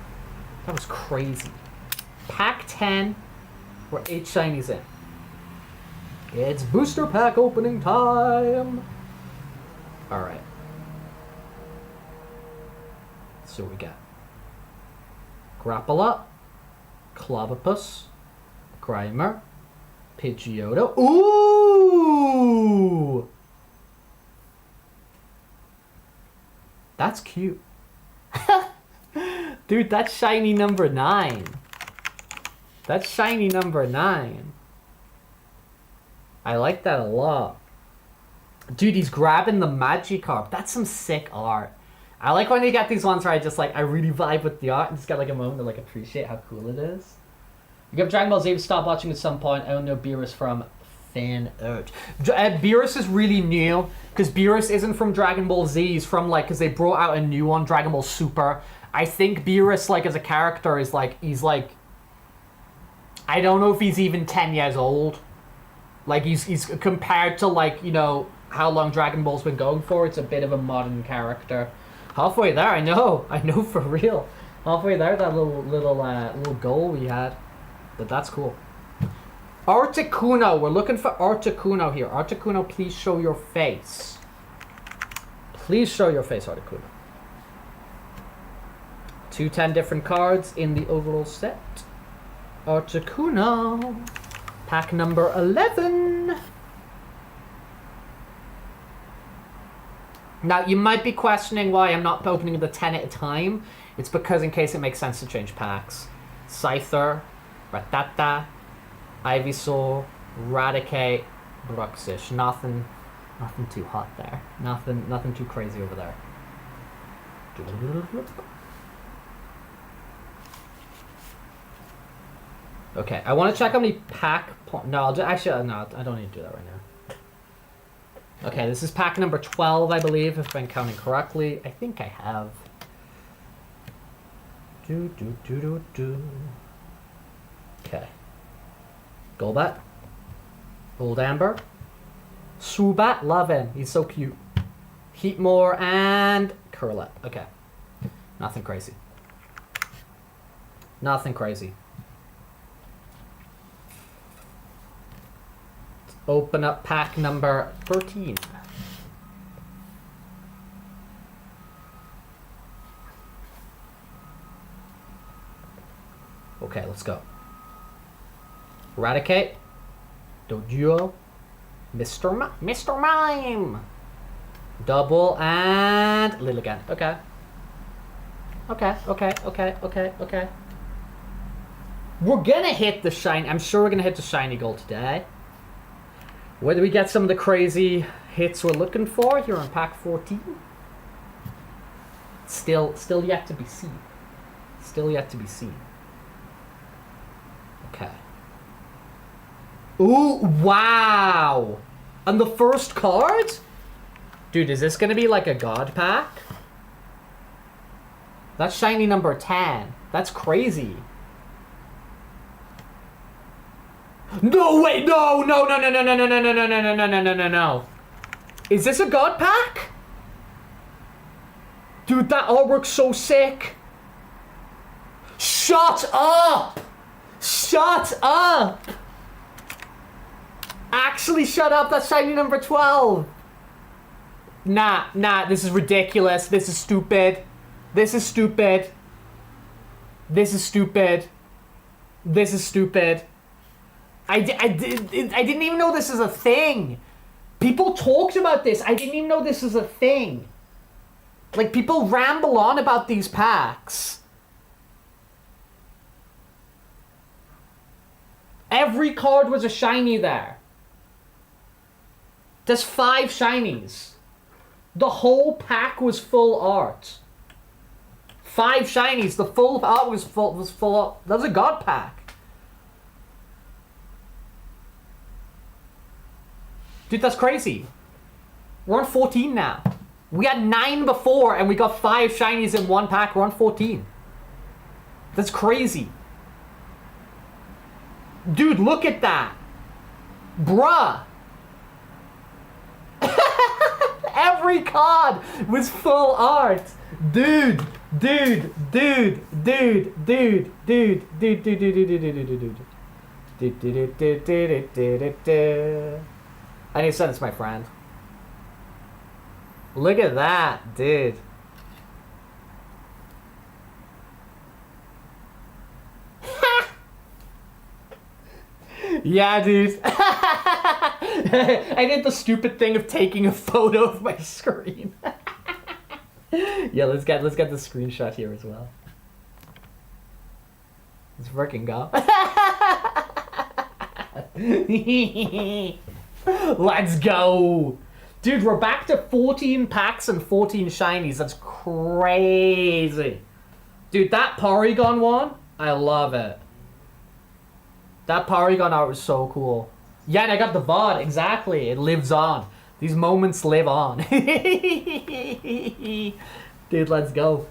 that was crazy. Pack 10, we're 8 shinies in. It's booster pack opening time! Alright. Let's see what we got. Grappler, Clobopus, Grimer, Pidgeotto. Ooh! That's cute. Dude, that's shiny number 9. That's shiny number 9. I like that a lot. Dude, he's grabbing the Magikarp. That's some sick art. I like when you get these ones where I just like, I really vibe with the art and just get like a moment to like appreciate how cool it is. You got Dragon Ball Z, stop watching at some point. I don't know Beerus from fan art. Beerus is really new because Beerus isn't from Dragon Ball Z. He's from like, because they brought out a new one, Dragon Ball Super. I think Beerus like as a character is like, he's like, I don't know if he's even 10 years old. Like he's compared to like, you know, how long Dragon Ball's been going for, it's a bit of a modern character. Halfway there, I know for real. Halfway there, that little goal we had. But that's cool. Articuno, we're looking for Articuno here. Articuno, please show your face. Please show your face, Articuno. 210 different cards in the overall set. Articuno. Pack number 11. Now, you might be questioning why I'm not opening the 10 at a time. It's because in case it makes sense to change packs. Scyther, Rattata, Ivysaur, Raticate, Bruxish. Nothing too hot there. Nothing too crazy over there. Okay, I want to check how many pack... No, actually, no, I don't need to do that right now. Okay, this is pack number 12, I believe, if I'm counting correctly. I think I have. Okay. Golbat. Old Amber. Subat, love him. He's so cute. Heatmore and Curlet. Okay. Nothing crazy. Nothing crazy. Open up pack number 13. Okay, let's go. Raticate, Doduo, Mr. Mime, Double, and Lilligant. Okay. Okay. We're gonna hit the shiny. I'm sure we're gonna hit the shiny goal today. Whether we get some of the crazy hits we're looking for here on pack 14, still yet to be seen. Still yet to be seen. Okay. Ooh, wow! On the first card? Dude, is this gonna be like a god pack? That's shiny number 10. That's crazy. No, wait, no. Is this a god pack? Dude, that artwork's so sick. Shut up! Shut up! Actually, shut up. That's shiny number 12. Nah, this is ridiculous. This is stupid. This is stupid. I didn't even know this is a thing. People talked about this. I didn't even know this is a thing. Like, people ramble on about these packs. Every card was a shiny there. There's 5 shinies. The whole pack was full art. 5 shinies. The full art was full. That was a god pack. Dude, that's crazy. We're on 14 now. We had 9 before, and we got 5 shinies in one pack. We're on 14. That's crazy. Dude, look at that. Bruh. Every card was full art. Dude. I need to send this to my friend. Look at that, dude. Yeah, dude. I did the stupid thing of taking a photo of my screen. Yeah, let's get the screenshot here as well. Let's freaking go. Let's go. Dude, we're back to 14 packs and 14 shinies. That's crazy. Dude, that Porygon one, I love it. That Porygon art was so cool. Yeah, and I got the VOD, exactly. It lives on. These moments live on. Dude, let's go.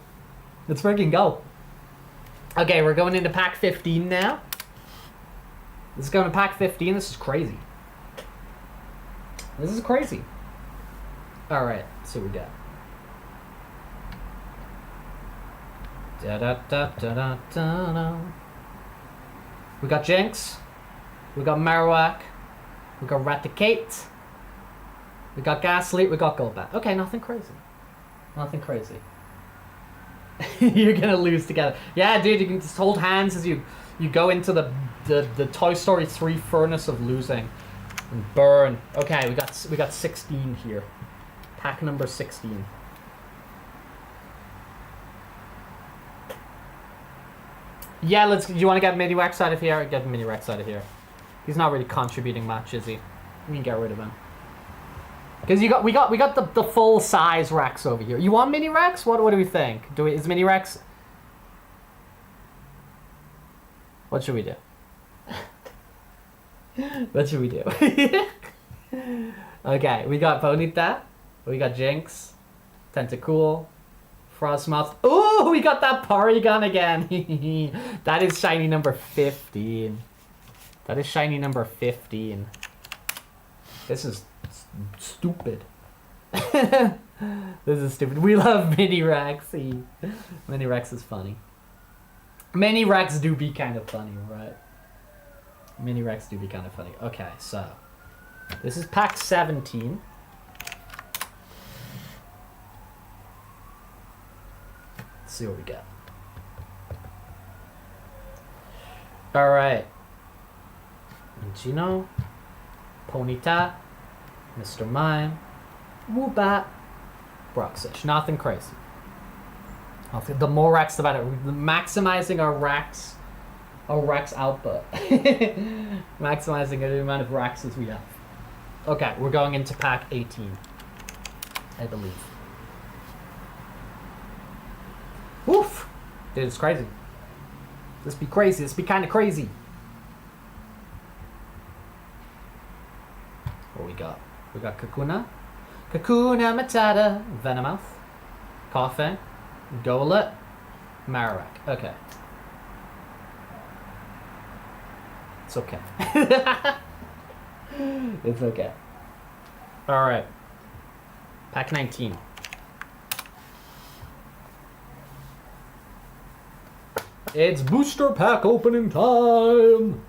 Let's freaking go. Okay, we're going into pack 15 now. This is going to pack 15. This is crazy. This is crazy. Alright, let's see what we got. Da-da-da-da-da-da. We got Jinx. We got Marowak. We got Raticate. We got Ghastly. We got Golbat. Okay, nothing crazy. Nothing crazy. You're gonna lose together. Yeah, dude, you can just hold hands as you go into the Toy Story 3 furnace of losing. And burn. Okay, we got 16 here. Pack number 16. Yeah, do you want to get Mini Rex out of here? Get Mini Rex out of here. He's not really contributing much, is he? We can get rid of him. Because we got the full size Rex over here. You want Mini Rex? What do we think? Is Mini Rex? What should we do? What should we do? Okay, we got Ponyta. We got Jinx. Tentacool. Frostmoth. Oh, we got that Porygon again. That is shiny number 15. That is shiny number 15. This is stupid. This is stupid. We love Mini Rex. Mini Rex is funny. Mini Rex do be kind of funny, right? Mini Rex do be kind of funny. Okay, so this is pack 17. Let's see what we got. All right. Gino, Ponyta, Mr. Mime, Woobat, Broxfish. Nothing crazy. The more Rex, the better. We're maximizing our Rex output. Maximizing the amount of Rexes we have. Okay, we're going into pack 18, I believe. Woof! Dude, it's crazy. This be crazy. This be kind of crazy. What we got? We got Kakuna, Matata, Venomoth, Koffing, Golett, Marowak. Okay. It's okay. It's okay. Alright. Pack 19. It's booster pack opening time!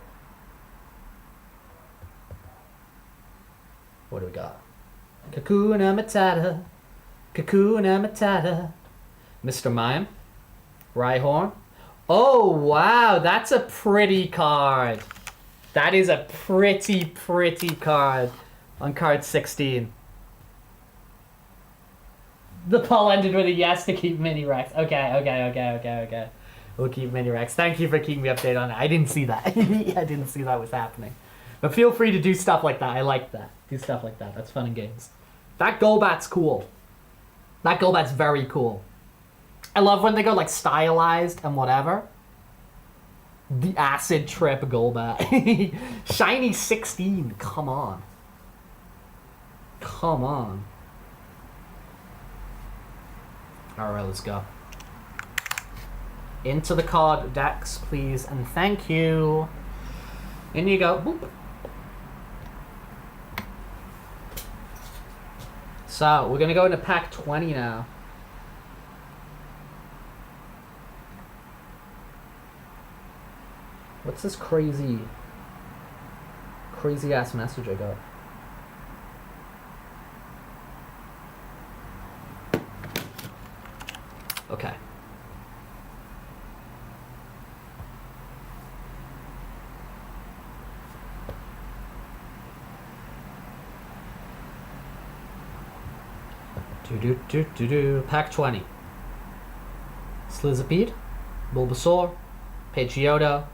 What do we got? Kakuna Matata, Mr. Mime, Rhyhorn. Oh, wow, that's a pretty card. That is a pretty card on card 16. The poll ended with a yes to keep Mini Rex. Okay. We'll keep Mini Rex. Thank you for keeping me updated on it. I didn't see that. I didn't see that was happening. But feel free to do stuff like that. I like that. Do stuff like that. That's fun in games. That Golbat's cool. That Golbat's very cool. I love when they go like stylized and whatever. The acid trip Golbat. Shiny 16. Come on. Come on. Alright, let's go. Into the card decks, please, and thank you. In you go. Boop. So, we're gonna go into pack 20 now. What's this crazy ass message I got? Okay. Pack 20. Slizipede, Bulbasaur, Pidgeotto,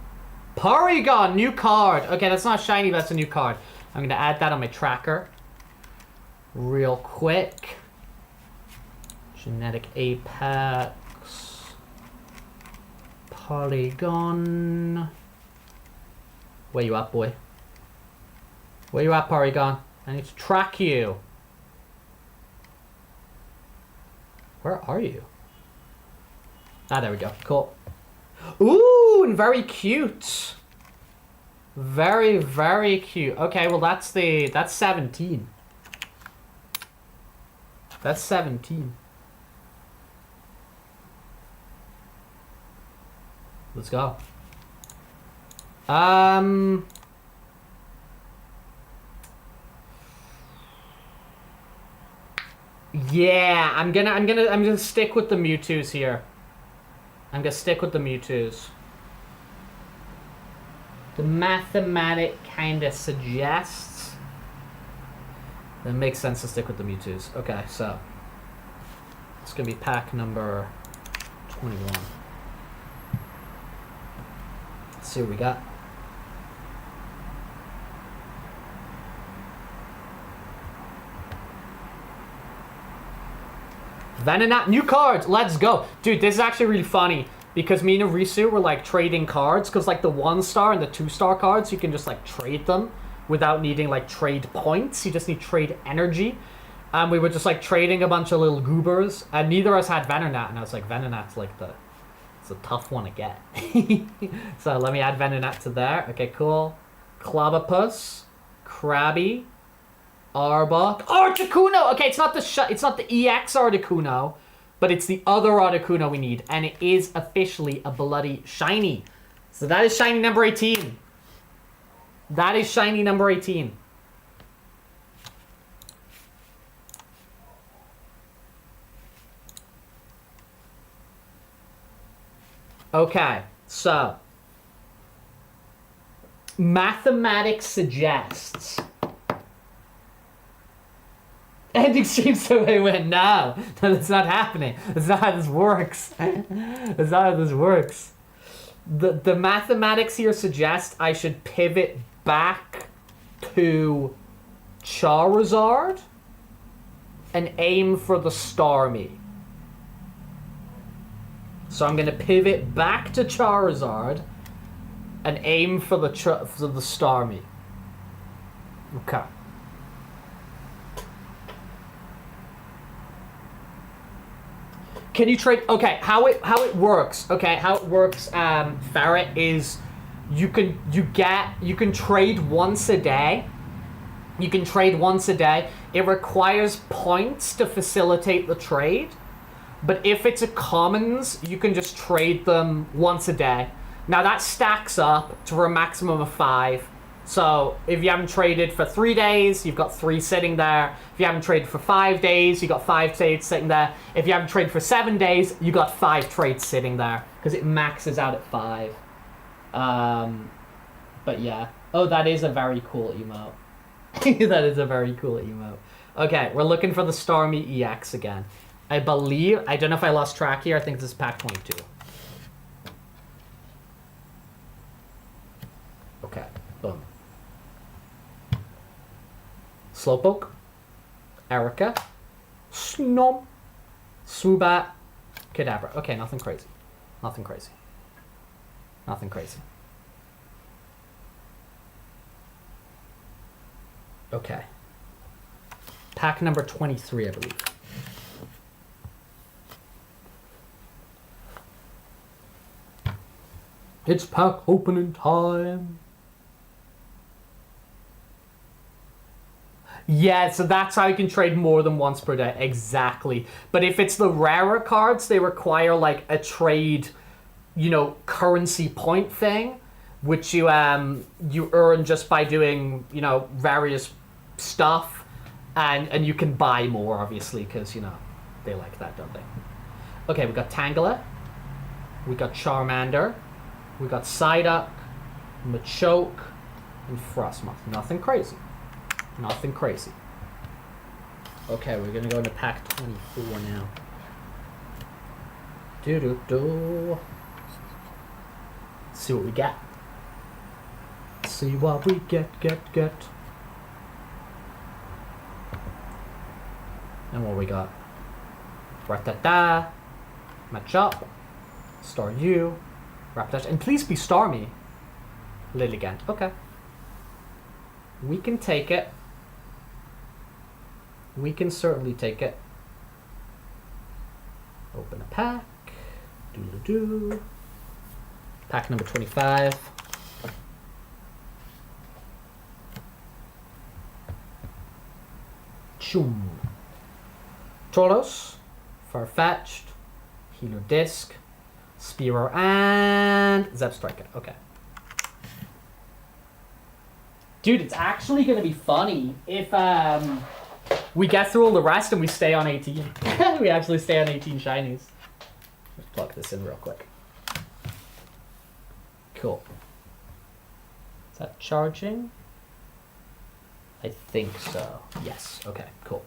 Porygon, new card. Okay, that's not shiny, but that's a new card. I'm gonna add that on my tracker real quick. Genetic Apex, Porygon. Where you at, boy? Where you at, Porygon? I need to track you. Where are you? Ah, there we go. Cool. Ooh, and very cute. Very, very cute. Okay, well that's 17. That's 17. Let's go. Yeah, I'm gonna stick with the Mewtwo's here. I'm gonna stick with the Mewtwo's. The mathematic kind of suggests that it makes sense to stick with the Mewtwo's. Okay, so it's gonna be pack number 21. Let's see what we got. Venonat, new cards, let's go. Dude, this is actually really funny because me and Risu were like trading cards because like the 1-star and the 2-star cards, you can just like trade them without needing like trade points. You just need trade energy. And we were just like trading a bunch of little goobers and neither of us had Venonat and I was like, Venonat's like it's a tough one to get. So let me add Venonat to there. Okay, cool. Clobbopus, Krabby, Arbok, Articuno. Okay, it's not the EX Articuno, but it's the other Articuno we need, and it is officially a bloody shiny. So that is shiny number 18. That is shiny number 18. Okay, so mathematics suggests. Ending stream so I went, no, that's not happening. That's not how this works. That's not how this works. The mathematics here suggest I should pivot back to Charizard and aim for the Starmie. So I'm gonna pivot back to Charizard and aim for the Starmie. Okay. Can you trade? Okay, how it works? Okay, how it works, Ferret, is you can trade once a day. You can trade once a day. It requires points to facilitate the trade, but if it's a commons, you can just trade them once a day. Now that stacks up to a maximum of 5. So if you haven't traded for 3 days, you've got 3 sitting there. If you haven't traded for 5 days, you've got 5 trades sitting there. If you haven't traded for 7 days, you got 5 trades sitting there because it maxes out at 5. But yeah. Oh, that is a very cool emote. That is a very cool emote. Okay, we're looking for the Starmie EX again. I believe, I don't know if I lost track here. I think this is pack 22. Okay, boom. Slowpoke, Erica, Snom, Swoobat, Kadabra. Okay, nothing crazy. Nothing crazy. Nothing crazy. Okay. Pack number 23, I believe. It's pack opening time. Yeah, so that's how you can trade more than once per day. Exactly. But if it's the rarer cards, they require like a trade, you know, currency point thing, which you earn just by doing, you know, various stuff, and you can buy more obviously because, you know, they like that, don't they? Okay, we got Tangela, we got Charmander, we got Psyduck, Machoke, and Frostmoth. Nothing crazy. Nothing crazy. Okay, we're gonna go into pack 24 now. Do. See what we get. See what we get. And what we got? Ratata. Match up. Star you. Rapidash. And please be star me. Lilligant. Okay. We can take it. We can certainly take it. Open a pack. Doodle-doo. Pack number 25. Choom. Trolos. Farfetch'd. Healer Disc. Spearer and Zep Striker. Okay. Dude, it's actually going to be funny if we get through all the rest and we stay on 18. We actually stay on 18 shinies. Let's plug this in real quick. Cool. Is that charging? I think so. Yes. Okay, cool.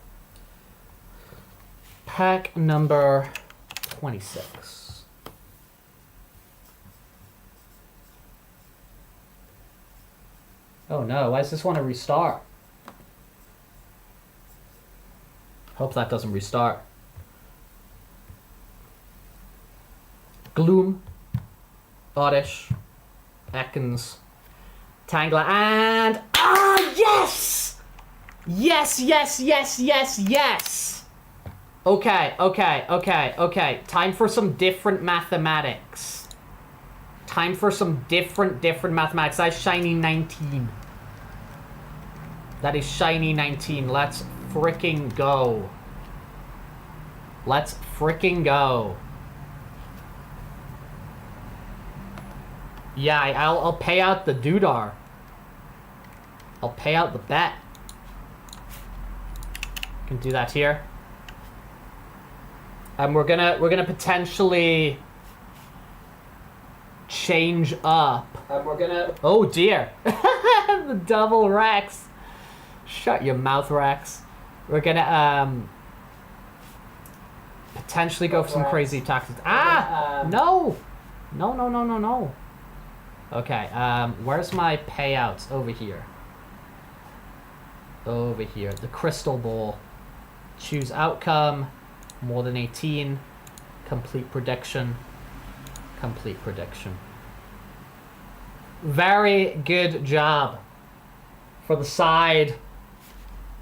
Pack number 26. Oh no, why does this want to restart? Hope that doesn't restart. Gloom, Oddish, Ekans, Tangler, and... Ah, yes! Yes! Okay. Time for some different mathematics. That's shiny 19. That is shiny 19. Let's fricking go. Yeah, I'll pay out the doodar. I'll pay out the bet. Can do that here. And we're gonna potentially change up. And we're gonna... Oh dear. The double Rex. Shut your mouth, Rex. We're gonna potentially go for some crazy tactics. No. Okay, where's my payouts? Over here. The crystal ball. Choose outcome. More than 18. Complete prediction. Very good job for the side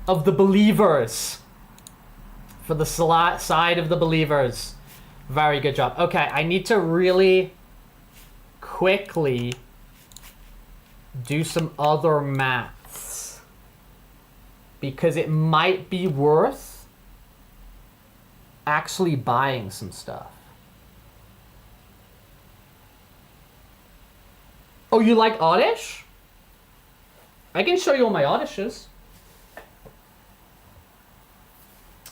of the believers. Very good job. Okay, I need to really quickly do some other maths because it might be worth actually buying some stuff. Oh, you like Oddish? I can show you all my Oddishes.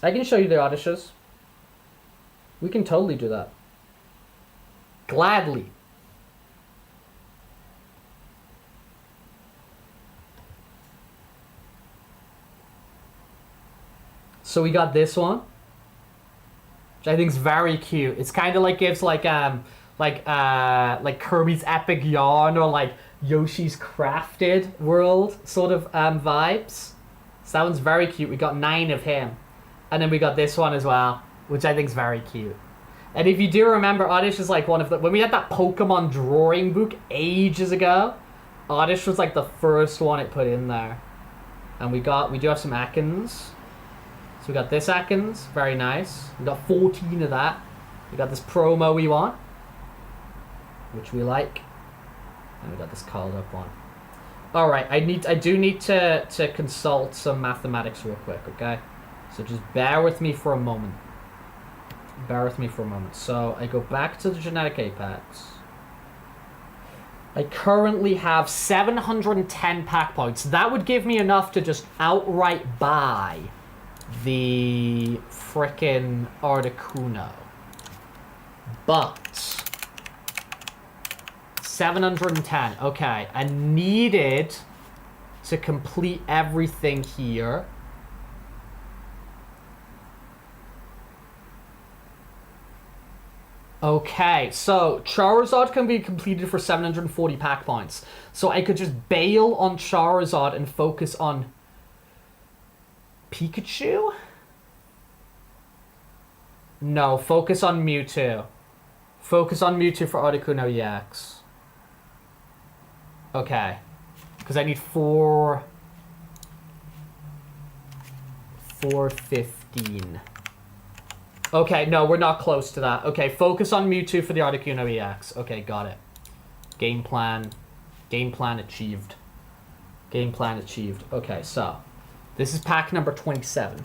I can show you the Oddishes. We can totally do that. Gladly. So we got this one, which I think is very cute. It's kind of like gives like Kirby's Epic Yarn or like Yoshi's Crafted World sort of vibes. So that one's very cute. We got 9 of him. And then we got this one as well, which I think is very cute. And if you do remember, Oddish is like one of the... When we had that Pokemon drawing book ages ago, Oddish was like the first one it put in there. And we do have some Ekans. So we got this Ekans, very nice. We got 14 of that. We got this promo we want, which we like. And we got this called up one. Alright, I do need to consult some mathematics real quick, okay? So just bear with me for a moment. So I go back to the genetic apex. I currently have 710 pack points. That would give me enough to just outright buy the frickin' Articuno. But 710. Okay, I needed to complete everything here Okay, so Charizard can be completed for 740 pack points. So I could just bail on Charizard and focus on Pikachu? No, focus on Mewtwo. Focus on Mewtwo for Articuno EX. Okay. Because I need 415. Okay, no, we're not close to that. Okay, focus on Mewtwo for the Articuno EX. Okay, got it. Game plan achieved. Game plan achieved. Okay, so this is pack number 27.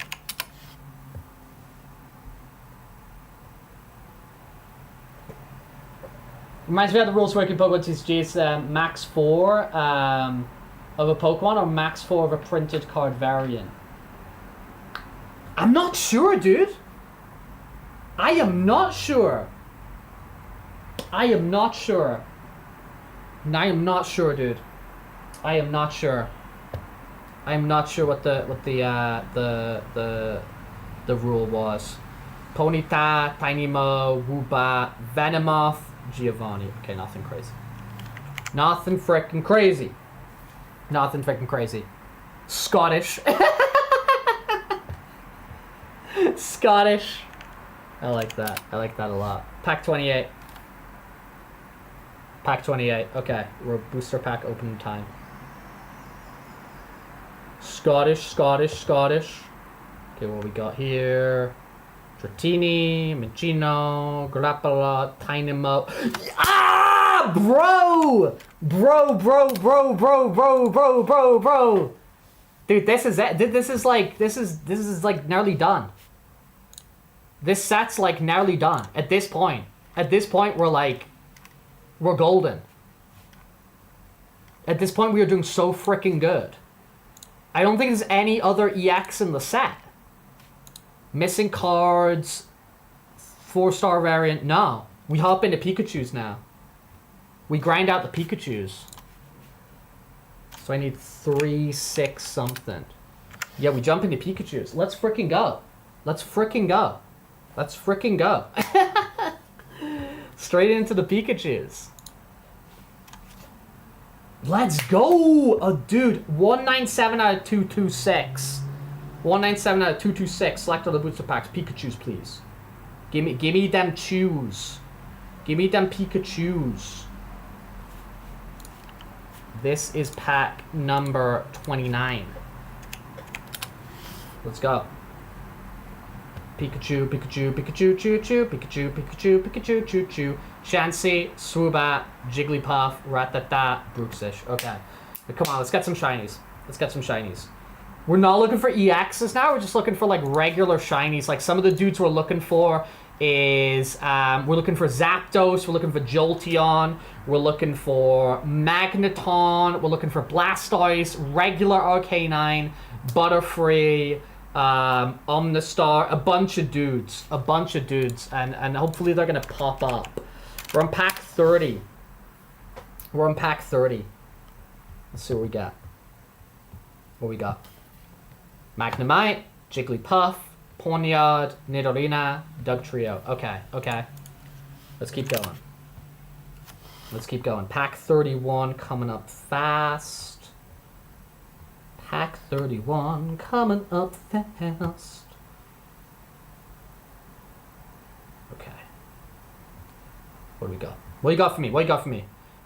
Reminds me how the rules work in Pokemon TCG. It's max 4 of a Pokemon or max 4 of a printed card variant. I'm not sure, dude. I am not sure. I am not sure, dude. I am not sure what the rule was. Ponyta, Tynamo, Woobat, Venomoth, Giovanni. Okay, nothing crazy. Nothing frickin' crazy. Scottish. Scottish. I like that a lot. Pack 28. Okay, we're booster pack opening time. Scottish. Okay, what we got here? Dratini, Magino, Grappa, Tynamo. Ah, bro! Dude, this is it. This is like nearly done. This set's like nearly done. At this point, we're golden. At this point, we are doing so freaking good. I don't think there's any other EX in the set. Missing cards, 4-star variant. No, we hop into Pikachus now. We grind out the Pikachus. So I need 3, 6 something. Yeah, we jump into Pikachus. Let's freaking go. Straight into the Pikachus. Let's go! Oh, dude, 197 out of 226. 197 out of 226. Select all the booster packs. Pikachus, please. Give me them chews. Give me them Pikachus. This is pack number 29. Let's go. Pikachu, choo-choo. Chansey, Swoobat, Jigglypuff, Rattata, Bruxish. Okay. But come on, let's get some shinies. We're not looking for EXs now, we're just looking for like regular shinies. Like some of the dudes we're looking for is, we're looking for Zapdos, we're looking for Jolteon, we're looking for Magneton, we're looking for Blastoise, regular Arcanine, Butterfree, Omnistar, a bunch of dudes, and hopefully they're gonna pop up. We're on pack 30. Let's see what we got. Magnemite, Jigglypuff, Ponyard, Nidorina, Dugtrio. Okay. Let's keep going. Pack 31 coming up fast. Pack 31 coming up fast. Okay. What do we got? What you got for me?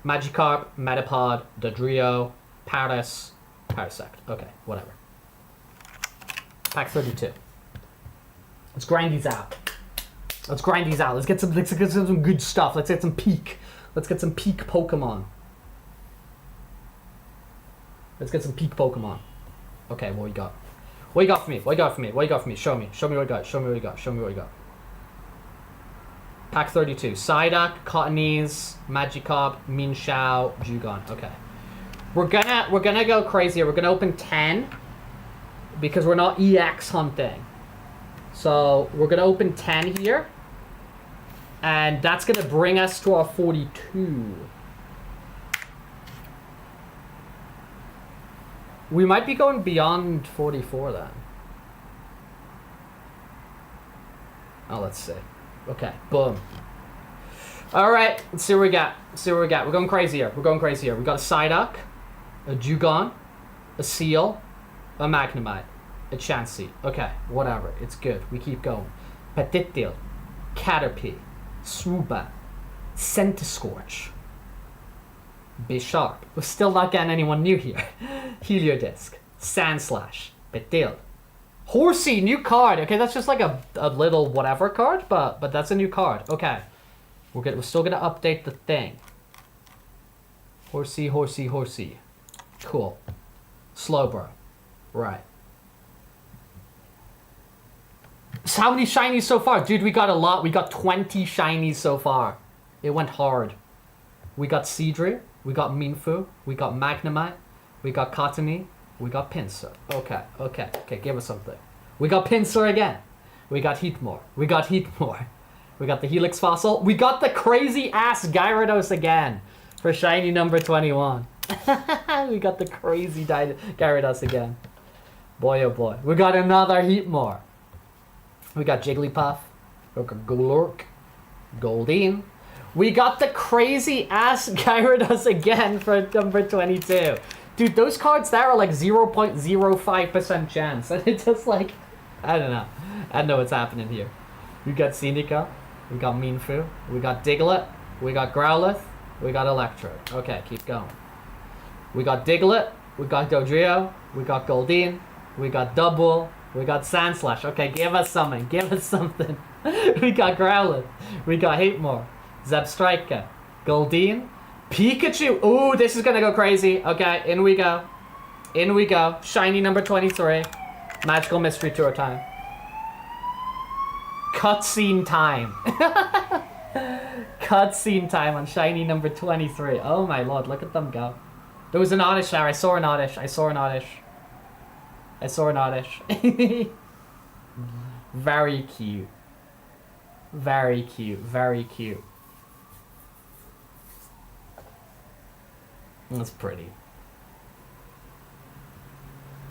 Magikarp, Metapod, Dodrio, Paras, Parasect. Okay, whatever. Pack 32. Let's grind these out. Let's get some good stuff. Let's get some peak Pokemon. Okay, what you got? What you got for me? Show me what you got. Pack 32. Psyduck, Cottonese, Magikarp, Minshao, Jugon. Okay. We're gonna go crazy here. We're gonna open 10 because we're not EX hunting. So we're gonna open 10 here. And that's gonna bring us to our 42. We might be going beyond 44 then. Oh, let's see. Okay, boom. All right, let's see what we got. Let's see what we got. We're going crazy here. We're going crazy here. We got a Psyduck, a Dugong, a Seal, a Magnemite, a Chansey. Okay, whatever. It's good. We keep going. Petitil, Caterpie, Swoobat, Centiskorch, Bisharp. We're still not getting anyone new here. Heliodisc, Sandslash, Petil. Horsey, new card. Okay, that's just like a little whatever card, but that's a new card. Okay. We're still gonna update the thing. Horsey, Horsey, Horsey. Cool. Slowbro. Right. So how many shinies so far? Dude, we got a lot. We got 20 shinies so far. It went hard. We got Seadrill. We got Minfu. We got Magnemite. We got Cottonee. We got Pinsir. Okay. Give us something. We got Pinsir again. We got Heatmore. We got Heatmore. We got the Helix Fossil. We got the crazy ass Gyarados again for shiny number 21. We got the crazy Gyarados again. Boy, oh boy. We got another Heatmore. We got Jigglypuff. We got Golurk. Goldeen. We got the crazy ass Gyarados again for number 22. Dude, those cards there are like 0.05% chance. And it's just like, I don't know. I don't know what's happening here. We got Seneca. We got Minfu. We got Diglett. We got Growlithe. We got Electrode. Okay, keep going. We got Diglett. We got Dodrio. We got Goldeen. We got Dubwool. We got Sandslash. Okay, give us something. Give us something. We got Growlithe. We got Heatmore. Zebstrika. Goldeen. Pikachu. Ooh, this is gonna go crazy. Okay, in we go. In we go. Shiny number 23. Magical Mystery Tour time. Cutscene time. Cutscene time on shiny number 23. Oh my lord, look at them go. There was an Oddish there. I saw an Oddish. Very cute. Very cute. Very cute. That's pretty.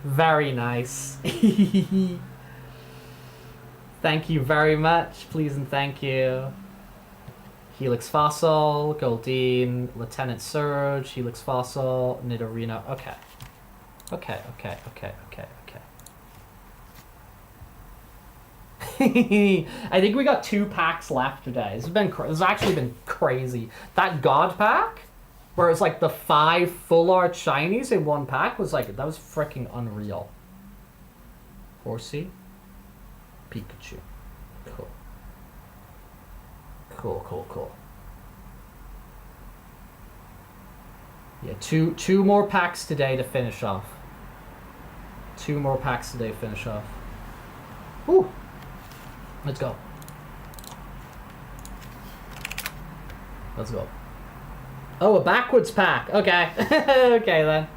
Very nice. Thank you very much. Please and thank you. Helix Fossil, Goldeen, Lieutenant Surge, Helix Fossil, Nidorino. Okay. Okay. I think we got 2 packs left today. This has actually been crazy. That God pack, where it's like the 5 full art shinies in one pack, was like, that was freaking unreal. Horsey, Pikachu. Cool. Yeah, two more packs today to finish off. 2 more packs today to finish off. Woo! Let's go. Oh, a backwards pack. Okay. Okay then.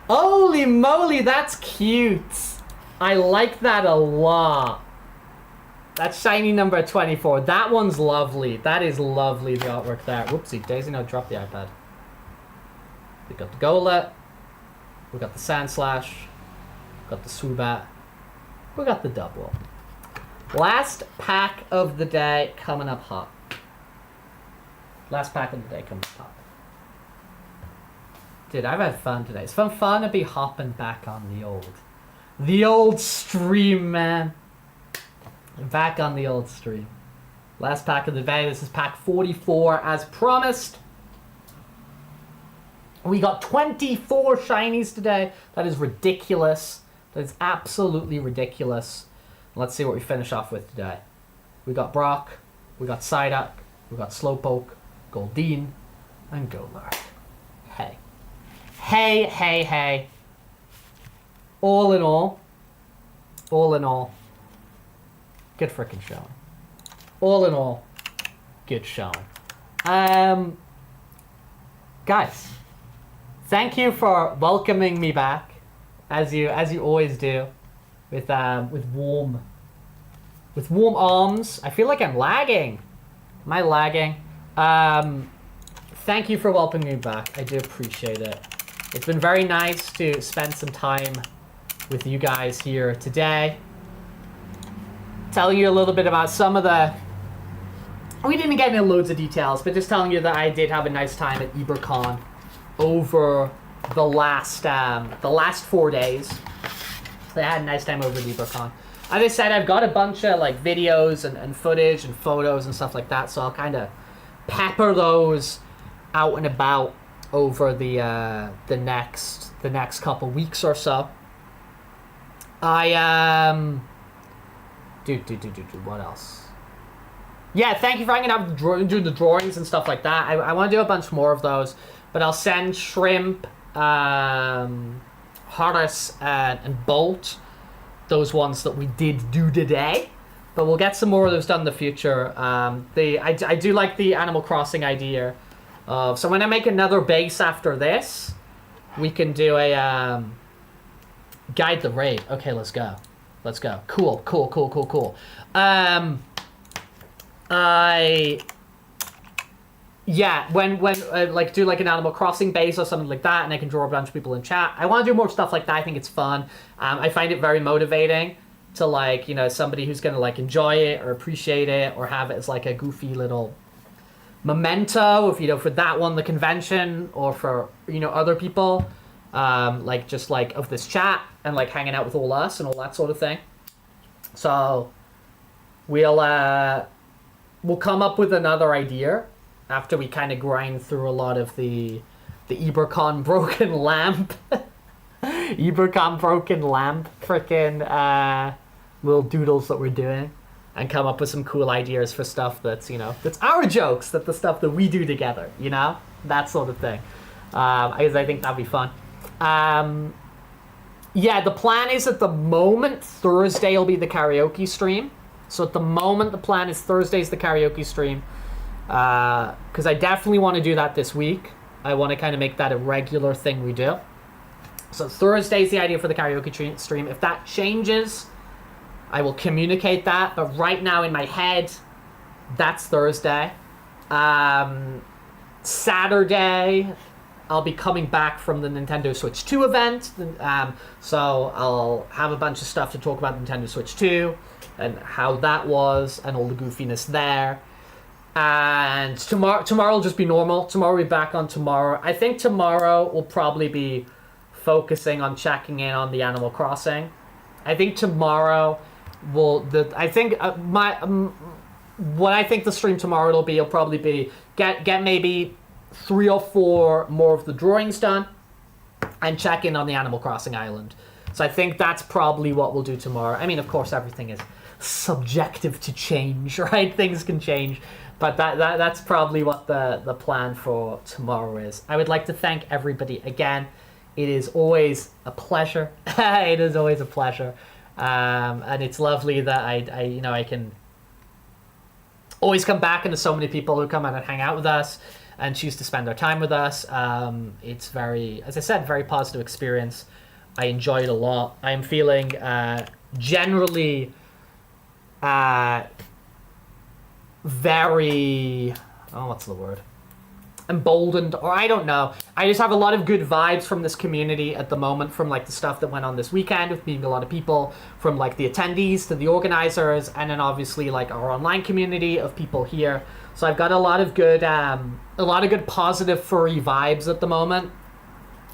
Holy moly, that's cute. I like that a lot. That's shiny number 24. That one's lovely. That is lovely, the artwork there. Whoopsie, Daisy now dropped the iPad. We got the Golett. We got the Sandslash. We got the Swoobat. We got the Dubwool. Last pack of the day coming up hot. Last pack of the day coming up hot. Dude, I've had fun today. It's fun to be hopping back on the old stream, man. Back on the old stream. Last pack of the day. This is pack 44 as promised. We got 24 shinies today. That is ridiculous. That is absolutely ridiculous. Let's see what we finish off with today. We got Brock. We got Psyduck. We got Slowpoke. Goldeen. And Golurk. Hey. All in all, good freaking showing. All in all, good showing. Guys, thank you for welcoming me back, as you always do, with warm arms. I feel like I'm lagging. Am I lagging? Thank you for welcoming me back. I do appreciate it. It's been very nice to spend some time with you guys here today. Telling you a little bit about some of the we didn't get into loads of details, but just telling you that I did have a nice time at ibercon over the last 4 days. I had a nice time over at ibercon. As I said, I've got a bunch of like videos and footage and photos and stuff like that, so I'll kind of pepper those out and about over the next couple weeks or so. What else? Yeah, thank you for hanging out doing the drawings and stuff like that. I want to do a bunch more of those, but I'll send Shrimp, Horace, and Bolt those ones that we did do today. But we'll get some more of those done in the future. I do like the Animal Crossing idea. So when I make another base after this, we can do a guide the raid. Okay, let's go. Cool. When like do like an Animal Crossing base or something like that, and I can draw a bunch of people in chat. I want to do more stuff like that. I think it's fun. I find it very motivating to like, you know, somebody who's gonna like enjoy it or appreciate it or have it as like a goofy little memento, if you know, for that one, the convention, or for, you know, other people, like just like of this chat and like hanging out with all us and all that sort of thing. So we'll come up with another idea after we kind of grind through a lot of the ibercon broken lamp frickin' little doodles that we're doing, and come up with some cool ideas for stuff that's, you know, that's our jokes, that the stuff that we do together, you know, that sort of thing. I think that'd be fun. Yeah, the plan is at the moment Thursday will be the karaoke stream. So at the moment the plan is Thursday's the karaoke stream, because I definitely want to do that this week. I want to kind of make that a regular thing we do. So Thursday's the idea for the karaoke stream. If that changes, I will communicate that. But right now in my head, that's Thursday. Saturday, I'll be coming back from the Nintendo Switch 2 event. So I'll have a bunch of stuff to talk about Nintendo Switch 2 and how that was and all the goofiness there. And tomorrow will just be normal. Tomorrow we'll be back on tomorrow. I think tomorrow will probably be focusing on checking in on the Animal Crossing. I think tomorrow what I think the stream tomorrow will probably be get maybe 3 or 4 more of the drawings done and check in on the Animal Crossing island. So I think that's probably what we'll do tomorrow. I mean, of course, everything is subjective to change, right? Things can change, but that's probably what the plan for tomorrow is. I would like to thank everybody again. It is always a pleasure. It is always a pleasure. And it's lovely that I can always come back, and there's so many people who come out and hang out with us and choose to spend their time with us. It's very, as I said, very positive experience. I enjoy it a lot. I'm feeling generally very, what's the word? Emboldened, or I don't know. I just have a lot of good vibes from this community at the moment, from like the stuff that went on this weekend with meeting a lot of people, from like the attendees to the organizers, and then obviously like our online community of people here. So I've got a lot of good positive furry vibes at the moment.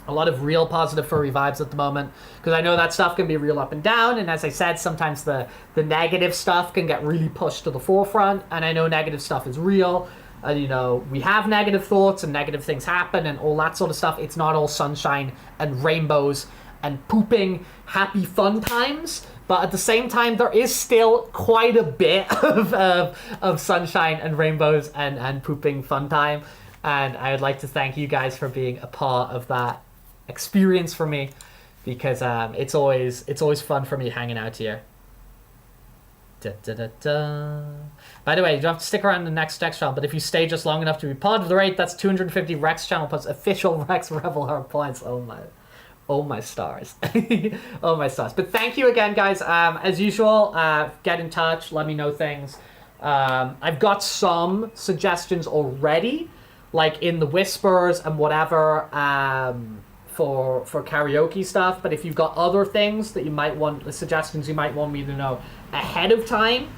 A lot of real positive furry vibes at the moment, because I know that stuff can be real up and down, and as I said, sometimes the negative stuff can get really pushed to the forefront, and I know negative stuff is real. You know, we have negative thoughts and negative things happen and all that sort of stuff. It's not all sunshine and rainbows and pooping happy fun times, but at the same time there is still quite a bit of sunshine and rainbows and pooping fun time, and I would like to thank you guys for being a part of that experience for me, because it's always fun for me hanging out here. Da, da, da, da. By the way, you don't have to stick around the next channel, but if you stay just long enough to be part of the raid, that's 250 Rex channel plus official Rex Rebel Heart points. Oh my stars. Oh my stars. But thank you again, guys. As usual, get in touch, let me know things. I've got some suggestions already, like in the whispers and whatever, for karaoke stuff. But if you've got other things that you might want, the suggestions you might want me to know ahead of time,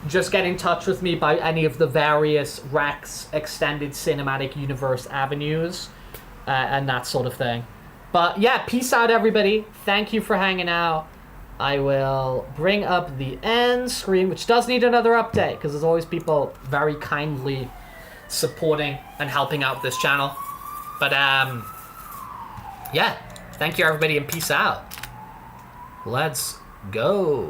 just get in touch with me by any of the various Rex Extended Cinematic Universe avenues and that sort of thing. But yeah, peace out, everybody. Thank you for hanging out. I will bring up the end screen, which does need another update because there's always people very kindly supporting and helping out this channel. But yeah, thank you, everybody, and peace out. Let's go.